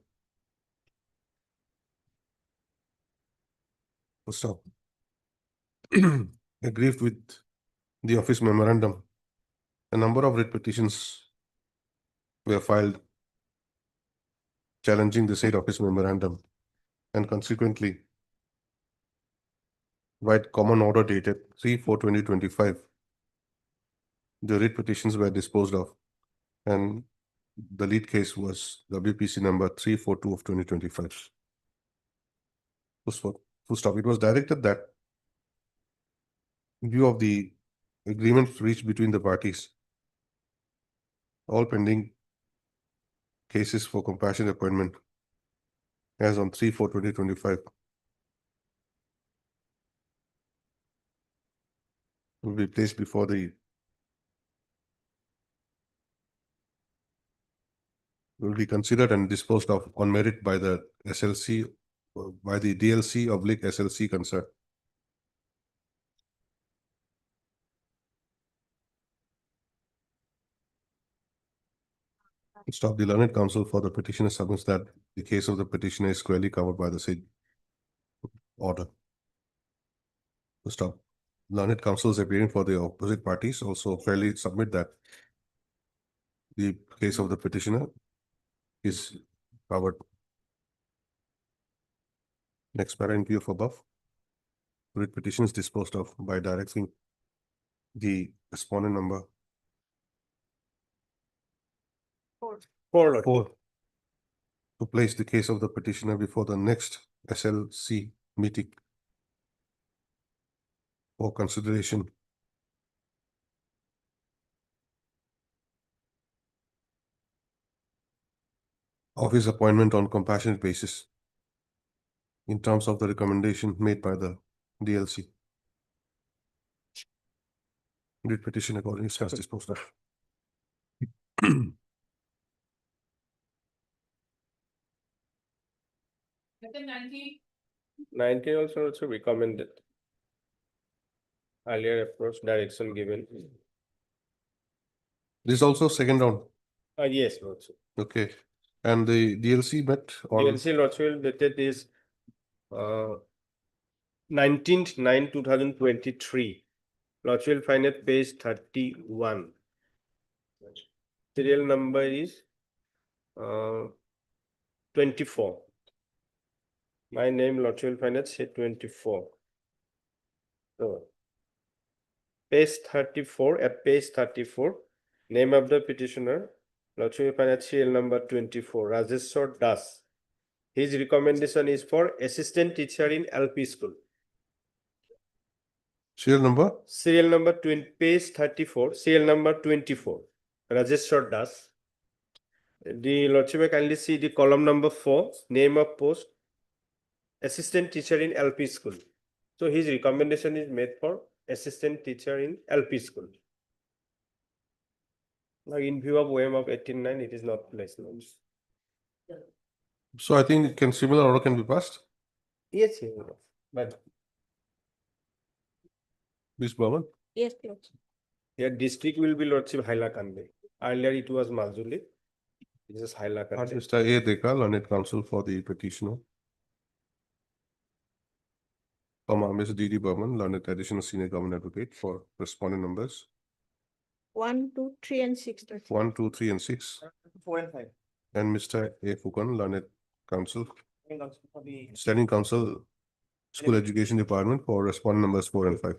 Stop. Aggrieved with the office memorandum, a number of writ petitions were filed challenging the said office memorandum, and consequently, by common order dated 3/4/2025, the writ petitions were disposed of, and the lead case was WPC number 342 of 2025. Full stop. It was directed that in view of the agreement reached between the parties, all pending cases for compassionate appointment as on 3/4/2025 will be placed before the will be considered and disposed of on merit by the SLC, by the DLC/SLC concerned. Stop. The learned counsel for the petitioner submits that the case of the petitioner is squarely covered by the said order. Stop. Learned counsels appearing for the opposite parties also fairly submit that the case of the petitioner is covered. Next para in view of above, writ petition is disposed of by directing the respondent number 4. to place the case of the petitioner before the next SLC meeting for consideration of his appointment on compassionate basis in terms of the recommendation made by the DLC. Writ petition accordingly stands disposed of. 19 also recommended. Earlier approach direction given. This is also second round. Yes, Lordship. Okay. And the DLC met on DLC Lordship dated is 19/9/2023. Lordship find at page 31. Serial number is 24. My name Lordship find at 24. So, page 34, at page 34, name of the petitioner, Lordship find at serial number 24, Rajeshwar Das. His recommendation is for assistant teacher in LP school. serial number? Serial number 20, page 34, serial number 24, Rajeshwar Das. The Lordship kindly see the column number 4, name of post, assistant teacher in LP school. So his recommendation is made for assistant teacher in LP school. Now in view of OM of 18/9, it is not placed. So I think similar order can be passed. Yes, but Ms. Burman? Yes, Lordship. here district will be Lordship Hailakandi. Earlier it was Majuli. This is And Hailakandi. Mr. A. Dekal, learned counsel for the petitioner. Ms. D.D. Burman, learned additional senior government advocate for respondent numbers 1, 2, 3, and 6. Lordship. 1, 2, 3, and 6. 4 and 5. And Mr. A. Fukan, learned counsel, standing counsel, school education department for respondent numbers 4 and 5.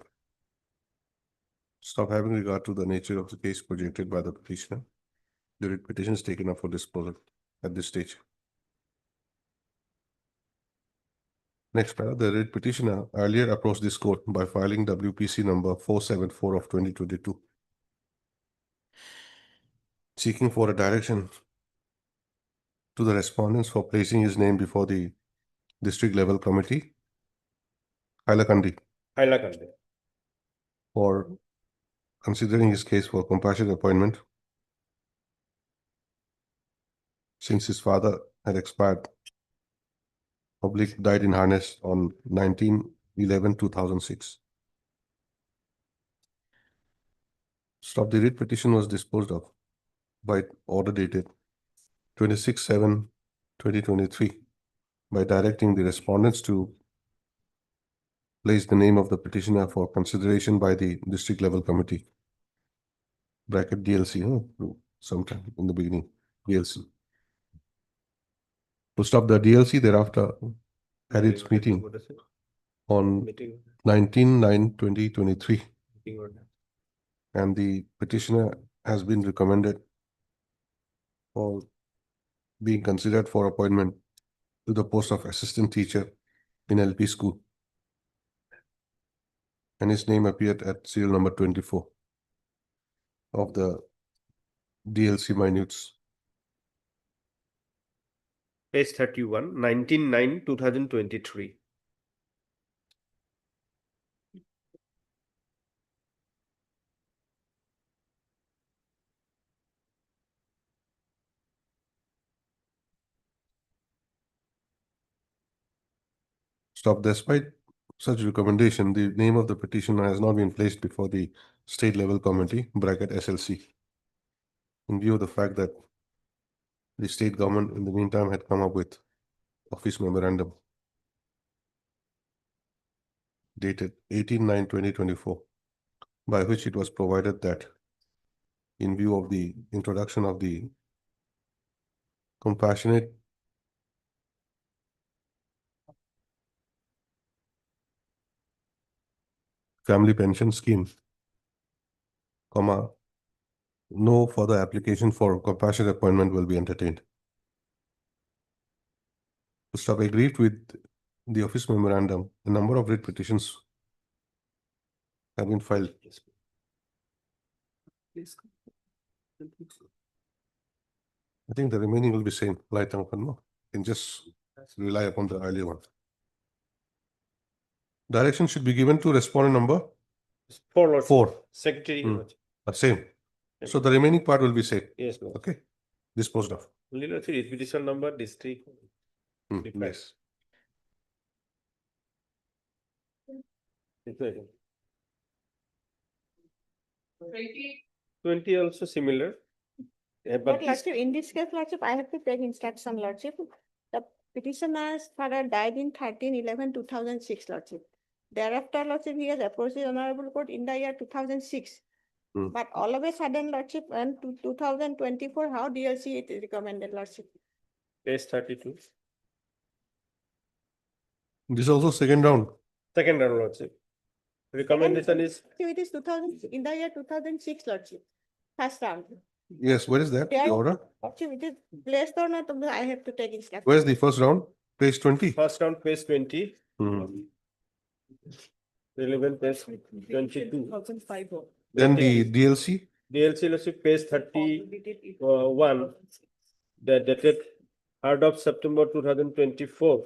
Stop having regard to the nature of the case projected by the petitioner. The writ petition is taken up for disposal at this stage. Next, the writ petitioner earlier approached this court by filing WPC number 474 of 2022, seeking for a direction to the respondents for placing his name before the district level committee, Hailakandi, for considering his case for compassionate appointment since his father had expired, died in harness on 19/11/2006. Stop the writ petition was disposed of by order dated 26/7/2023 by directing the respondents to place the name of the petitioner for consideration by the district level committee, bracket DLC, sometime in the beginning, DLC. To stop the DLC thereafter had its meeting on 19/9/2023, and the petitioner has been recommended for being considered for appointment to the post of assistant teacher in LP school. And his name appeared at serial number 24 of the DLC minutes. Page 31, 19/9/2023. Stop. Despite such recommendation, the name of the petitioner has not been placed before the state level committee, bracket SLC, in view of the fact that the state government in the meantime had come up with office memorandum dated 18/9/2024, by which it was provided that in view of the introduction of the compassionate family pension scheme, no further application for compassionate appointment will be entertained. To stop aggrieved with the office memorandum, a number of writ petitions have been filed. I think the remaining will be same. Can just rely upon the earlier one. Direction should be given to respondent number 4. 4. Secretary. Same. So the remaining part will be same. Yes, Lord. Okay. Disposed of. Only petition number, district. Yes. 20 also similar. But Lordship, in this case, Lordship, I have to take instruction, Lordship. The petitioner's father died in 13/11/2006, Lordship. Thereafter, Lordship, he has approached the Honorable Court in the year 2006. But all of a sudden, Lordship, and to 2024, how DLC it is recommended, Lordship? Page 32. This is also second round. Second round, Lordship. Recommendation is. It is 2000, in the year 2006, Lordship. First round. Yes, where is that? The order? Lordship, it is placed or not, I have to take instruction. Where's the first round? Page 20. First round, page 20. Relevant page 22. Then the DLC? DLC, Lordship, page 31. The dated 3rd of September 2024.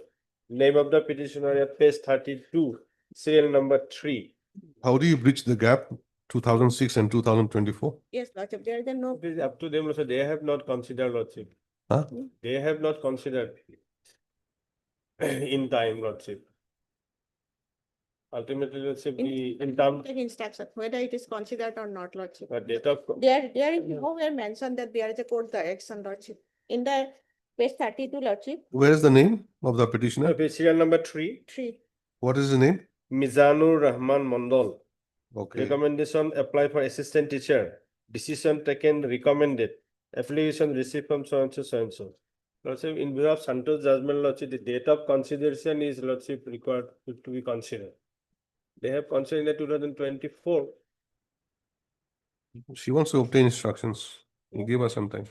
Name of the petitioner at page 32. Serial number 3. How do you bridge the gap 2006 and 2024? Yes, Lordship, there is no. It is up to them, Lordship. They have not considered, Lordship. Huh? They have not considered in time, Lordship. Ultimately, Lordship, in terms. Take instruction, whether it is considered or not, Lordship. But date of. There is nowhere mentioned that there is a court direction, Lordship. In the page 32, Lordship. Where is the name of the petitioner? Serial number 3. 3. What is the name? Mizanur Rahman Mondol. Okay. Recommendation apply for assistant teacher. Decision taken recommended. Application received from so and so so and so. Lordship, in view of Santos judgment, Lordship, the date of consideration is, Lordship, required to be considered. They have considered in the 2024. She wants to obtain instructions. You give her some time.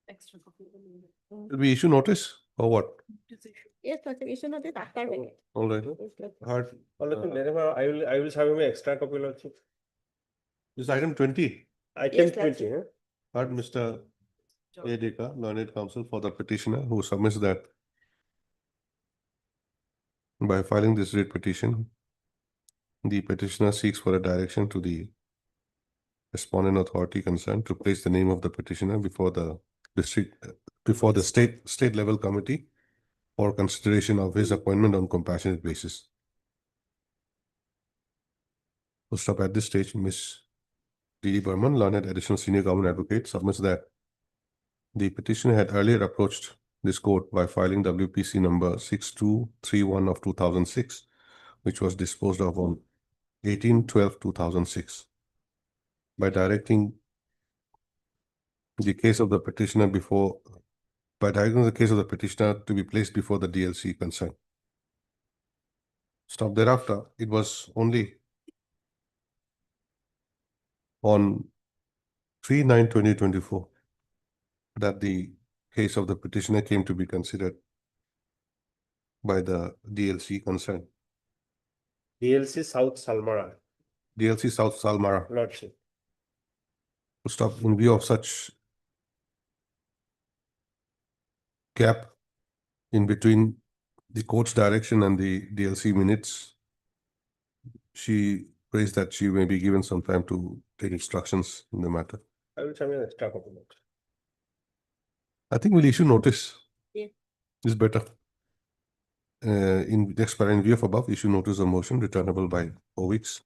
Extra copy. Will we issue notice or what? Yes, Lordship, issue notice after. All right. Heard, I will have my extra copy, Lordship. this item 20. Item Yes, 20, huh? Heard Mr. A. Deka, learned counsel for the petitioner, who submits that by filing this writ petition, the petitioner seeks for a direction to the respondent authority concerned to place the name of the petitioner before the state level committee for consideration of his appointment on compassionate basis. We'll stop at this stage. Ms. D. Burman, learned additional senior government advocate, submits that the petitioner had earlier approached this court by filing WPC number 6231 of 2006, which was disposed of on 18/12/2006, by directing the case of the petitioner to be placed before the DLC concerned. Stop thereafter, it was only on 3/9/2024 that the case of the petitioner came to be considered by the DLC concerned. DLC South Salmara, DLC South Salmara. Lordship. Stop, in view of such gap in between the court's direction and the DLC minutes, she prays that she may be given some time to take instructions in the matter. I will have my extra copy, Lordship. I think we'll issue notice. Yeah. Is better. In view of above, issue notice of motion returnable by 4 weeks.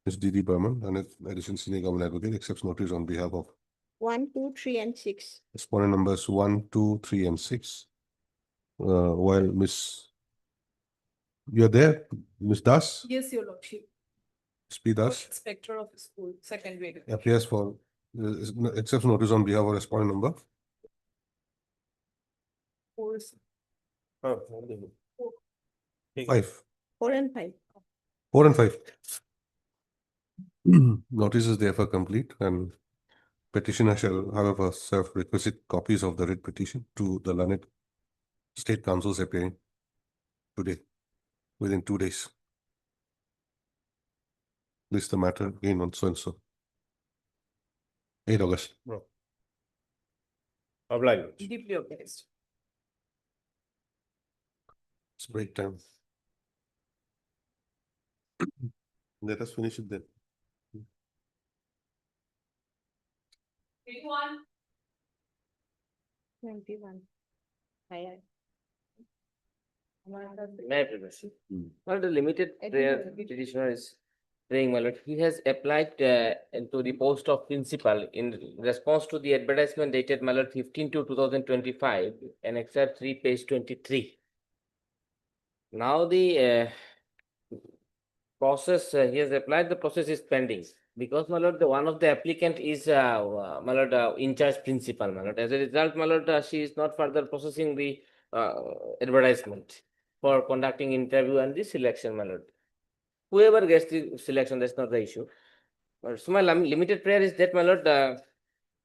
Ms. D. Burman, and additional senior government advocate, accepts notice on behalf of 1, 2, 3, and 6. respondent numbers 1, 2, 3, and 6. While you're there, Ms. Das, Yes, Your Lordship. Ms. P. Das, Inspector of School, second grade. appears for, accepts notice on behalf of respondent number. Four. Oh, 5. 4 and 5. 4 and 5. Notice is therefore complete, and petitioner shall, however, serve requisite copies of the writ petition to the learned state councils appearing today, within 2 days. List the matter again on so and so. 8 August. No. Obliged. Deeply obliged. It's break time. Let us finish it then. 21. May I present? Well, the limited prayer petitioner is praying, my lord. He has applied into the post of principal in response to the advertisement dated, my lord, 15/2/2025, and excerpt 3, page 23. Now the process he has applied, the process is pending. Because, my lord, the one of the applicant is, my lord, in charge principal, my lord. As a result, my lord, she is not further processing the advertisement for conducting interview and the selection, my lord. Whoever gets the selection, that's not the issue. So my limited prayer is that, my lord,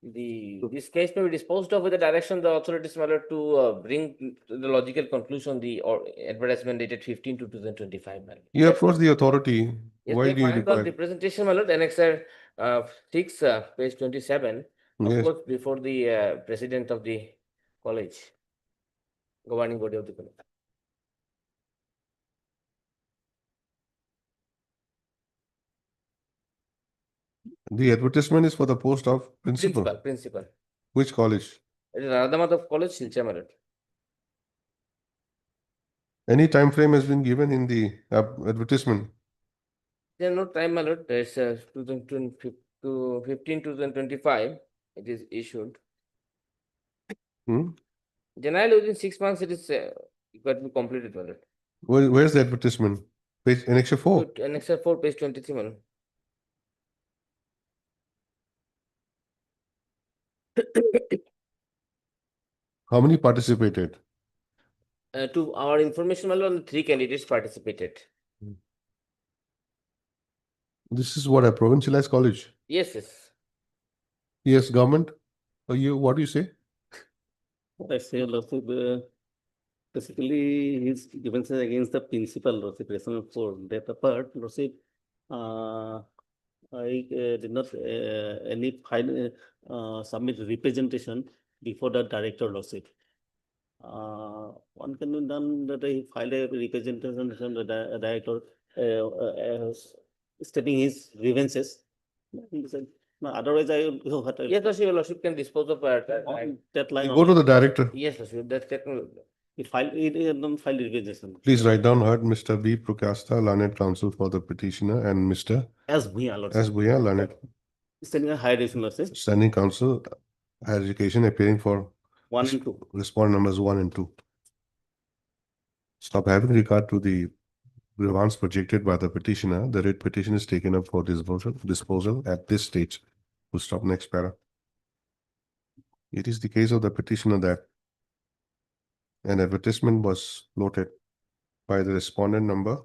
this case may be disposed of with the direction the authorities, my lord, to bring to the logical conclusion the advertisement dated 15/2025, my lord. You approach the authority. Yes, Why they do you filed require? the presentation, my lord, annexer 6, page 27, of Yes. course, before the president of the college, governing body of the college. The advertisement is for the post of principal. Principal. Which college? It is Radhamadhav College, Silchar, my lord. Any time frame has been given in the advertisement. There is no time, my lord. There is 15/2025. It is issued. Generally, within 6 months, it is got to be completed, my lord. Where's the advertisement? Page annexure 4. Annexure 4, page 23, my lord. How many participated? To our information, my lord, only 3 candidates participated. This is what, a provincialized college? Yes, yes. Yes, government? What do you say? I say, Lordship, basically his grievances against the principal, Lordship, Resolution 4. That apart, Lordship, I did not any file submit representation before the director, Lordship. One can be done that I filed a representation from the director stating his grievances. No, otherwise, I will go. Yes, Lordship, Lordship can dispose of that line. Go to the director. Yes, Lordship, that's technical. He filed representation. Please write down heard Mr. B. Prokasta, learned counsel for the petitioner, and Mr. As Bhuya, Lordship. S. Bhuya, learned Standing a higher decision, Lordship. standing counsel, higher education, appearing for 1 and 2. respondent numbers 1 and 2. Stop having regard to the grievance projected by the petitioner. The writ petition is taken up for disposal at this stage. We'll stop next para. It is the case of the petitioner that an advertisement was noted by the respondent number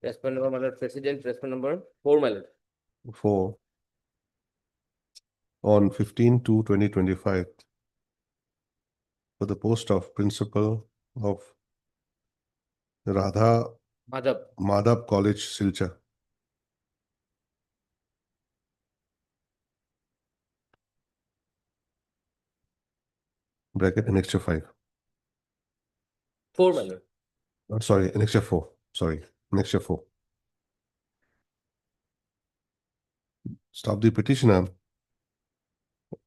Respondent number, my lord, President, respondent number 4, my lord. 4 on 15/2/2025 for the post of principal of Radha Madhab College, Silchar. Bracket annexure 5. 4, my lord. Sorry, annexure 4. Sorry, annexure 4. Stop the petitioner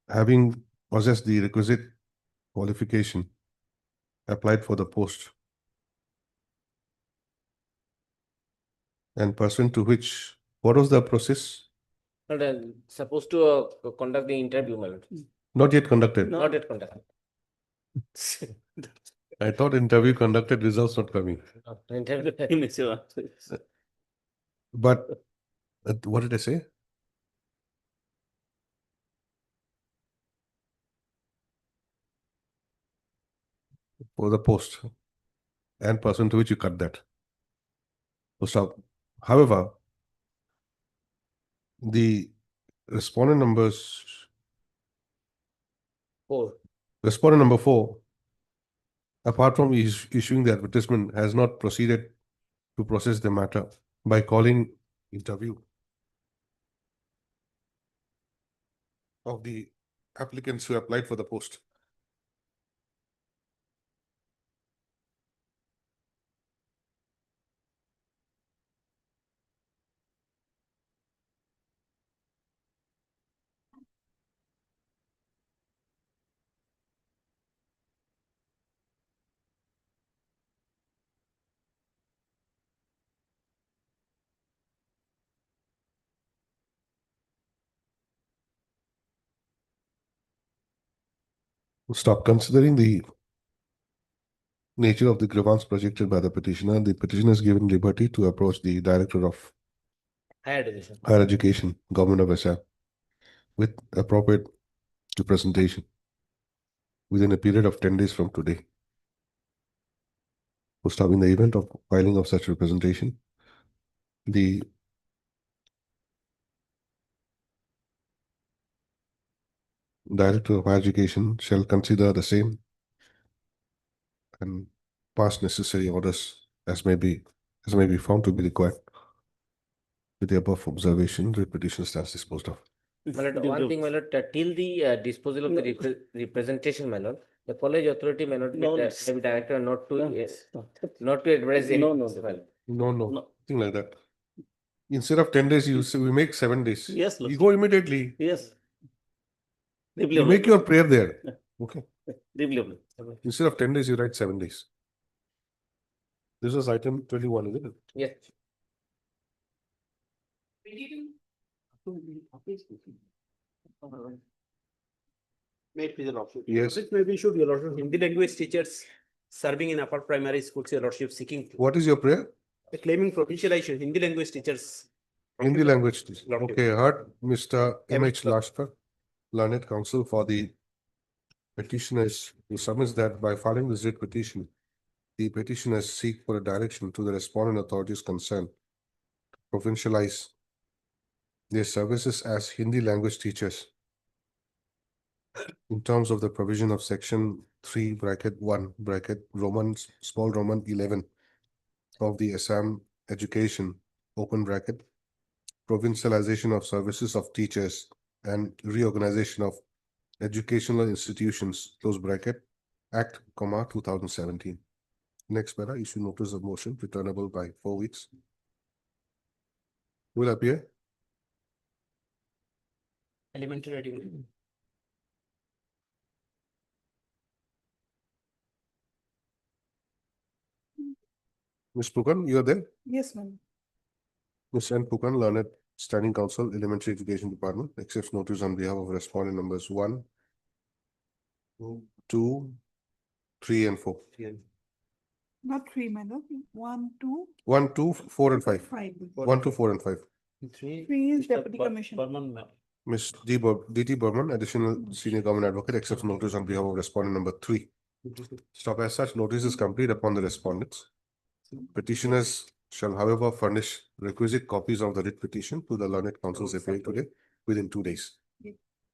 having possessed the requisite qualification applied for the post and pursuant to which, what was the process? Not supposed to conduct the interview, my lord. Not yet conducted. Not yet conducted. I thought interview conducted, results not coming. Interview. But what did I say? For the post and person to which you cut that. So stop. However, the respondent numbers 4. Respondent number 4, apart from issuing the advertisement, has not proceeded to process the matter by calling interview of the applicants who applied for the post. Stop. Considering the nature of the grievance projected by the petitioner, the petitioner is given liberty to approach the Director of Higher Education, Government of Assam, with appropriate representation within a period of 10 days from today. To stop in the event of filing of such representation, the Director of Higher Education shall consider the same and pass necessary orders as may be found to be required. With the above observation, the petition stands disposed of. My lord, one thing, my lord, till the disposal of the representation, my lord, the college authority may not be director not to advise. No, nothing like that. Instead of 10 days, you say we make 7 days. Yes, you go immediately. Yes. You make your prayer there. Okay. Instead of 10 days, you write 7 days. This was item 21, isn't it? Yes. Yes. Maybe should your lordship Hindi language teachers serving in upper primary schools, your lordship seeking. What is your prayer? Claiming provincialization, Hindi language teachers. Hindi language teacher. Okay, heard Mr. M.H. Lashkar, learned counsel for the petitioners, who submits that by filing this writ petition, the petitioners seek for a direction to the respondent authorities concerned to provincialize their services as Hindi language teachers in terms of the provision of section 3 bracket 1 bracket small Roman 11 of the Assam Education open bracket provincialization of services of teachers and reorganization of educational institutions close bracket Act, 2017. Next para, issue notice of motion returnable by 4 weeks. Will appear. Elementary ready. Ms. Pukan, you are there? Yes, ma'am. Ms. N. Pukan, Learned Standing Council, Elementary Education Department, accepts notice on behalf of respondent numbers 1, 2, 3, and 4. Not 3, madam. 1, 2. 1, 2, 4, and 5. 5. 1, 2, 4, and 5. 3 is deputy commissioner. Ms. D.T. Burman, Additional Senior Government Advocate, accepts notice on behalf of respondent number 3. Stop as such, notice is complete upon the respondents. Petitioners shall, however, furnish requisite copies of the writ petition to the Learned Council's appeal today within 2 days.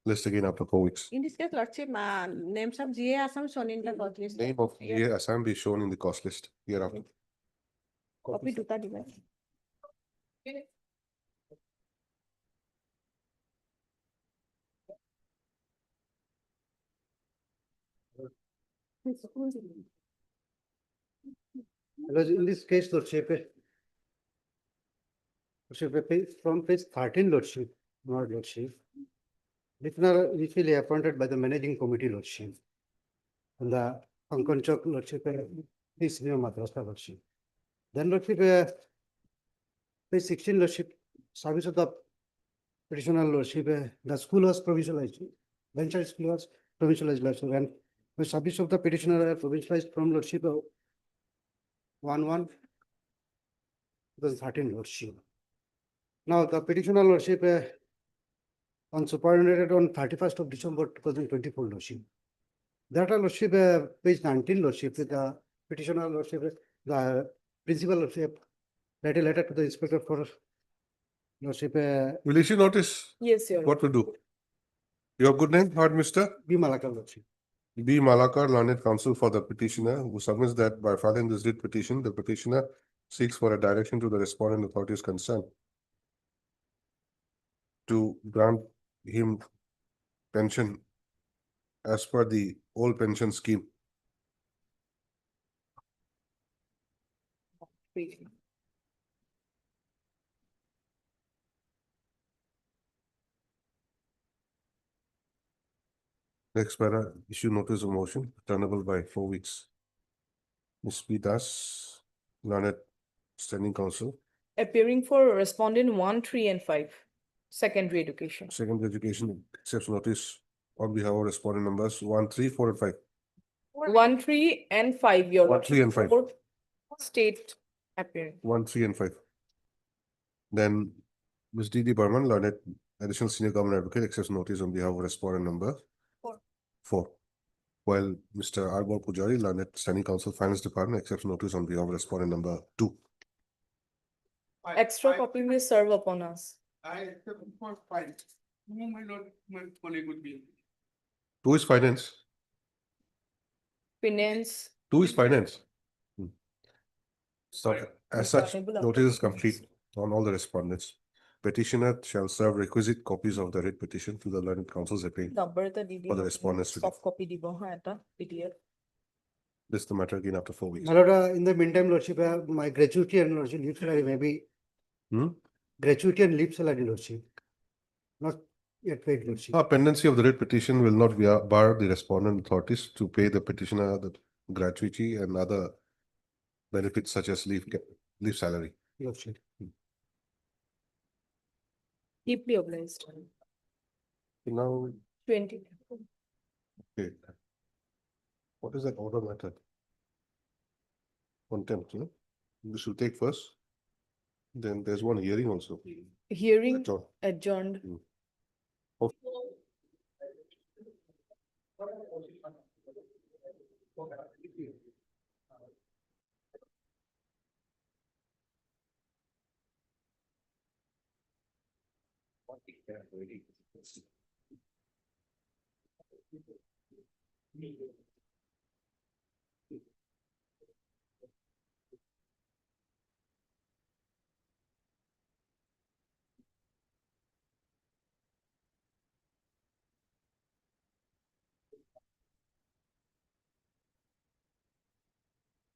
List again after 4 weeks. In this case, Lordship, names of GA Assam shown in the court list. Name of GA Assam be shown in the cost list hereafter. Copy to the device. In this case, Lordship, from page 13, Lordship, not Lordship, Listener initially appointed by the managing committee, Lordship, and the Pankonchak Lordship is near Madrasa, Lordship. Then, Lordship, page 16, Lordship, service of the petitioner, Lordship, the school was provincialized, venture school was provincialized, Lordship, and the service of the petitioner provincialized from Lordship 1/1/2013, Lordship. Now, the petitioner, Lordship, on superannuated on 31st of December 2024, Lordship. That Lordship, page 19, Lordship, the petitioner, Lordship, the principal, Lordship, write a letter to the inspector for Lordship. Will issue notice? Yes, Your What will do? Your good name, Hard Mr. B. Malakar, Lordship. B. Malakar, Learned Counsel for the petitioner, who submits that by filing this writ petition, the petitioner seeks for a direction to the respondent authorities concerned to grant him pension as per the old pension scheme. Next para, issue notice of motion, returnable by 4 weeks. Ms. P. Das, Learned Standing Counsel, Appearing for respondent 1, 3, and 5. Secondary education. Secondary Education, accepts notice on behalf of respondent numbers 1, 3, 4, and 5. 1, 3, and 5, Your 1, 3, and 5. Fourth state appearing. 1, 3, and 5. Then Ms. D.D. Burman, Learned Additional Senior Government Advocate, accepts notice on behalf of respondent number 4. While Mr. Arbor Pujari, Learned Standing Counsel, Finance Department, accepts notice on behalf of respondent number 2. Extra copy may serve upon us. I accept for fine. No, my lord, my colleague would be. 2 is finance. Finance. 2 is finance. So as such, notice is complete on all the respondents. Petitioner shall serve requisite copies of the writ petition to the Learned Council's appeal Number the for the respondents today. soft copy dibo ha eta PDF. This is the matter again after 4 weeks. My lord, in the meantime, Lordship, my gratuity and Lordship leave salary may be gratuity and leave salary, Lordship. Not yet paid, Lordship. Pendency of the writ petition will not bar the respondent authorities to pay the petitioner the gratuity and other benefits such as leave salary. Lordship. Deeply obliged. Now, 20. okay. What is that order matter? Contempt, no? We should take first. Then there's one hearing also. Hearing adjourned.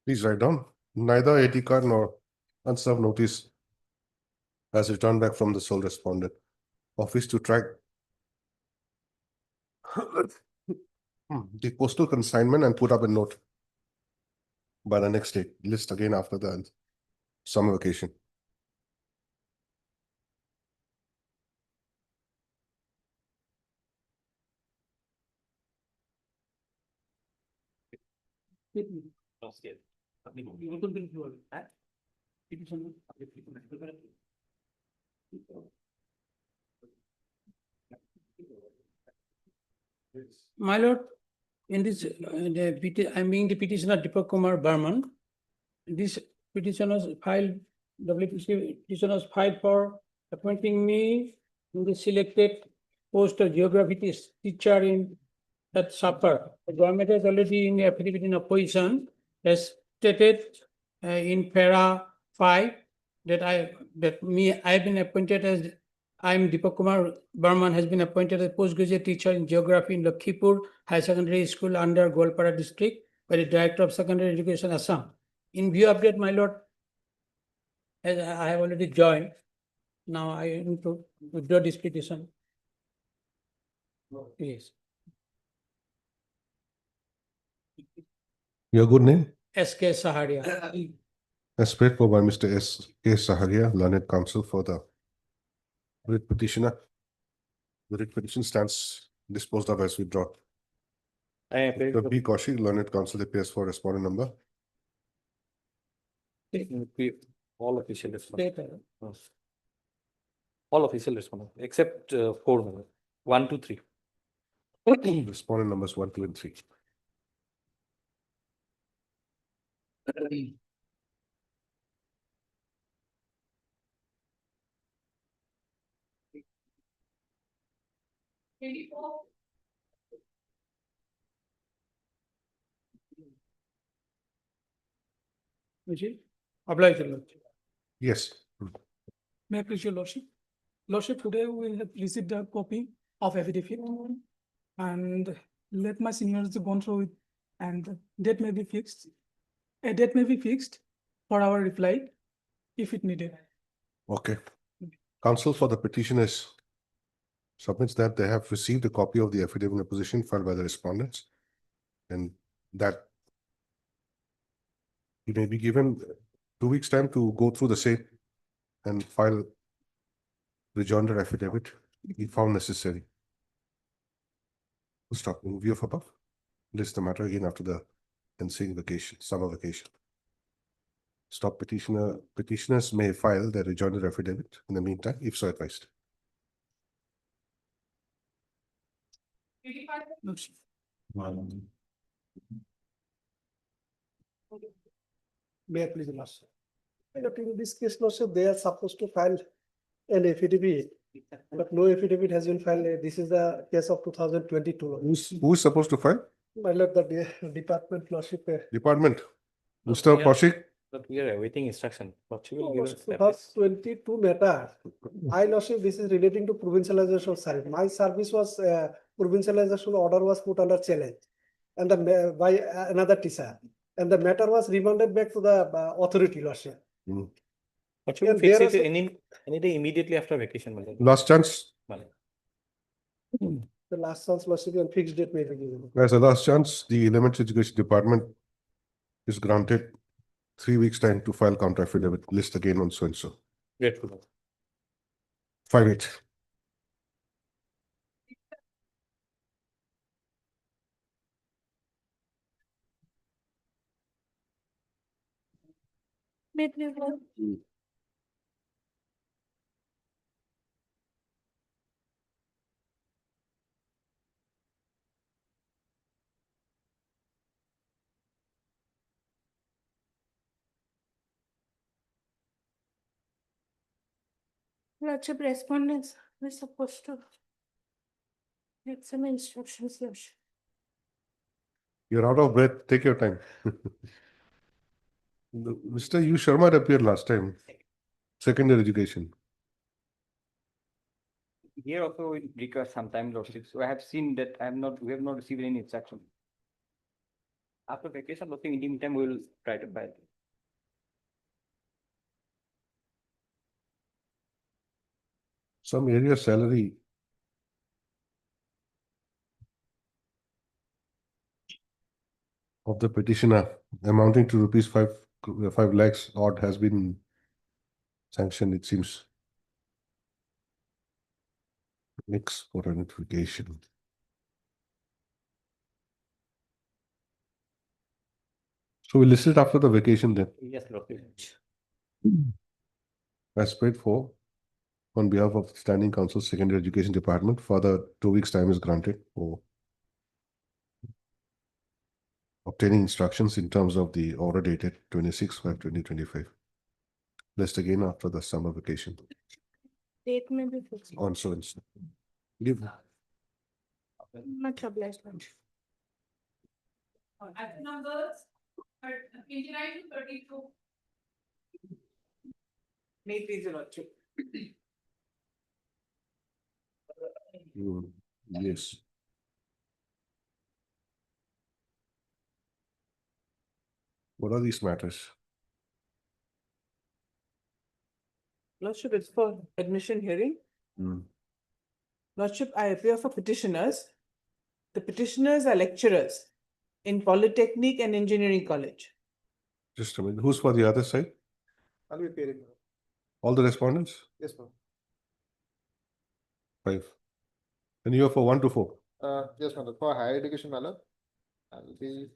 Please write down. Neither AT card nor unserved notice has returned back from the sole respondent. Office to track the postal consignment and put up a note by the next day. List again after the summer vacation. My lord, in this, I'm being the petitioner Deepak Kumar Burman. This petition was filed, WPC petition was filed for appointing me in the selected post of geography teacher in that supper. The government has already in the affidavit in opposition has stated in para 5 that I've been appointed as I'm Deepak Kumar Burman has been appointed as postgraduate teacher in geography in Lakhipur High Secondary School under Golpara district by the Director of Secondary Education Assam. In view of that, my lord, as I have already joined, now I need to withdraw this petition. Yes. Your good name? S.K. Saharia. As paid for by Mr. S.K. Saharia, learned counsel for the writ petitioner. The writ petition stands disposed of as withdrawn. Dr. B. Kaushik, learned counsel, appears for respondent number. All official respondents. All official respondents, except 4 members. 1, 2, 3. Respondent numbers 1, 2, and 3. Apply to lordship. Yes. May I please your lordship? Lordship, today we have received a copy of affidavit and let my seniors go through it and date may be fixed. A date may be fixed for our reply if it needed. Okay. Counsel for the petitioners submits that they have received a copy of the affidavit in opposition filed by the respondents and that you may be given 2 weeks' time to go through the same and file rejoinder affidavit if found necessary. Stop. In view of above, list the matter again after the ensuing vacation, summer vacation. Stop. Petitioners may file their rejoinder affidavit in the meantime, if so advised. May I please, lordship? In this case, lordship, they are supposed to file an affidavit, but no affidavit has been filed. This is the case of 2022. Who is supposed to file? My lord, the department, lordship. Department. Mr. Kaushik. But we are awaiting instruction. What you will give us? 2022 matter. I lordship, this is relating to provincialization of service. My service was provincialization order was put under challenge, and the by another teacher, and the matter was remanded back to the authority, lordship. But you will fix it any day immediately after vacation. Last chance. The last chance, lordship, and fixed date may be given. As a last chance, the Elementary Education Department is granted 3 weeks' time to file counter affidavit. List again on so and so. Grateful. 5-8. Lordship, respondents, we're supposed to get some instructions, lordship. You're out of breath. Take your time. Mr. U. Sharma appeared last time. Secondary education. Here also it requires some time, Lordship. So I have seen that we have not received any instruction. After vacation, Lordship, in the meantime, we will try to buy it. Some area salary. Of the petitioner amounting to rupees 5 lakhs odd has been sanctioned, it seems. Next for identification. So we list it after the vacation then. Yes, Lordship. As paid for on behalf of Standing Council Secondary Education Department. Further 2 weeks time is granted for obtaining instructions in terms of the order dated 26/5/2025. List again after the summer vacation. Date may be fixed. On so and so. Give. Much obliged. Item numbers 29 to 32. May please, Your Lordship. Yes. What are these matters? Lordship, it's for admission hearing. Lordship, I appear for petitioners. The petitioners are lecturers in Polytechnic and Engineering College. Just a minute. Who's for the other side? I'll be appearing. All the respondents? Yes, ma'am. 5. And you are for 1 to 4. Yes, ma'am. For higher education, I'll be.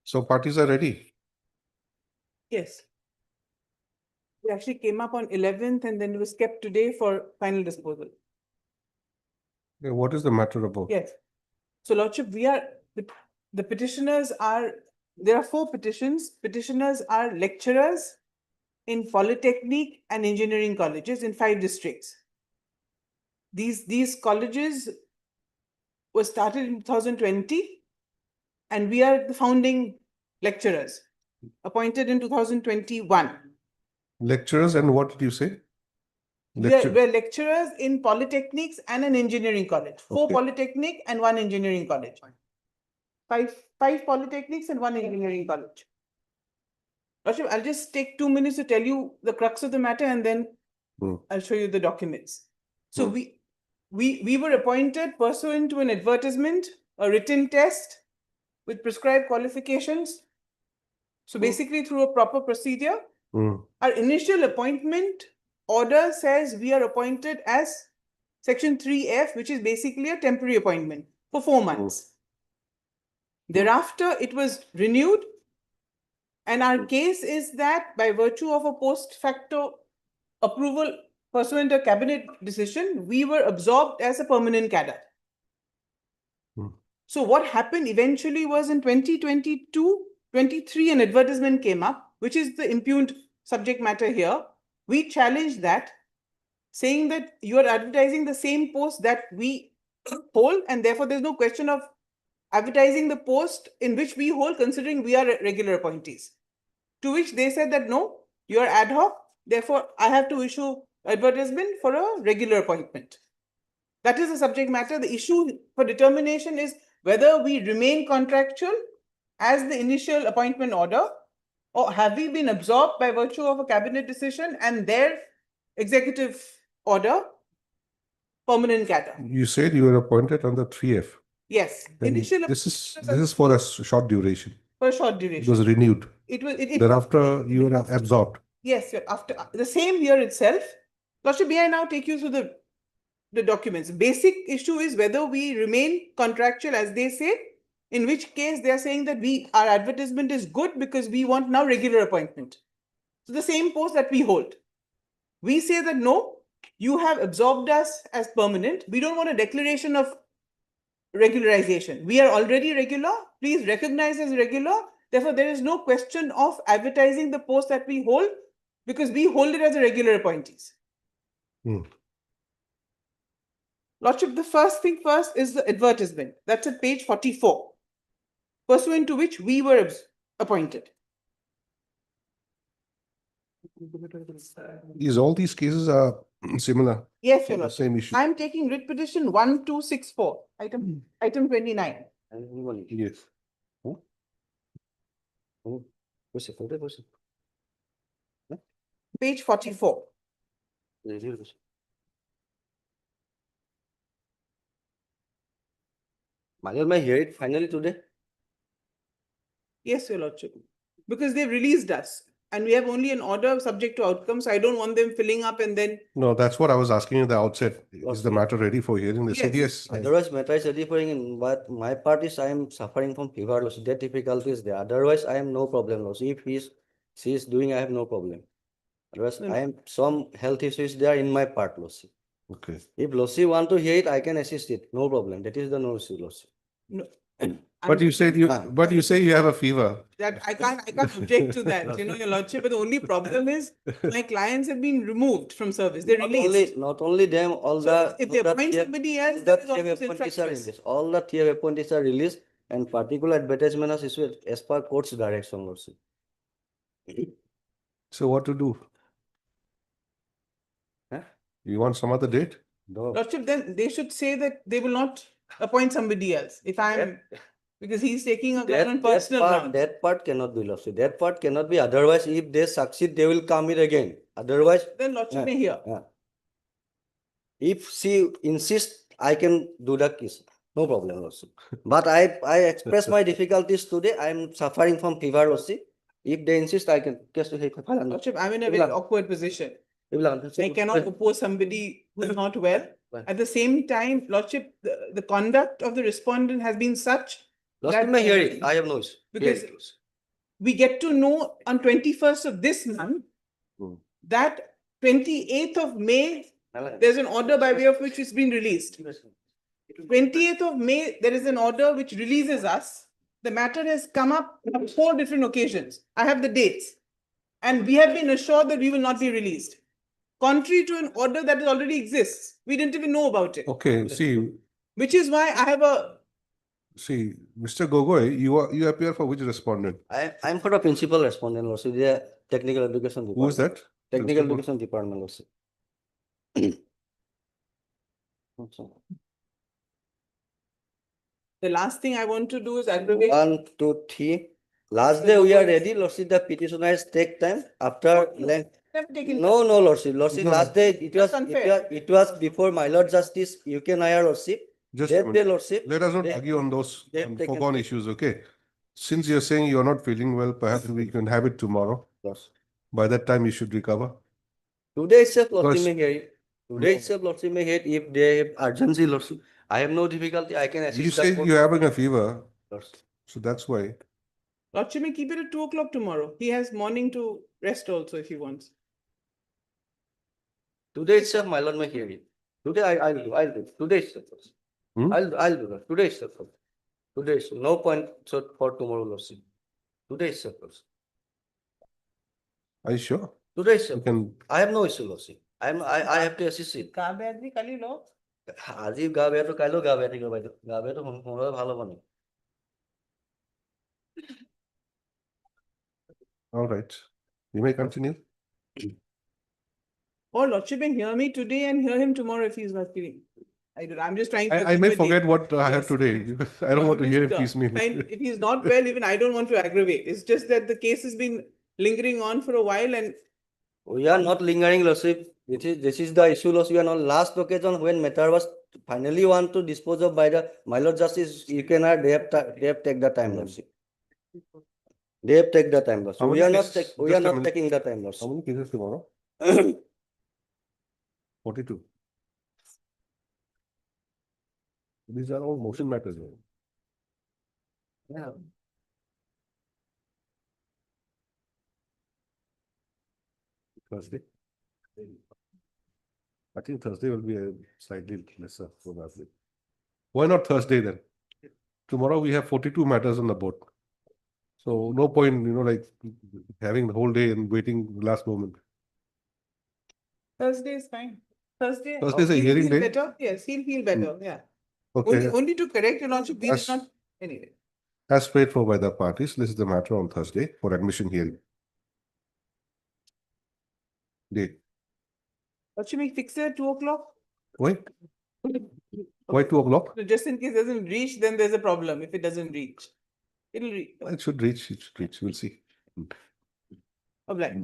So parties are ready. Yes. We actually came up on 11th and then it was kept today for final disposal. Yeah, what is the matter about? Yes. So Lordship, the petitioners are, there are 4 petitions. Petitioners are lecturers in Polytechnic and Engineering colleges in 5 districts. These colleges were started in 2020 and we are the founding lecturers appointed in 2021. Lecturers and what did you say? We're lecturers in polytechnics and an engineering college. 4 polytechnic and 1 engineering college. 5 polytechnics and 1 engineering college. Lordship, I'll just take 2 minutes to tell you the crux of the matter and then I'll show you the documents. So we were appointed pursuant to an advertisement, a written test with prescribed qualifications. So basically through a proper procedure, our initial appointment order says we are appointed as section 3F, which is basically a temporary appointment for 4 months. Thereafter, it was renewed. And our case is that by virtue of a post facto approval pursuant to a cabinet decision, we were absorbed as a permanent cadre. So what happened eventually was in 2022-23, an advertisement came up, which is the impugned subject matter here. We challenged that, saying that you are advertising the same post that we hold, and therefore there's no question of advertising the post in which we hold, considering we are regular appointees. To which they said that no, you are ad hoc, therefore I have to issue advertisement for a regular appointment. That is the subject matter. The issue for determination is whether we remain contractual as the initial appointment order, or have we been absorbed by virtue of a cabinet decision and their executive order, permanent cadre. You said you were appointed on the 3F. Yes. Then Initial this is for a short duration. for a short duration. It was renewed. Thereafter, you were absorbed. Yes, after the same year itself. Lordship, may I now take you through the documents? Basic issue is whether we remain contractual as they say, in which case they are saying that our advertisement is good because we want now regular appointment. So the same post that we hold. We say that no, you have absorbed us as permanent. We don't want a declaration of regularization. We are already regular. Please recognize as regular. Therefore, there is no question of advertising the post that we hold because we hold it as a regular appointees. Lordship, the first thing first is the advertisement. That's at page 44, pursuant to which we were appointed. Is all these cases are similar? Yes, Your The Lordship. same issue. I'm taking writ petition 1264, item 29. Yes. Page 44. Manuel, may I hear it finally today? Yes, Your Lordship. Because they've released us and we have only an order subject to outcome. So I don't want them filling up and then. No, that's what I was asking at the outset. Is the matter ready for hearing? They said yes. Otherwise, matter is ready for hearing, but my part is I am suffering from fever loss. That difficulty is there. Otherwise, I am no problem loss. If she is doing, I have no problem. Otherwise, I am some health issues there in my part, Lossy. Okay. If Lossy want to hear it, I can assist it. No problem. That is the no issue, Lossy. No. But you said but you say you have a fever. That I can't object to that, Your Lordship. But the only problem is my clients have been removed from service. They're released. Not only them, all If they appoint somebody else, that is almost infructuous. all the TF appointees are released and particular advertisement is issued as per court's direction, Lossy. So what to do? You want some other date? No. Lordship, then they should say that they will not appoint somebody else. If I'm, because he's taking a personal ground. That part cannot be lost. That part cannot be. Otherwise, if they succeed, they will come here again. Otherwise, then Lordship may hear. If she insists, I can do the case. No problem, also. But I express my difficulties today. I am suffering from fever, also. If they insist, I can. Lordship, I'm in a very awkward position. I cannot oppose somebody who is not well. At the same time, Lordship, the conduct of the respondent has been such that may hear it. I have no issue. Because we get to know on 21st of this month that 28th of May, there's an order by way of which it's been released. 28th of May, there is an order which releases us. The matter has come up on 4 different occasions. I have the dates. And we have been assured that we will not be released. Contrary to an order that already exists. We didn't even know about it. Okay, see. Which is why I have a... See, Mr. Gogoi, you appear for which respondent? I'm for the principal respondent, also. The technical education department. Who is that? Technical education department, also. The last thing I want to do is aggravate. 1, 2, 3. Last day we are ready, Lordship. The petitioners take time after length. No, Lordship. Lordship, last day it was before my Lord Justice, UKNIR, Lordship. Just a minute. Let us not argue on those foregone issues, okay? Since you're saying you're not feeling well, perhaps we can have it tomorrow. Yes. By that time, you should recover. Today itself, Lordship may hear it. Today itself, Lordship may hear it. If they have urgency, Lordship, I have no difficulty. I can assist. You say you're having a fever. So that's why. Lordship may keep it at 2 o'clock tomorrow. He has morning to rest also if he wants. Today itself, my Lord may hear it. Today I'll do. Today itself. I'll do that. Today itself. Today itself. No point for tomorrow, Lordship. Today itself. Are you sure? Today itself. I have no issue, Lordship. I have to assist it. আজি গা বেয়াটো কাইলৈও গা বেয়া থাকিব বাইদেউ গা বেয়াটো সোনকালে ভাল হ'ব নি All right. You may continue. Or Lordship may hear me today and hear him tomorrow if he's not feeling. I'm just trying to. I may forget what I have today. I don't want to hear him piecemeal. If he's not well, even I don't want to aggravate. It's just that the case has been lingering on for a while and. We are not lingering, Lordship. This is the issue, Lordship. We are on last occasion when matter was finally want to dispose of by the my Lord Justice, they have take the time, Lordship. They have take the time, Lordship. We are not taking the time, Lordship. How many cases tomorrow? 42. These are all motion matters. Yeah. Thursday. I think Thursday will be a slightly lesser probably. Why not Thursday then? Tomorrow we have 42 matters on the board. So no point, like having the whole day and waiting the last moment. Thursday is fine. Thursday. Thursday is a he'll hearing feel date? better. Yes, he'll feel better. Yeah. Okay. Only to correct, your lordship, we did As- not, anyway. As paid for by the parties, this is the matter on Thursday for admission hearing. Date. But should we fix it at 2 o'clock? Why? Why 2 o'clock? Just in case it doesn't reach, then there's a problem. If it doesn't reach, it'll reach. It should reach, we'll see. Obliged.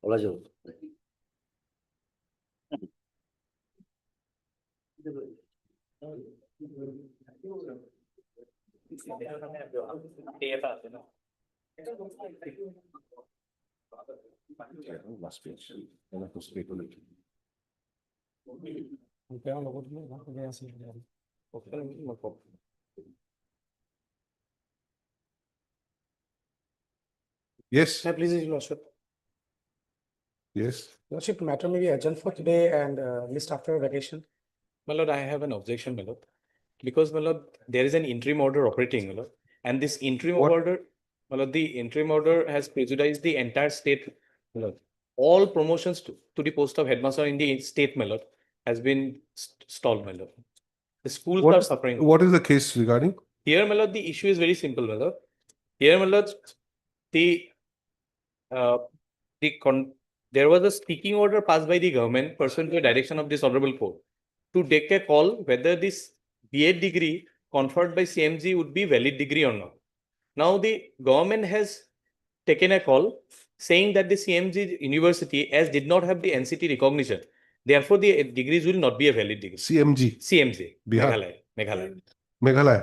Obliged. Last page. I'll have to speak on it. Yes, Please, Your Lordship. yes. Lordship, matter may be adjourned for today and list after vacation. My lord, I have an objection, my lord. Because, my lord, there is an interim order operating, my lord. And this interim order, my lord, the interim order has prejudiced the entire state, my lord. All promotions to the post of headmaster in the state, my lord, has been stalled, my lord. The schools are suffering. What is the case regarding? Here, my lord, the issue is very simple, my lord. Here, my lord, there was a speaking order passed by the government pursuant to the direction of this honorable court to take a call whether this B.Ed degree conferred by CMG would be valid degree or not. Now the government has taken a call saying that the CMG university as did not have the NCT recognition, therefore the degrees will not be a valid degree. CMG, Bihar. Meghalaya.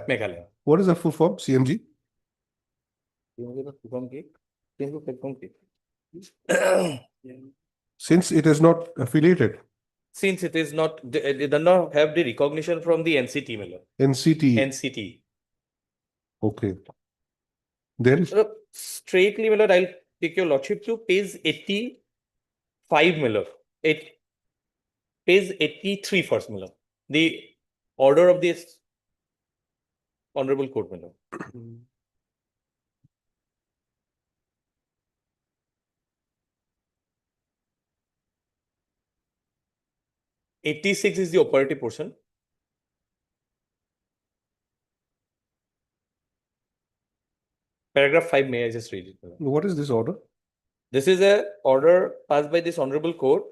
Meghalaya. What is the full form? CMG? Since it is not affiliated. Since it is not, it does not have the recognition from the NCT, my lord. NCT. Okay. Then Straightly, my lord, I'll take your lordship to page 85, my lord. Page 83 first, my lord. The order of this honorable court, my lord. 86 is the operative portion. Paragraph 5, may I just read it? What is this order? This is a order passed by this honorable court,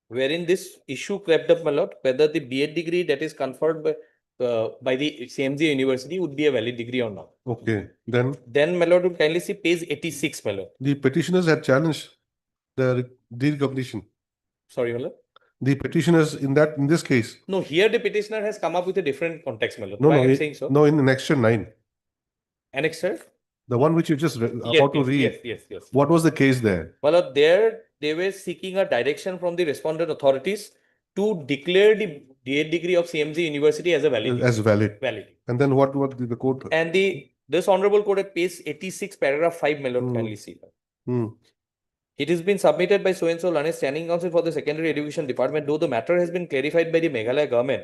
wherein this issue crept up, my lord, whether the B.Ed degree that is conferred by the CMG university would be a valid degree or not. Okay. Then my lord, would kindly see page 86, my lord. the petitioners had challenged the recognition. Sorry, my lord. The petitioners in this case. No, here the petitioner has come up with a different context, my lord. No, Why no, I'm saying so? No, in Annexure 9. Annexure? The one which you just about to read. Yes. What was the case there? Well, there they were seeking a direction from the respondent authorities to declare the B.Ed degree of CMG University as a valid. As valid. Valid. And then what did the court? And this honorable court at page 86, paragraph 5, my lord, kindly see. It has been submitted by so-and-so learned standing counsel for the secondary education department, though the matter has been clarified by the Meghalaya government.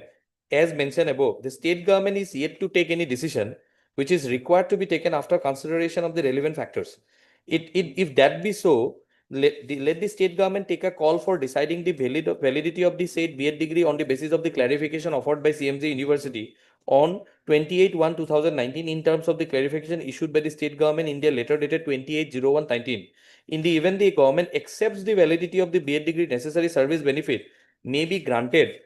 As mentioned above, the state government is yet to take any decision which is required to be taken after consideration of the relevant factors. If that be so, let the state government take a call for deciding the validity of the said B.Ed degree on the basis of the clarification offered by CMG University on 28/1/2019 in terms of the clarification issued by the state government in their letter dated 28/01/19. In the event the government accepts the validity of the B.Ed degree, necessary service benefit may be granted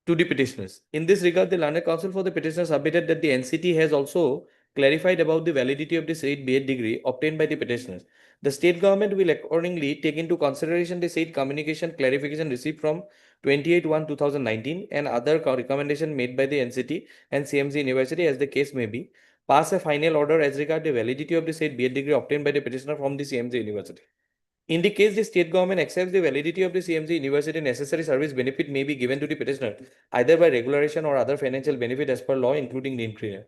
to the petitioners. In this regard, the learned counsel for the petitioner submitted that the NCT has also clarified about the validity of the said B.Ed degree obtained by the petitioners. The state government will accordingly take into consideration the said communication clarification received from 28/1/2019 and other recommendation made by the NCT and CMG University as the case may be, pass a final order as regard the validity of the said B.Ed degree obtained by the petitioner from the CMG University. In the case the state government accepts the validity of the CMG University, necessary service benefit may be given to the petitioner either by regularization or other financial benefit as per law, including the increase.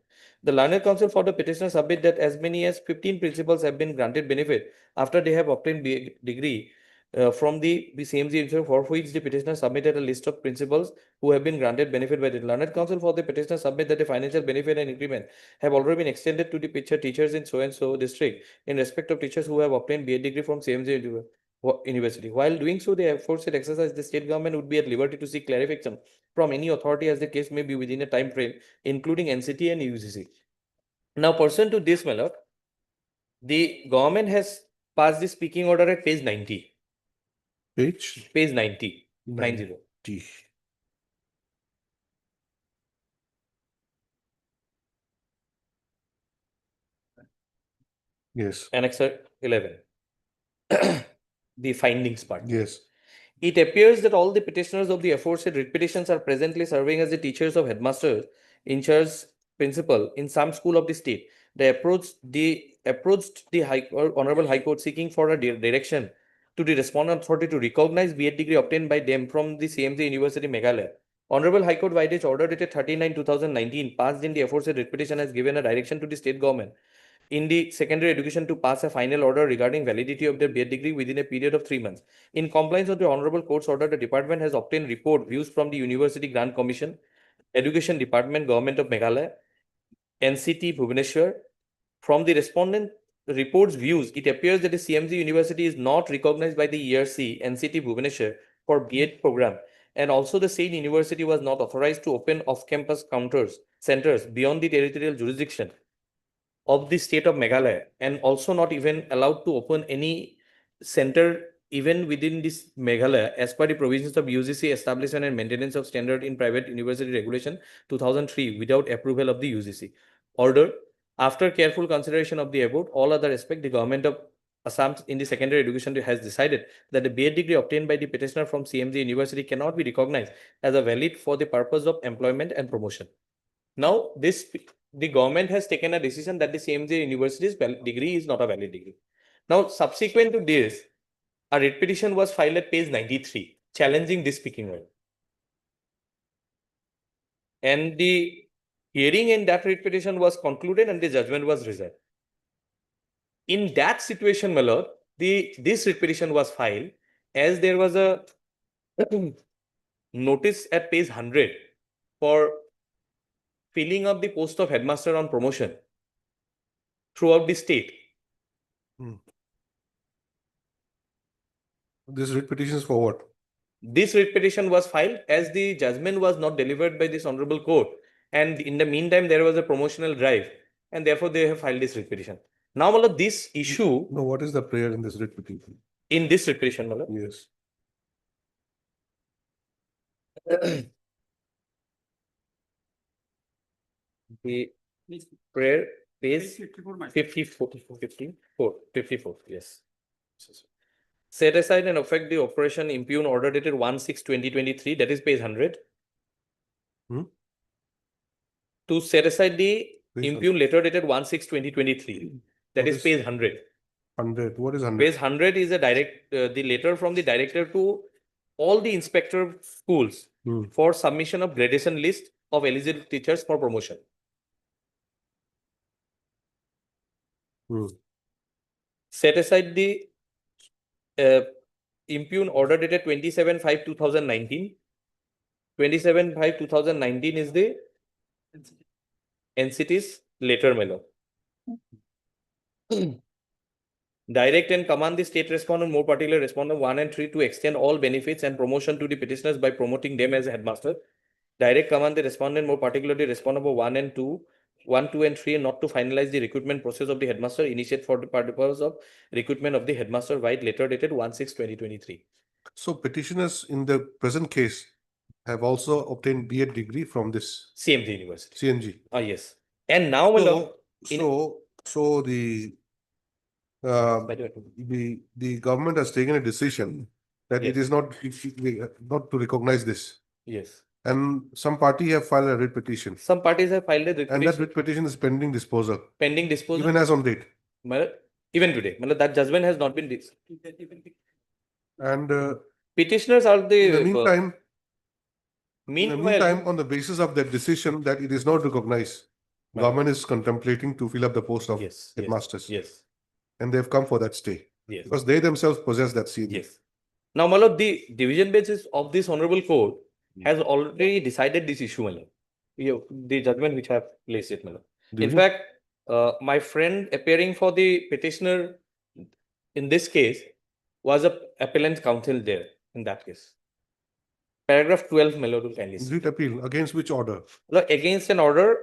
The learned counsel for the petitioner submit that as many as 15 principals have been granted benefit after they have obtained B.Ed degree from the CMG University, for which the petitioner submitted a list of principals who have been granted benefit by the learned counsel for the petitioner submit that the financial benefit and increment have already been extended to the teachers in so and so district in respect of teachers who have obtained B.Ed degree from CMG University. University. While doing so, the aforesaid exercise, the state government would be at liberty to seek clarification from any authority as the case may be within a time frame, including NCT and UGC. Now, pursuant to this, my lord, the government has passed the speaking order at page 90. Page 90. 90. Yes. Annexure 11. The findings part. Yes. It appears that all the petitioners of the aforesaid writ petitions are presently serving as the teachers of headmaster, in charge principal in some school of the state. They approached the Honorable High Court seeking for a direction to the respondent authority to recognize B.Ed degree obtained by them from the CMJ University, Meghalaya. Honorable High Court, by its order dated 39/2019, passed in the aforesaid writ petition, has given a direction to the state government in the secondary education to pass a final order regarding validity of their B.Ed degree within a period of 3 months. In compliance with the Honorable Court's order, the department has obtained report views from the University Grant Commission, Education Department, Government of Meghalaya, NCT Bhubaneswar. From the respondent report's views, it appears that the CMG University is not recognized by the ERC, NCT Bhubaneswar for B.Ed program, and also the same university was not authorized to open off-campus centers beyond the territorial jurisdiction of the state of Meghalaya, and also not even allowed to open any center even within this Meghalaya as per the provisions of UGC Establishment and Maintenance of Standard in Private University Regulation 2003 without approval of the UGC. Order, after careful consideration of the above, all other aspects, the government of Assam in the secondary education has decided that the B.Ed degree obtained by the petitioner from CMJ University cannot be recognized as a valid for the purpose of employment and promotion. Now, the government has taken a decision that the CMJ University's degree is not a valid degree. Now, subsequent to this, a writ petition was filed at page 93, challenging this speaking order. And the hearing in that writ petition was concluded and the judgment was reserved. In that situation, my lord, this writ petition was filed as there was a notice at page 100 for filling up the post of headmaster on promotion throughout the state. This writ petition is for what? This writ petition was filed as the judgment was not delivered by this honorable court, and in the meantime there was a promotional drive, and therefore they have filed this writ petition. Now, Malad, this issue. No, what is the prayer in this writ petition? In this writ petition, Malad? Yes. The prayer page 54, yes. Set aside and affect the operation impugn order dated 1/6/2023, that is page 100. To set aside the impugn letter dated 1/6/2023, that is page 100. 100. What is 100? Page 100 is a the letter from the director to all the inspector schools for submission of gradation list of eligible teachers for promotion. Set aside the impugn order dated 27/5/2019. 27/5/2019 is the NCT's letter, Melo. Direct and command the state respondent, more particular respondent 1 and 3, to extend all benefits and promotion to the petitioners by promoting them as a headmaster. Direct command the respondent, more particularly respondent 1 and 2, 1, 2, and 3, not to finalize the recruitment process of the headmaster, initiate for the purpose of recruitment of the headmaster, by letter dated 1/6/2023. So petitioners in the present case have also obtained B.Ed degree from this CMG University. CMG. Ah, yes. And now, so the government has taken a decision that it is not to recognize this. Yes. And some party have filed a writ petition. Some parties have filed a writ petition. And that writ petition is pending disposal. Pending disposal. Even as on date. Even today. That judgment has not been this. And petitioners are the. In the meantime, on the basis of that decision that it is not recognized, government is contemplating to fill up the post of headmasters. Yes. And they've come for that stay. Yes. Because they themselves possess that CMG. Yes. Now, Malad, the division benches of this honorable court has already decided this issue, Malad. The judgment which I have placed it, Malad. In fact, my friend appearing for the petitioner in this case was a appellant counsel there in that case. Paragraph 12, my lord, will kindly see. Grit appeal against which order? Lord, against an order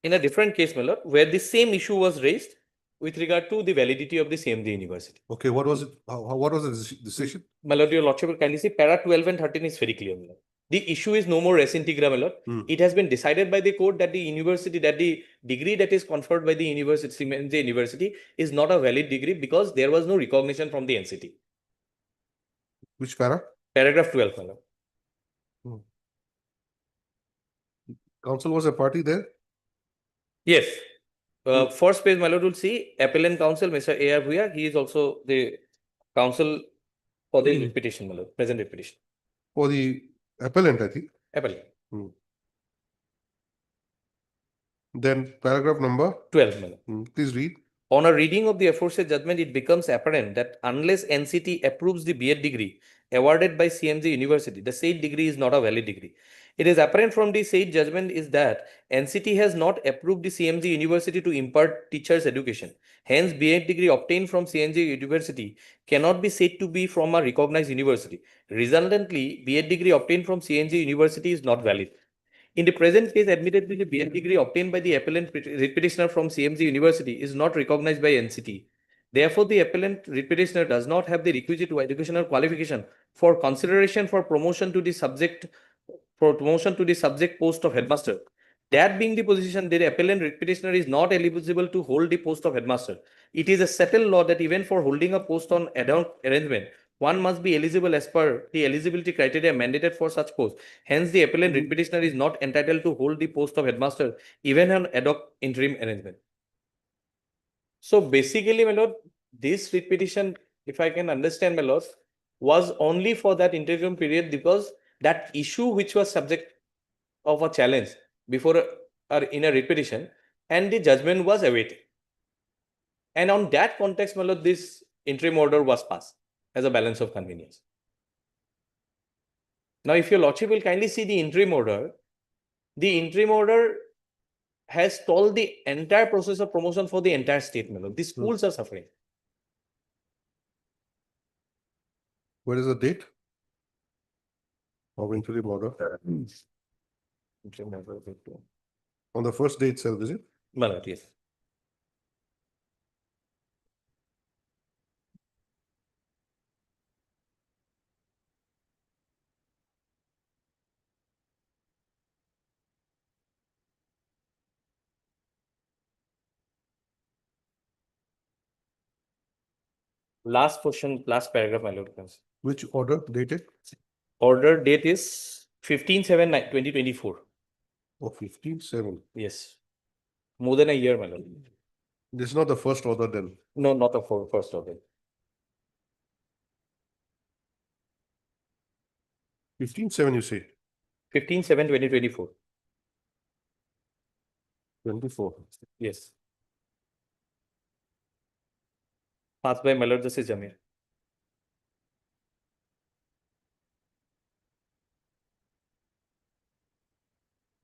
in a different case, my lord, where the same issue was raised with regard to the validity of the CMD university. Okay, what was it? What was the decision? My lord, your lordship will kindly see para 12 and 13 is very clear, my lord. The issue is no more res integra, my lord. It has been decided by the court that the university, that the degree that is conferred by the university is not a valid degree because there was no recognition from the NCT. Which para? Paragraph 12, my lord. Counsel was a party there? Yes. First page, my lord, will see appellant counsel, Mr. A.R. Bhuya. He is also the counsel for the petition, my lord, present petition. For the appellant, I think. Appellant. Then paragraph number 12, my lord. Please read. On a reading of the aforesaid judgment, it becomes apparent that unless NCT approves the B.Ed degree awarded by CMG University, the said degree is not a valid degree. It is apparent from the said judgment is that NCT has not approved the CMG University to impart teachers' education. Hence, B.Ed degree obtained from CMG University cannot be said to be from a recognized university. Resultantly, B.Ed degree obtained from CMG University is not valid. In the present case, admittedly, the B.Ed degree obtained by the appellant petitioner from CMG University is not recognized by NCT. Therefore, the appellant petitioner does not have the requisite educational qualification for consideration for promotion to the subject post of headmaster. That being the position, the appellant petitioner is not eligible to hold the post of headmaster. It is a settled law that even for holding a post on ad hoc arrangement, one must be eligible as per the eligibility criteria mandated for such post. Hence, the appellant petitioner is not entitled to hold the post of headmaster even on ad hoc interim arrangement. So basically, my lord, this petition, if I can understand, my lord, was only for that interim period because that issue which was subject of a challenge before or in a repetition and the judgment was awaited. And on that context, my lord, this interim order was passed as a balance of convenience. Now, if your lordship will kindly see the interim order has stalled the entire process of promotion for the entire state, my lord. The schools are suffering. What is the date of interim order? On the first day itself, is it? My lord, yes. Last portion, last paragraph, my lord. Which order dated? Order date is 15/7/2024. Oh, 15/7. Yes. More than a year, my lord. This is not the first order then. No, not the first order. 15/7, you say? 15/7/2024. 24. Yes. Passed by my lord Justice Jamir.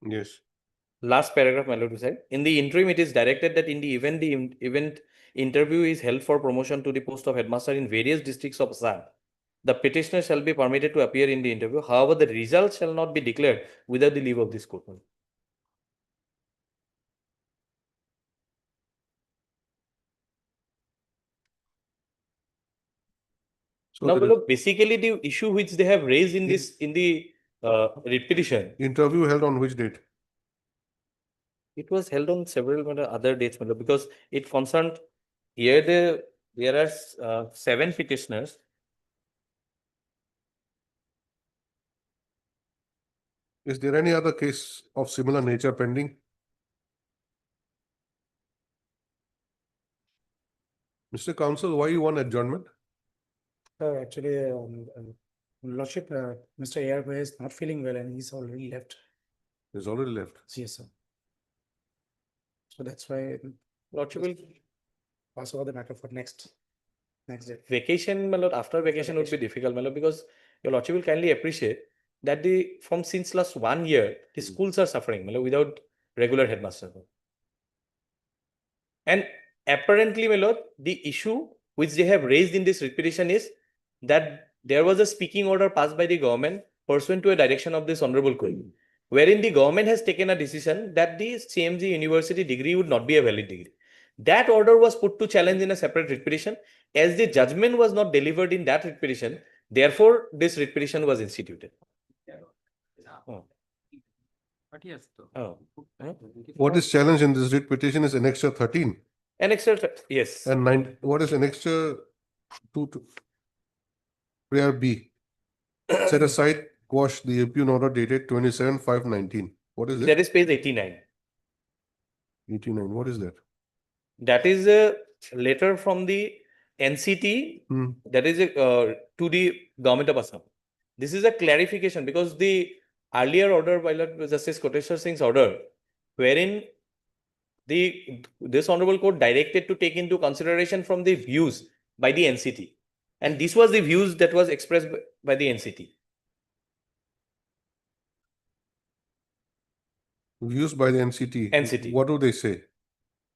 Yes. Last paragraph, my lord, said. In the interim, it is directed that in the event interview is held for promotion to the post of headmaster in various districts of Assam, the petitioner shall be permitted to appear in the interview. However, the result shall not be declared without the leave of this court. So now, look, basically the issue which they have raised in this in the petition. Interview held on which date? It was held on several other dates, because it concerned here there are 7 petitioners. Is there any other case of similar nature pending? Mr. Counsel, why you want adjournment? Actually, Lordship, Mr. A.R. is not feeling well and he's already left. He's already left. Yes, sir. So that's why Lordship will pass over the matter for next day. Vacation, my lord, after vacation would be difficult, my lord, because your lordship will kindly appreciate that since last 1 year, the schools are suffering, my lord, without regular headmaster. And apparently, my lord, the issue which they have raised in this writ petition is that there was a speaking order passed by the government pursuant to a direction of this honorable court, wherein the government has taken a decision that the CMG university degree would not be a valid degree. That order was put to challenge in a separate writ petition. As the judgment was not delivered in that writ petition, therefore this writ petition was instituted. Oh. Oh. What is challenged in this writ petition is annexure 13. Annexure, yes. And what is annexure 2 to prayer B? Set aside, quash the impugn order dated 27/5/19. What is it? That is page 89. 89. What is that? That is a letter from the NCT that is to the government of Assam. This is a clarification because the earlier order by Justice Koteshwar Singh's order, wherein this honorable court directed to take into consideration from the views by the NCT, and this was the views that was expressed by the NCT. Views by the NCT. NCT. What do they say?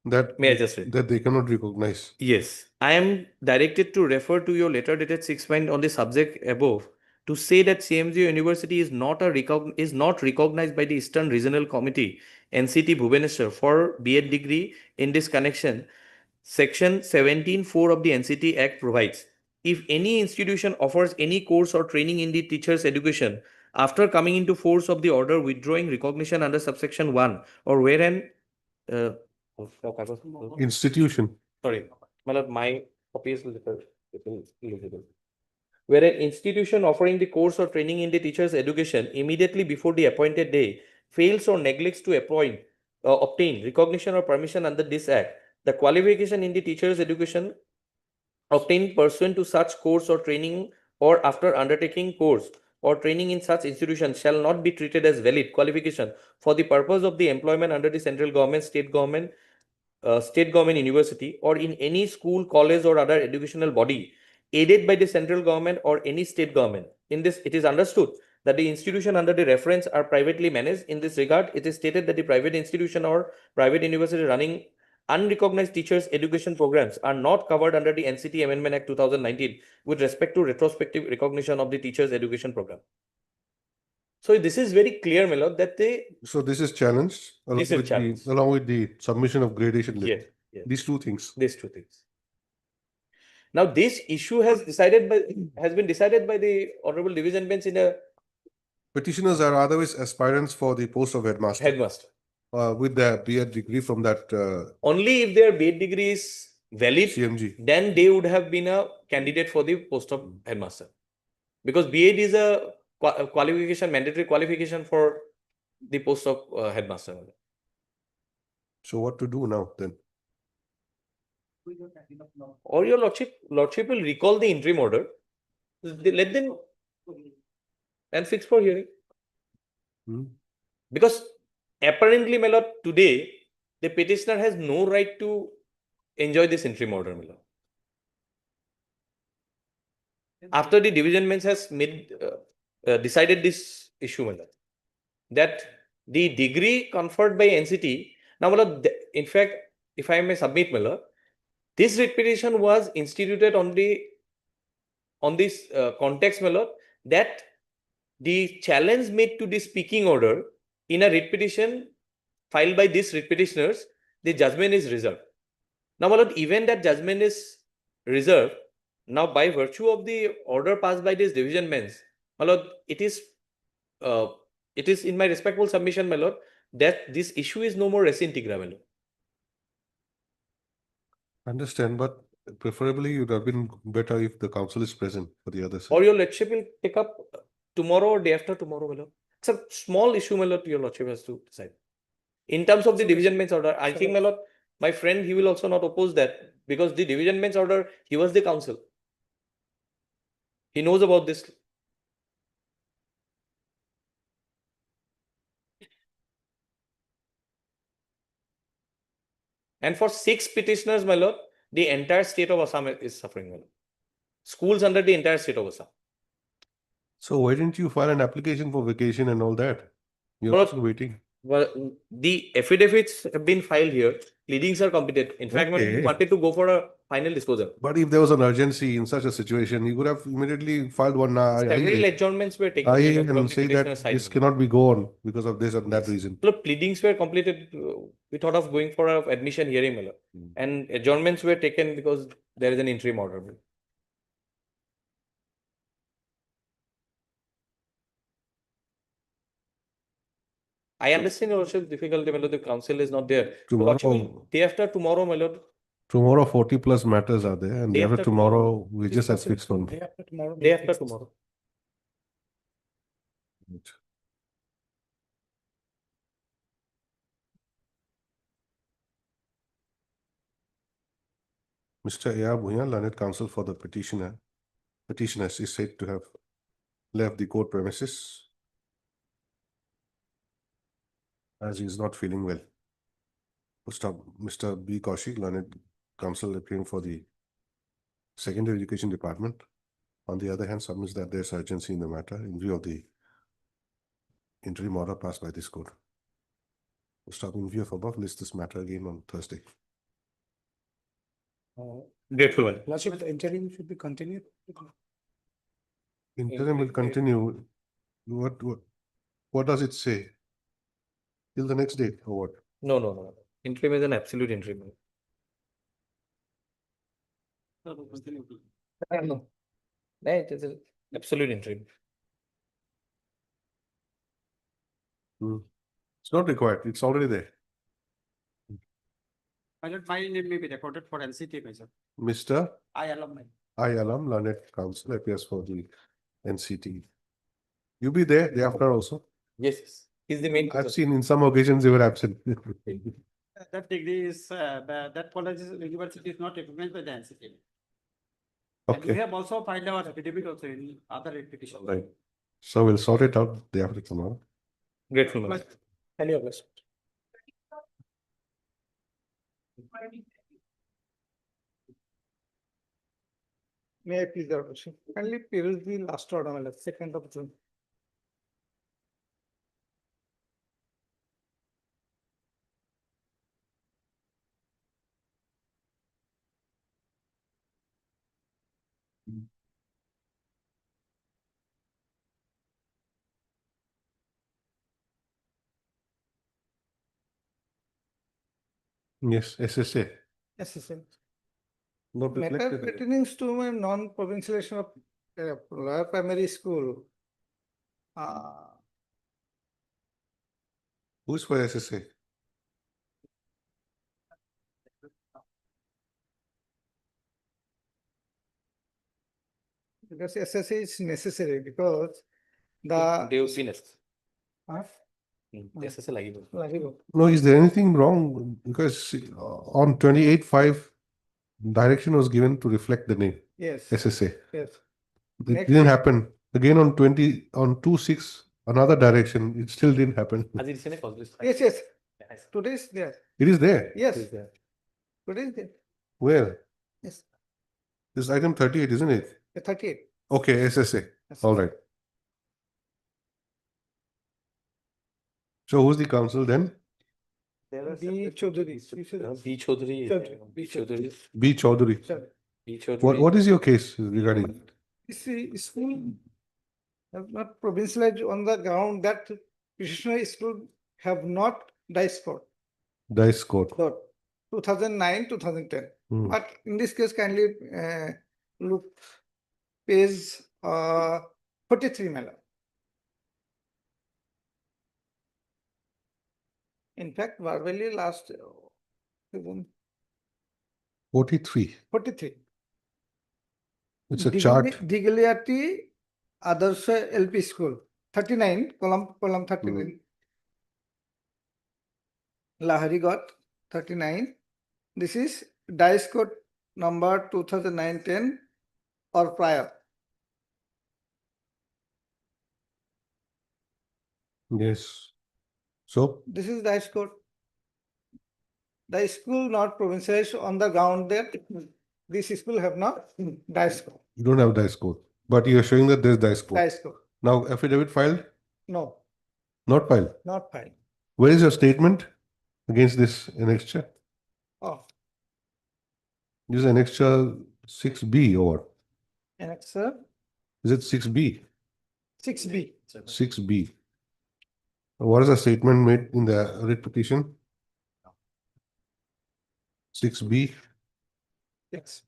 That May I just read? That they cannot recognize. Yes, I am directed to refer to your letter dated 6/9 on the subject above to say that CMG University is not recognized by the Eastern Regional Committee NCT Bhubaneswar for B.Ed degree. In this connection, Section 17(4) of the NCT Act provides, if any institution offers any course or training in the teacher's education after coming into force of the order withdrawing recognition under subsection 1 or wherein Institution. Sorry, my copy is illegible. Where an institution offering the course or training in the teacher's education immediately before the appointed day fails or neglects to obtain recognition or permission under this act, the qualification in the teacher's education obtained pursuant to such course or training or after undertaking course or training in such institution shall not be treated as valid qualification for the purpose of the employment under the central government, state government university, or in any school, college, or other educational body aided by the central government or any state government. In this, it is understood that the institution under the reference are privately managed. In this regard, it is stated that the private institution or private university running unrecognized teachers education programs are not covered under the NCT Amendment Act 2019 with respect to retrospective recognition of the teachers education program. So this is very clear, my lord, that So this is challenged along with the submission of gradation list. Yes, yes. These two things. These two things. Now, this issue has been decided by the Honorable Division Bench in a Petitioners are otherwise aspirants for the post of headmaster. Headmaster. With their B.Ed degree from that only if their B.Ed degree is valid, CMG. Then they would have been a candidate for the post of headmaster. Because B.Ed is a qualification, mandatory qualification for the post of headmaster. So what to do now then? Or your lordship will recall the interim order. Let them and fix for hearing. Because apparently, my lord, today the petitioner has no right to enjoy this interim order, my lord. After the division bench has decided this issue, my lord, that the degree conferred by NCT. Now, my lord, in fact, if I may submit, my lord, this writ petition was instituted on this context, my lord, that the challenge made to the speaking order in a writ petition filed by these writ petitioners, the judgment is reserved. Now, my lord, even that judgment is reserved, now by virtue of the order passed by this division bench, my lord, it is in my respectful submission, my lord, that this issue is no more res integra, my lord. Understand, but preferably it would have been better if the council is present for the other side. Or your lordship will take up tomorrow or day after tomorrow, my lord. It's a small issue, my lord, your lordship has to decide. In terms of the division bench order, I think, my lord, my friend, he will also not oppose that because the division bench order, he was the counsel. He knows about this. And for 6 petitioners, my lord, the entire state of Assam is suffering, my lord. Schools under the entire state of Assam. So why didn't you file an application for vacation and all that? You're But also waiting. Well, the affidavits have been filed here, pleadings are completed. In fact, we Okay. wanted to go for a final disposal. But if there was an urgency in such a situation, you could have immediately filed one. Several adjournments were taken. And say that this cannot be gone because of this and that reason. Look, pleadings were completed. We thought of going for a admission hearing, my lord. And adjournments were taken because there is an interim order. I understand your worship difficulty, my lord. The council is not there. Tomorrow, Day after tomorrow, my lord. tomorrow 40 plus matters are there, and Day day after after tomorrow we just have fixed one. Day after tomorrow. Day after tomorrow. Mr. A.R. Bhuyan, learned counsel for the petitioner. Petitioner is said to have left the court premises as he is not feeling well. Mr. B. Kaushik, learned counsel appearing for the secondary education department. On the other hand, submits that there is urgency in the matter in view of the interim order passed by this court. Stop in view of above, list this matter again on Thursday. Grateful one. Lordship, the interim should be continued. Interim will continue. What does it say? Till the next day or what? No, no, no. Interim is an absolute interim. No, it is an absolute interim. It's not required. It's already there. My name may be recorded for NCT, Major. Mr. I allow my. I Alam, learned counsel appears for the NCT. You be there day after also. Yes, yes. He's the main. I've seen in some occasions you were absent. That degree is, that college university is not recognized by the NCT. And we Okay, have also filed our affidavit also in other petitions. right. So we'll sort it out day after tomorrow. Grateful, my lord. Any of us. May I please, Your Worship? Kindly peruse the last order, my lord, 2nd of June. Yes, SSA. Yes, yes, yes. Not Matter reflected. pertaining to my non-provincialization of lower primary school. Who's for SSA? Because SSA is necessary because the. They will be necessary. Huh? SSA লাগিব. লাগিব. No, is there anything wrong? Because on 28/5, direction was given to reflect the name. Yes. SSA. Yes. It Next didn't day. happen. Again on 2/6, another direction. It still didn't happen. Yes, yes. Today is there. It is there. Yes. Today is there. Where? Yes. This is item 38, isn't it? 38. Okay, SSA. All right. So who's the counsel then? B. Chaudhary. B. Chaudhary. B. Chaudhary. B. Chaudhary. B. Chaudhary. What is your case regarding it? See, school have not provincialized on the ground that petitioner school have not dice code. Dice code. 2009, 2010. Hmm. But in this case, kindly look page 43, my lord. In fact, verbally last 43. 43. It's a chart. Digliati Adarsha LP School, 39, column 39. Lahari got 39. This is dice code number 2009-10 or prior. Yes. So This is dice code. The school not provincialized on the ground that this school have not dice code. you don't have dice code, but you are showing that there's dice code. Dice code. Now affidavit filed? No, Not filed. not filed. Where is your statement against this annexure? Oh, This is annexure 6B or annexure is it 6B? 6B. 6B. What is the statement made in the writ petition? 6B. Yes.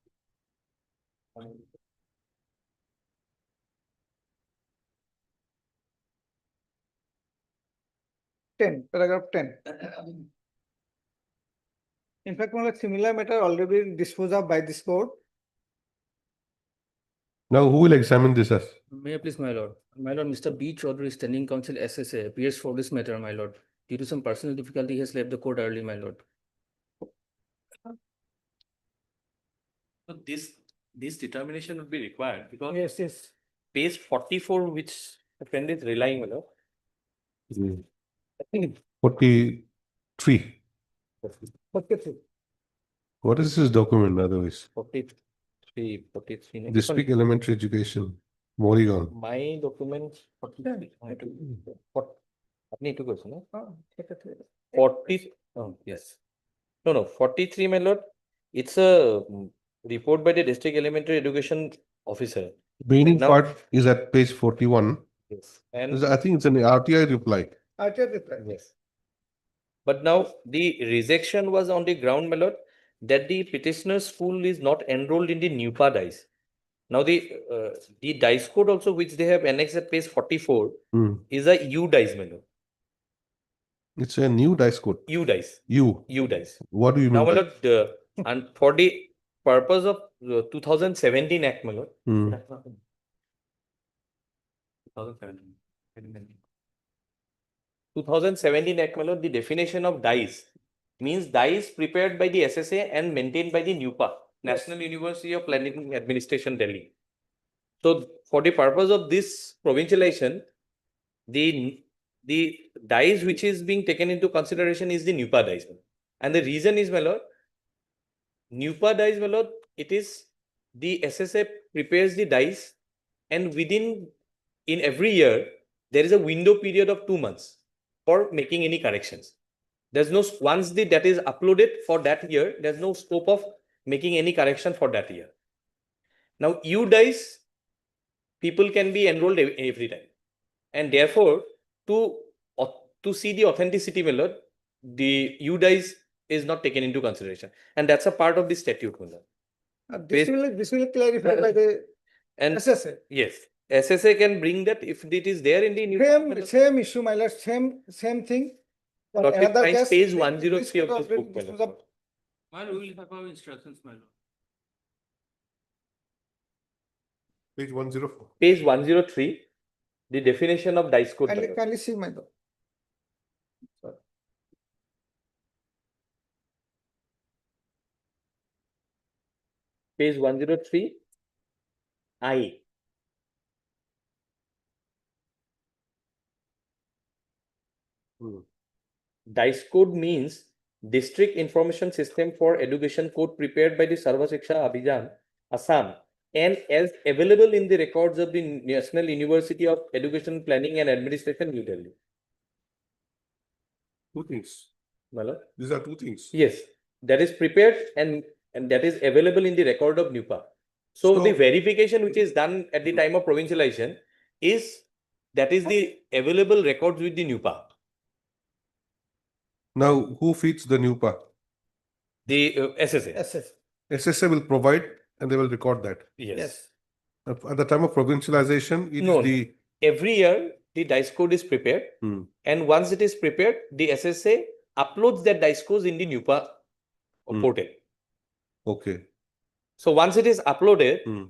Paragraph 10. In fact, one similar matter already been disposed of by this court. Now, who will examine this as? May I please, my lord? My lord, Mr. B. Chaudhary, Standing Counsel SSA, appears for this matter, my lord. Due to some personal difficulty, he has left the court early, my lord. So this determination would be required because Yes. page 44, which the friend is relying on. 43. 43. What is this document otherwise? 43. District Elementary Education, Morrigan. My document 43. Apni itu question, no? 40. Oh, yes. No, 43, my lord. It's a report by the District Elementary Education Officer. Beginning Now- part is at page 41. Yes. And I think it's an RTI reply. yes. But now the rejection was on the ground, my lord, that the petitioner's school is not enrolled in the NUPA dice. Now the dice code also, which they have annexed at page 44, is a U dice, my lord. It's a new dice code. U dice. U dice. What do you mean? Now, my by- lord, and for the purpose of 2017 Act, my lord. 2017 Act, my lord, the definition of dice means dice prepared by the SSA and maintained by the NUPA, National University of Planning and Administration, Delhi. So, for the purpose of this provincialization, the dice which is being taken into consideration is the NUPA dice. And the reason is, my lord, NUPA dice, my lord, it is the SSA prepares the dice, and in every year, there is a window period of 2 months for making any corrections. There's no, once that is uploaded for that year, there's no scope of making any correction for that year. Now, U dice, people can be enrolled every time. And therefore, to see the authenticity, my lord, the U dice is not taken into consideration. And that's a part of the statute, my lord. This will clarify by the And SSA. yes, SSA can bring that if it is there in the Same issue, my lord, same thing. For Lordship another finds case, page the 103 of court this book, already my disposed lord. of- My lord, we will have our instructions, my lord. Page 104. Page 103, the definition of dice code. my lord. Kindly see, my lord. Page 103, I. Dice code means District Information System for Education Code prepared by the Sarva Shiksha Abhijan, Assam, and as available in the records of the National University of Education Planning and Administration, New Delhi. Two things. My lord? These are two things. Yes, that is prepared and that is available in the record of NUPA. So the verification which is done at the time of provincialization is that is the available records with the NUPA. Now, who feeds the NUPA? The SSA. SSA will provide and they will record that. Yes. At the time of provincialization, it No, is the every year the dice code is prepared, and once it is prepared, the SSA uploads that dice code in the NUPA portal. Okay. So once it is uploaded,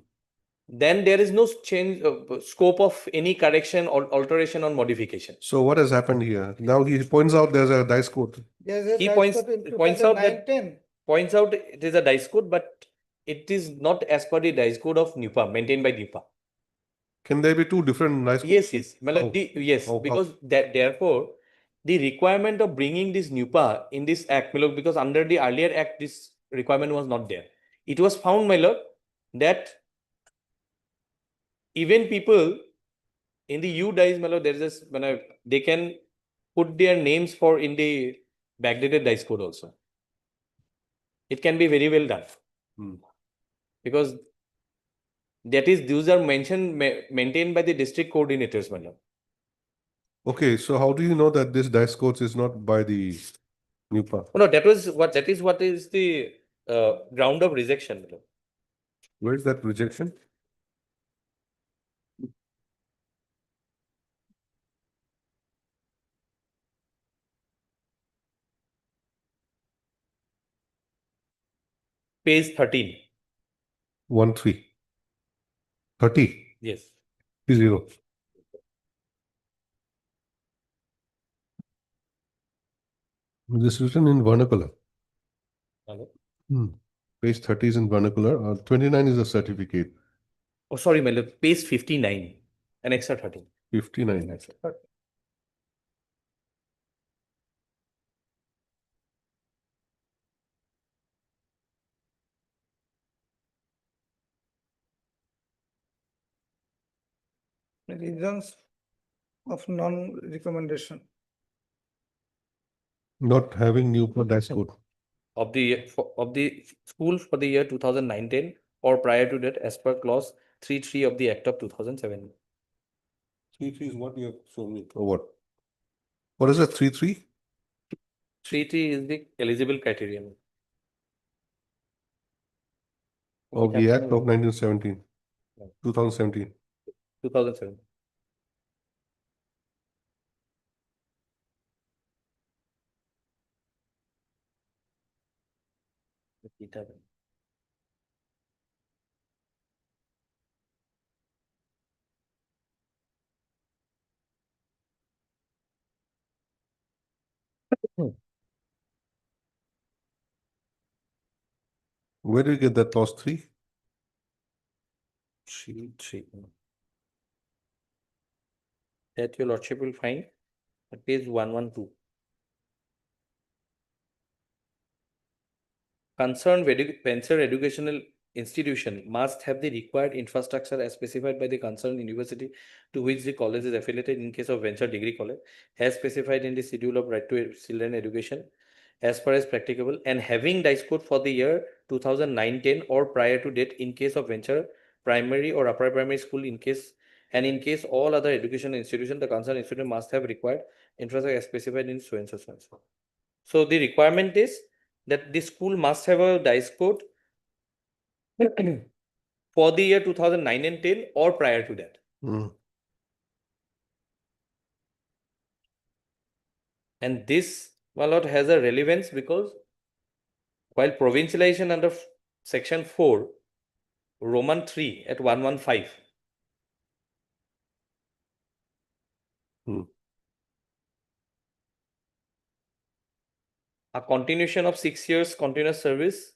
then there is no change scope of any correction or alteration or modification. So what has happened here? Now he points out there's a dice code. He points out that it is a dice code, but it is not as per the dice code of NUPA maintained by NUPA. Can there be two different dice codes? Yes. Yes, because therefore the requirement of bringing this NUPA in this act, my lord, because under the earlier act this requirement was not there. It was found, my lord, that even people in the U dice, my lord, there is they can put their names for in the backdated dice code also. It can be very well done. Because that is, those are mentioned, maintained by the district coordinators, my lord. Okay, so how do you know that this dice codes is not by the new path? No, that is what is the ground of rejection, my lord. Where is that rejection? Page 13. 13. 30. Yes. 30. This is written in vernacular. Hello? Page 30 is in vernacular. 29 is a certificate. Oh, sorry, my lord. Page 59. An extra 13. 59. Reasons of non-recommendation. Not having new dice code. Of the school for the year 2019 or prior to that, as per clause 3.3 of the Act of 2007. 3.3 is what you have shown me. Or what? What is that 3.3? 3.3 is the eligible criterion. Of the Act of 1917. 2017. 2007. Where do you get that clause 3? 3.3. That your lordship will find at page 112. Concerned venture educational institution must have the required infrastructure as specified by the concerned university to which the college is affiliated in case of venture degree college, as specified in the schedule of right to children education, as far as practicable, and having dice code for the year 2009-10 or prior to date in case of venture primary or upper primary school in case all other educational institution, the concerned institution must have required infrastructure as specified in so and so and so. So the requirement is that the school must have a dice code for the year 2009 and 10 or prior to that. And this, my lord, has a relevance because while provincialization under section 4, Roman 3 at 115. A continuation of 6 years continuous service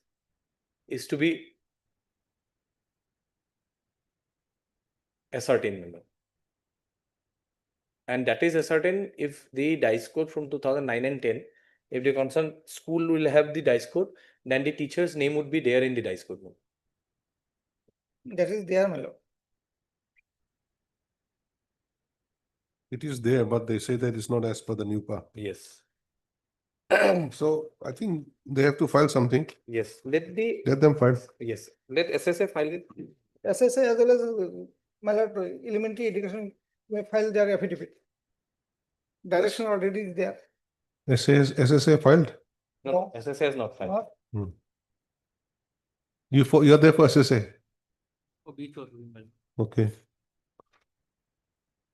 is to be ascertained. And that is ascertained if the dice code from 2009 and 10, if the concerned school will have the dice code, then the teacher's name would be there in the dice code. That is there, my lord. It is there, but they say that it's not as per the new path. Yes. So I think they have to file something. Yes. Let them file. Yes. Let SSA file it. SSA as well as my lord, elementary education may file their affidavit. Direction already is there. SSA filed? No, SSA has not filed. You're there for SSA? Oh, Okay.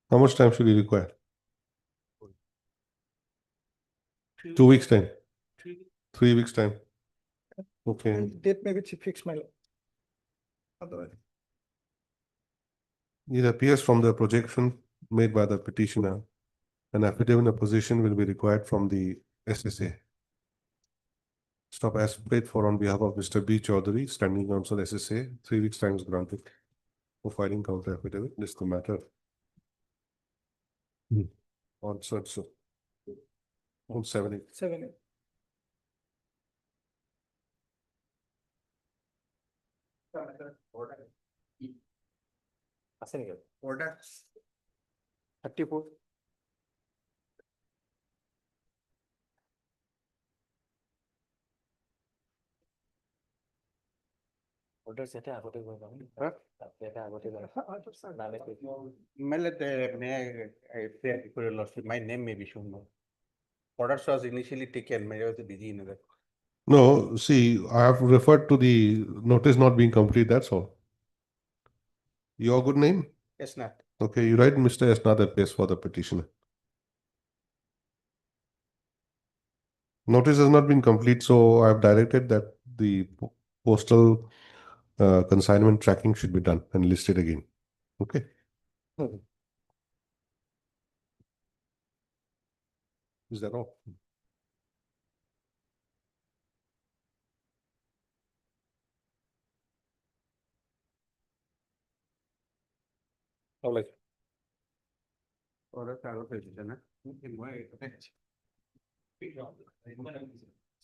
How much time should you require? 2 weeks time. 3 weeks time. Okay. Date may be fixed, my lord. Otherwise. It appears from the projection made by the petitioner, an affidavit of position will be required from the SSA. Stop as paid for on behalf of Mr. B. Chaudhary, standing counsel SSA. 3 weeks time is granted for filing counter affidavit. This is the matter. On so on 7. 7. Order 34. Order set আগতে গৈ পাম। এটা আগতে গৈ। নামে কৈ। May I say for your lordship, my name may be shown. Orders was initially taken, may I was busy in that. No, see, I have referred to the notice not being complete, that's all. Your good name? Yes, not. Okay, you write Mr. Esnath at place for the petitioner. Notice has not been complete, so I have directed that the postal consignment tracking should be done and listed again. Okay. Is that all? All right. Order, I will petition.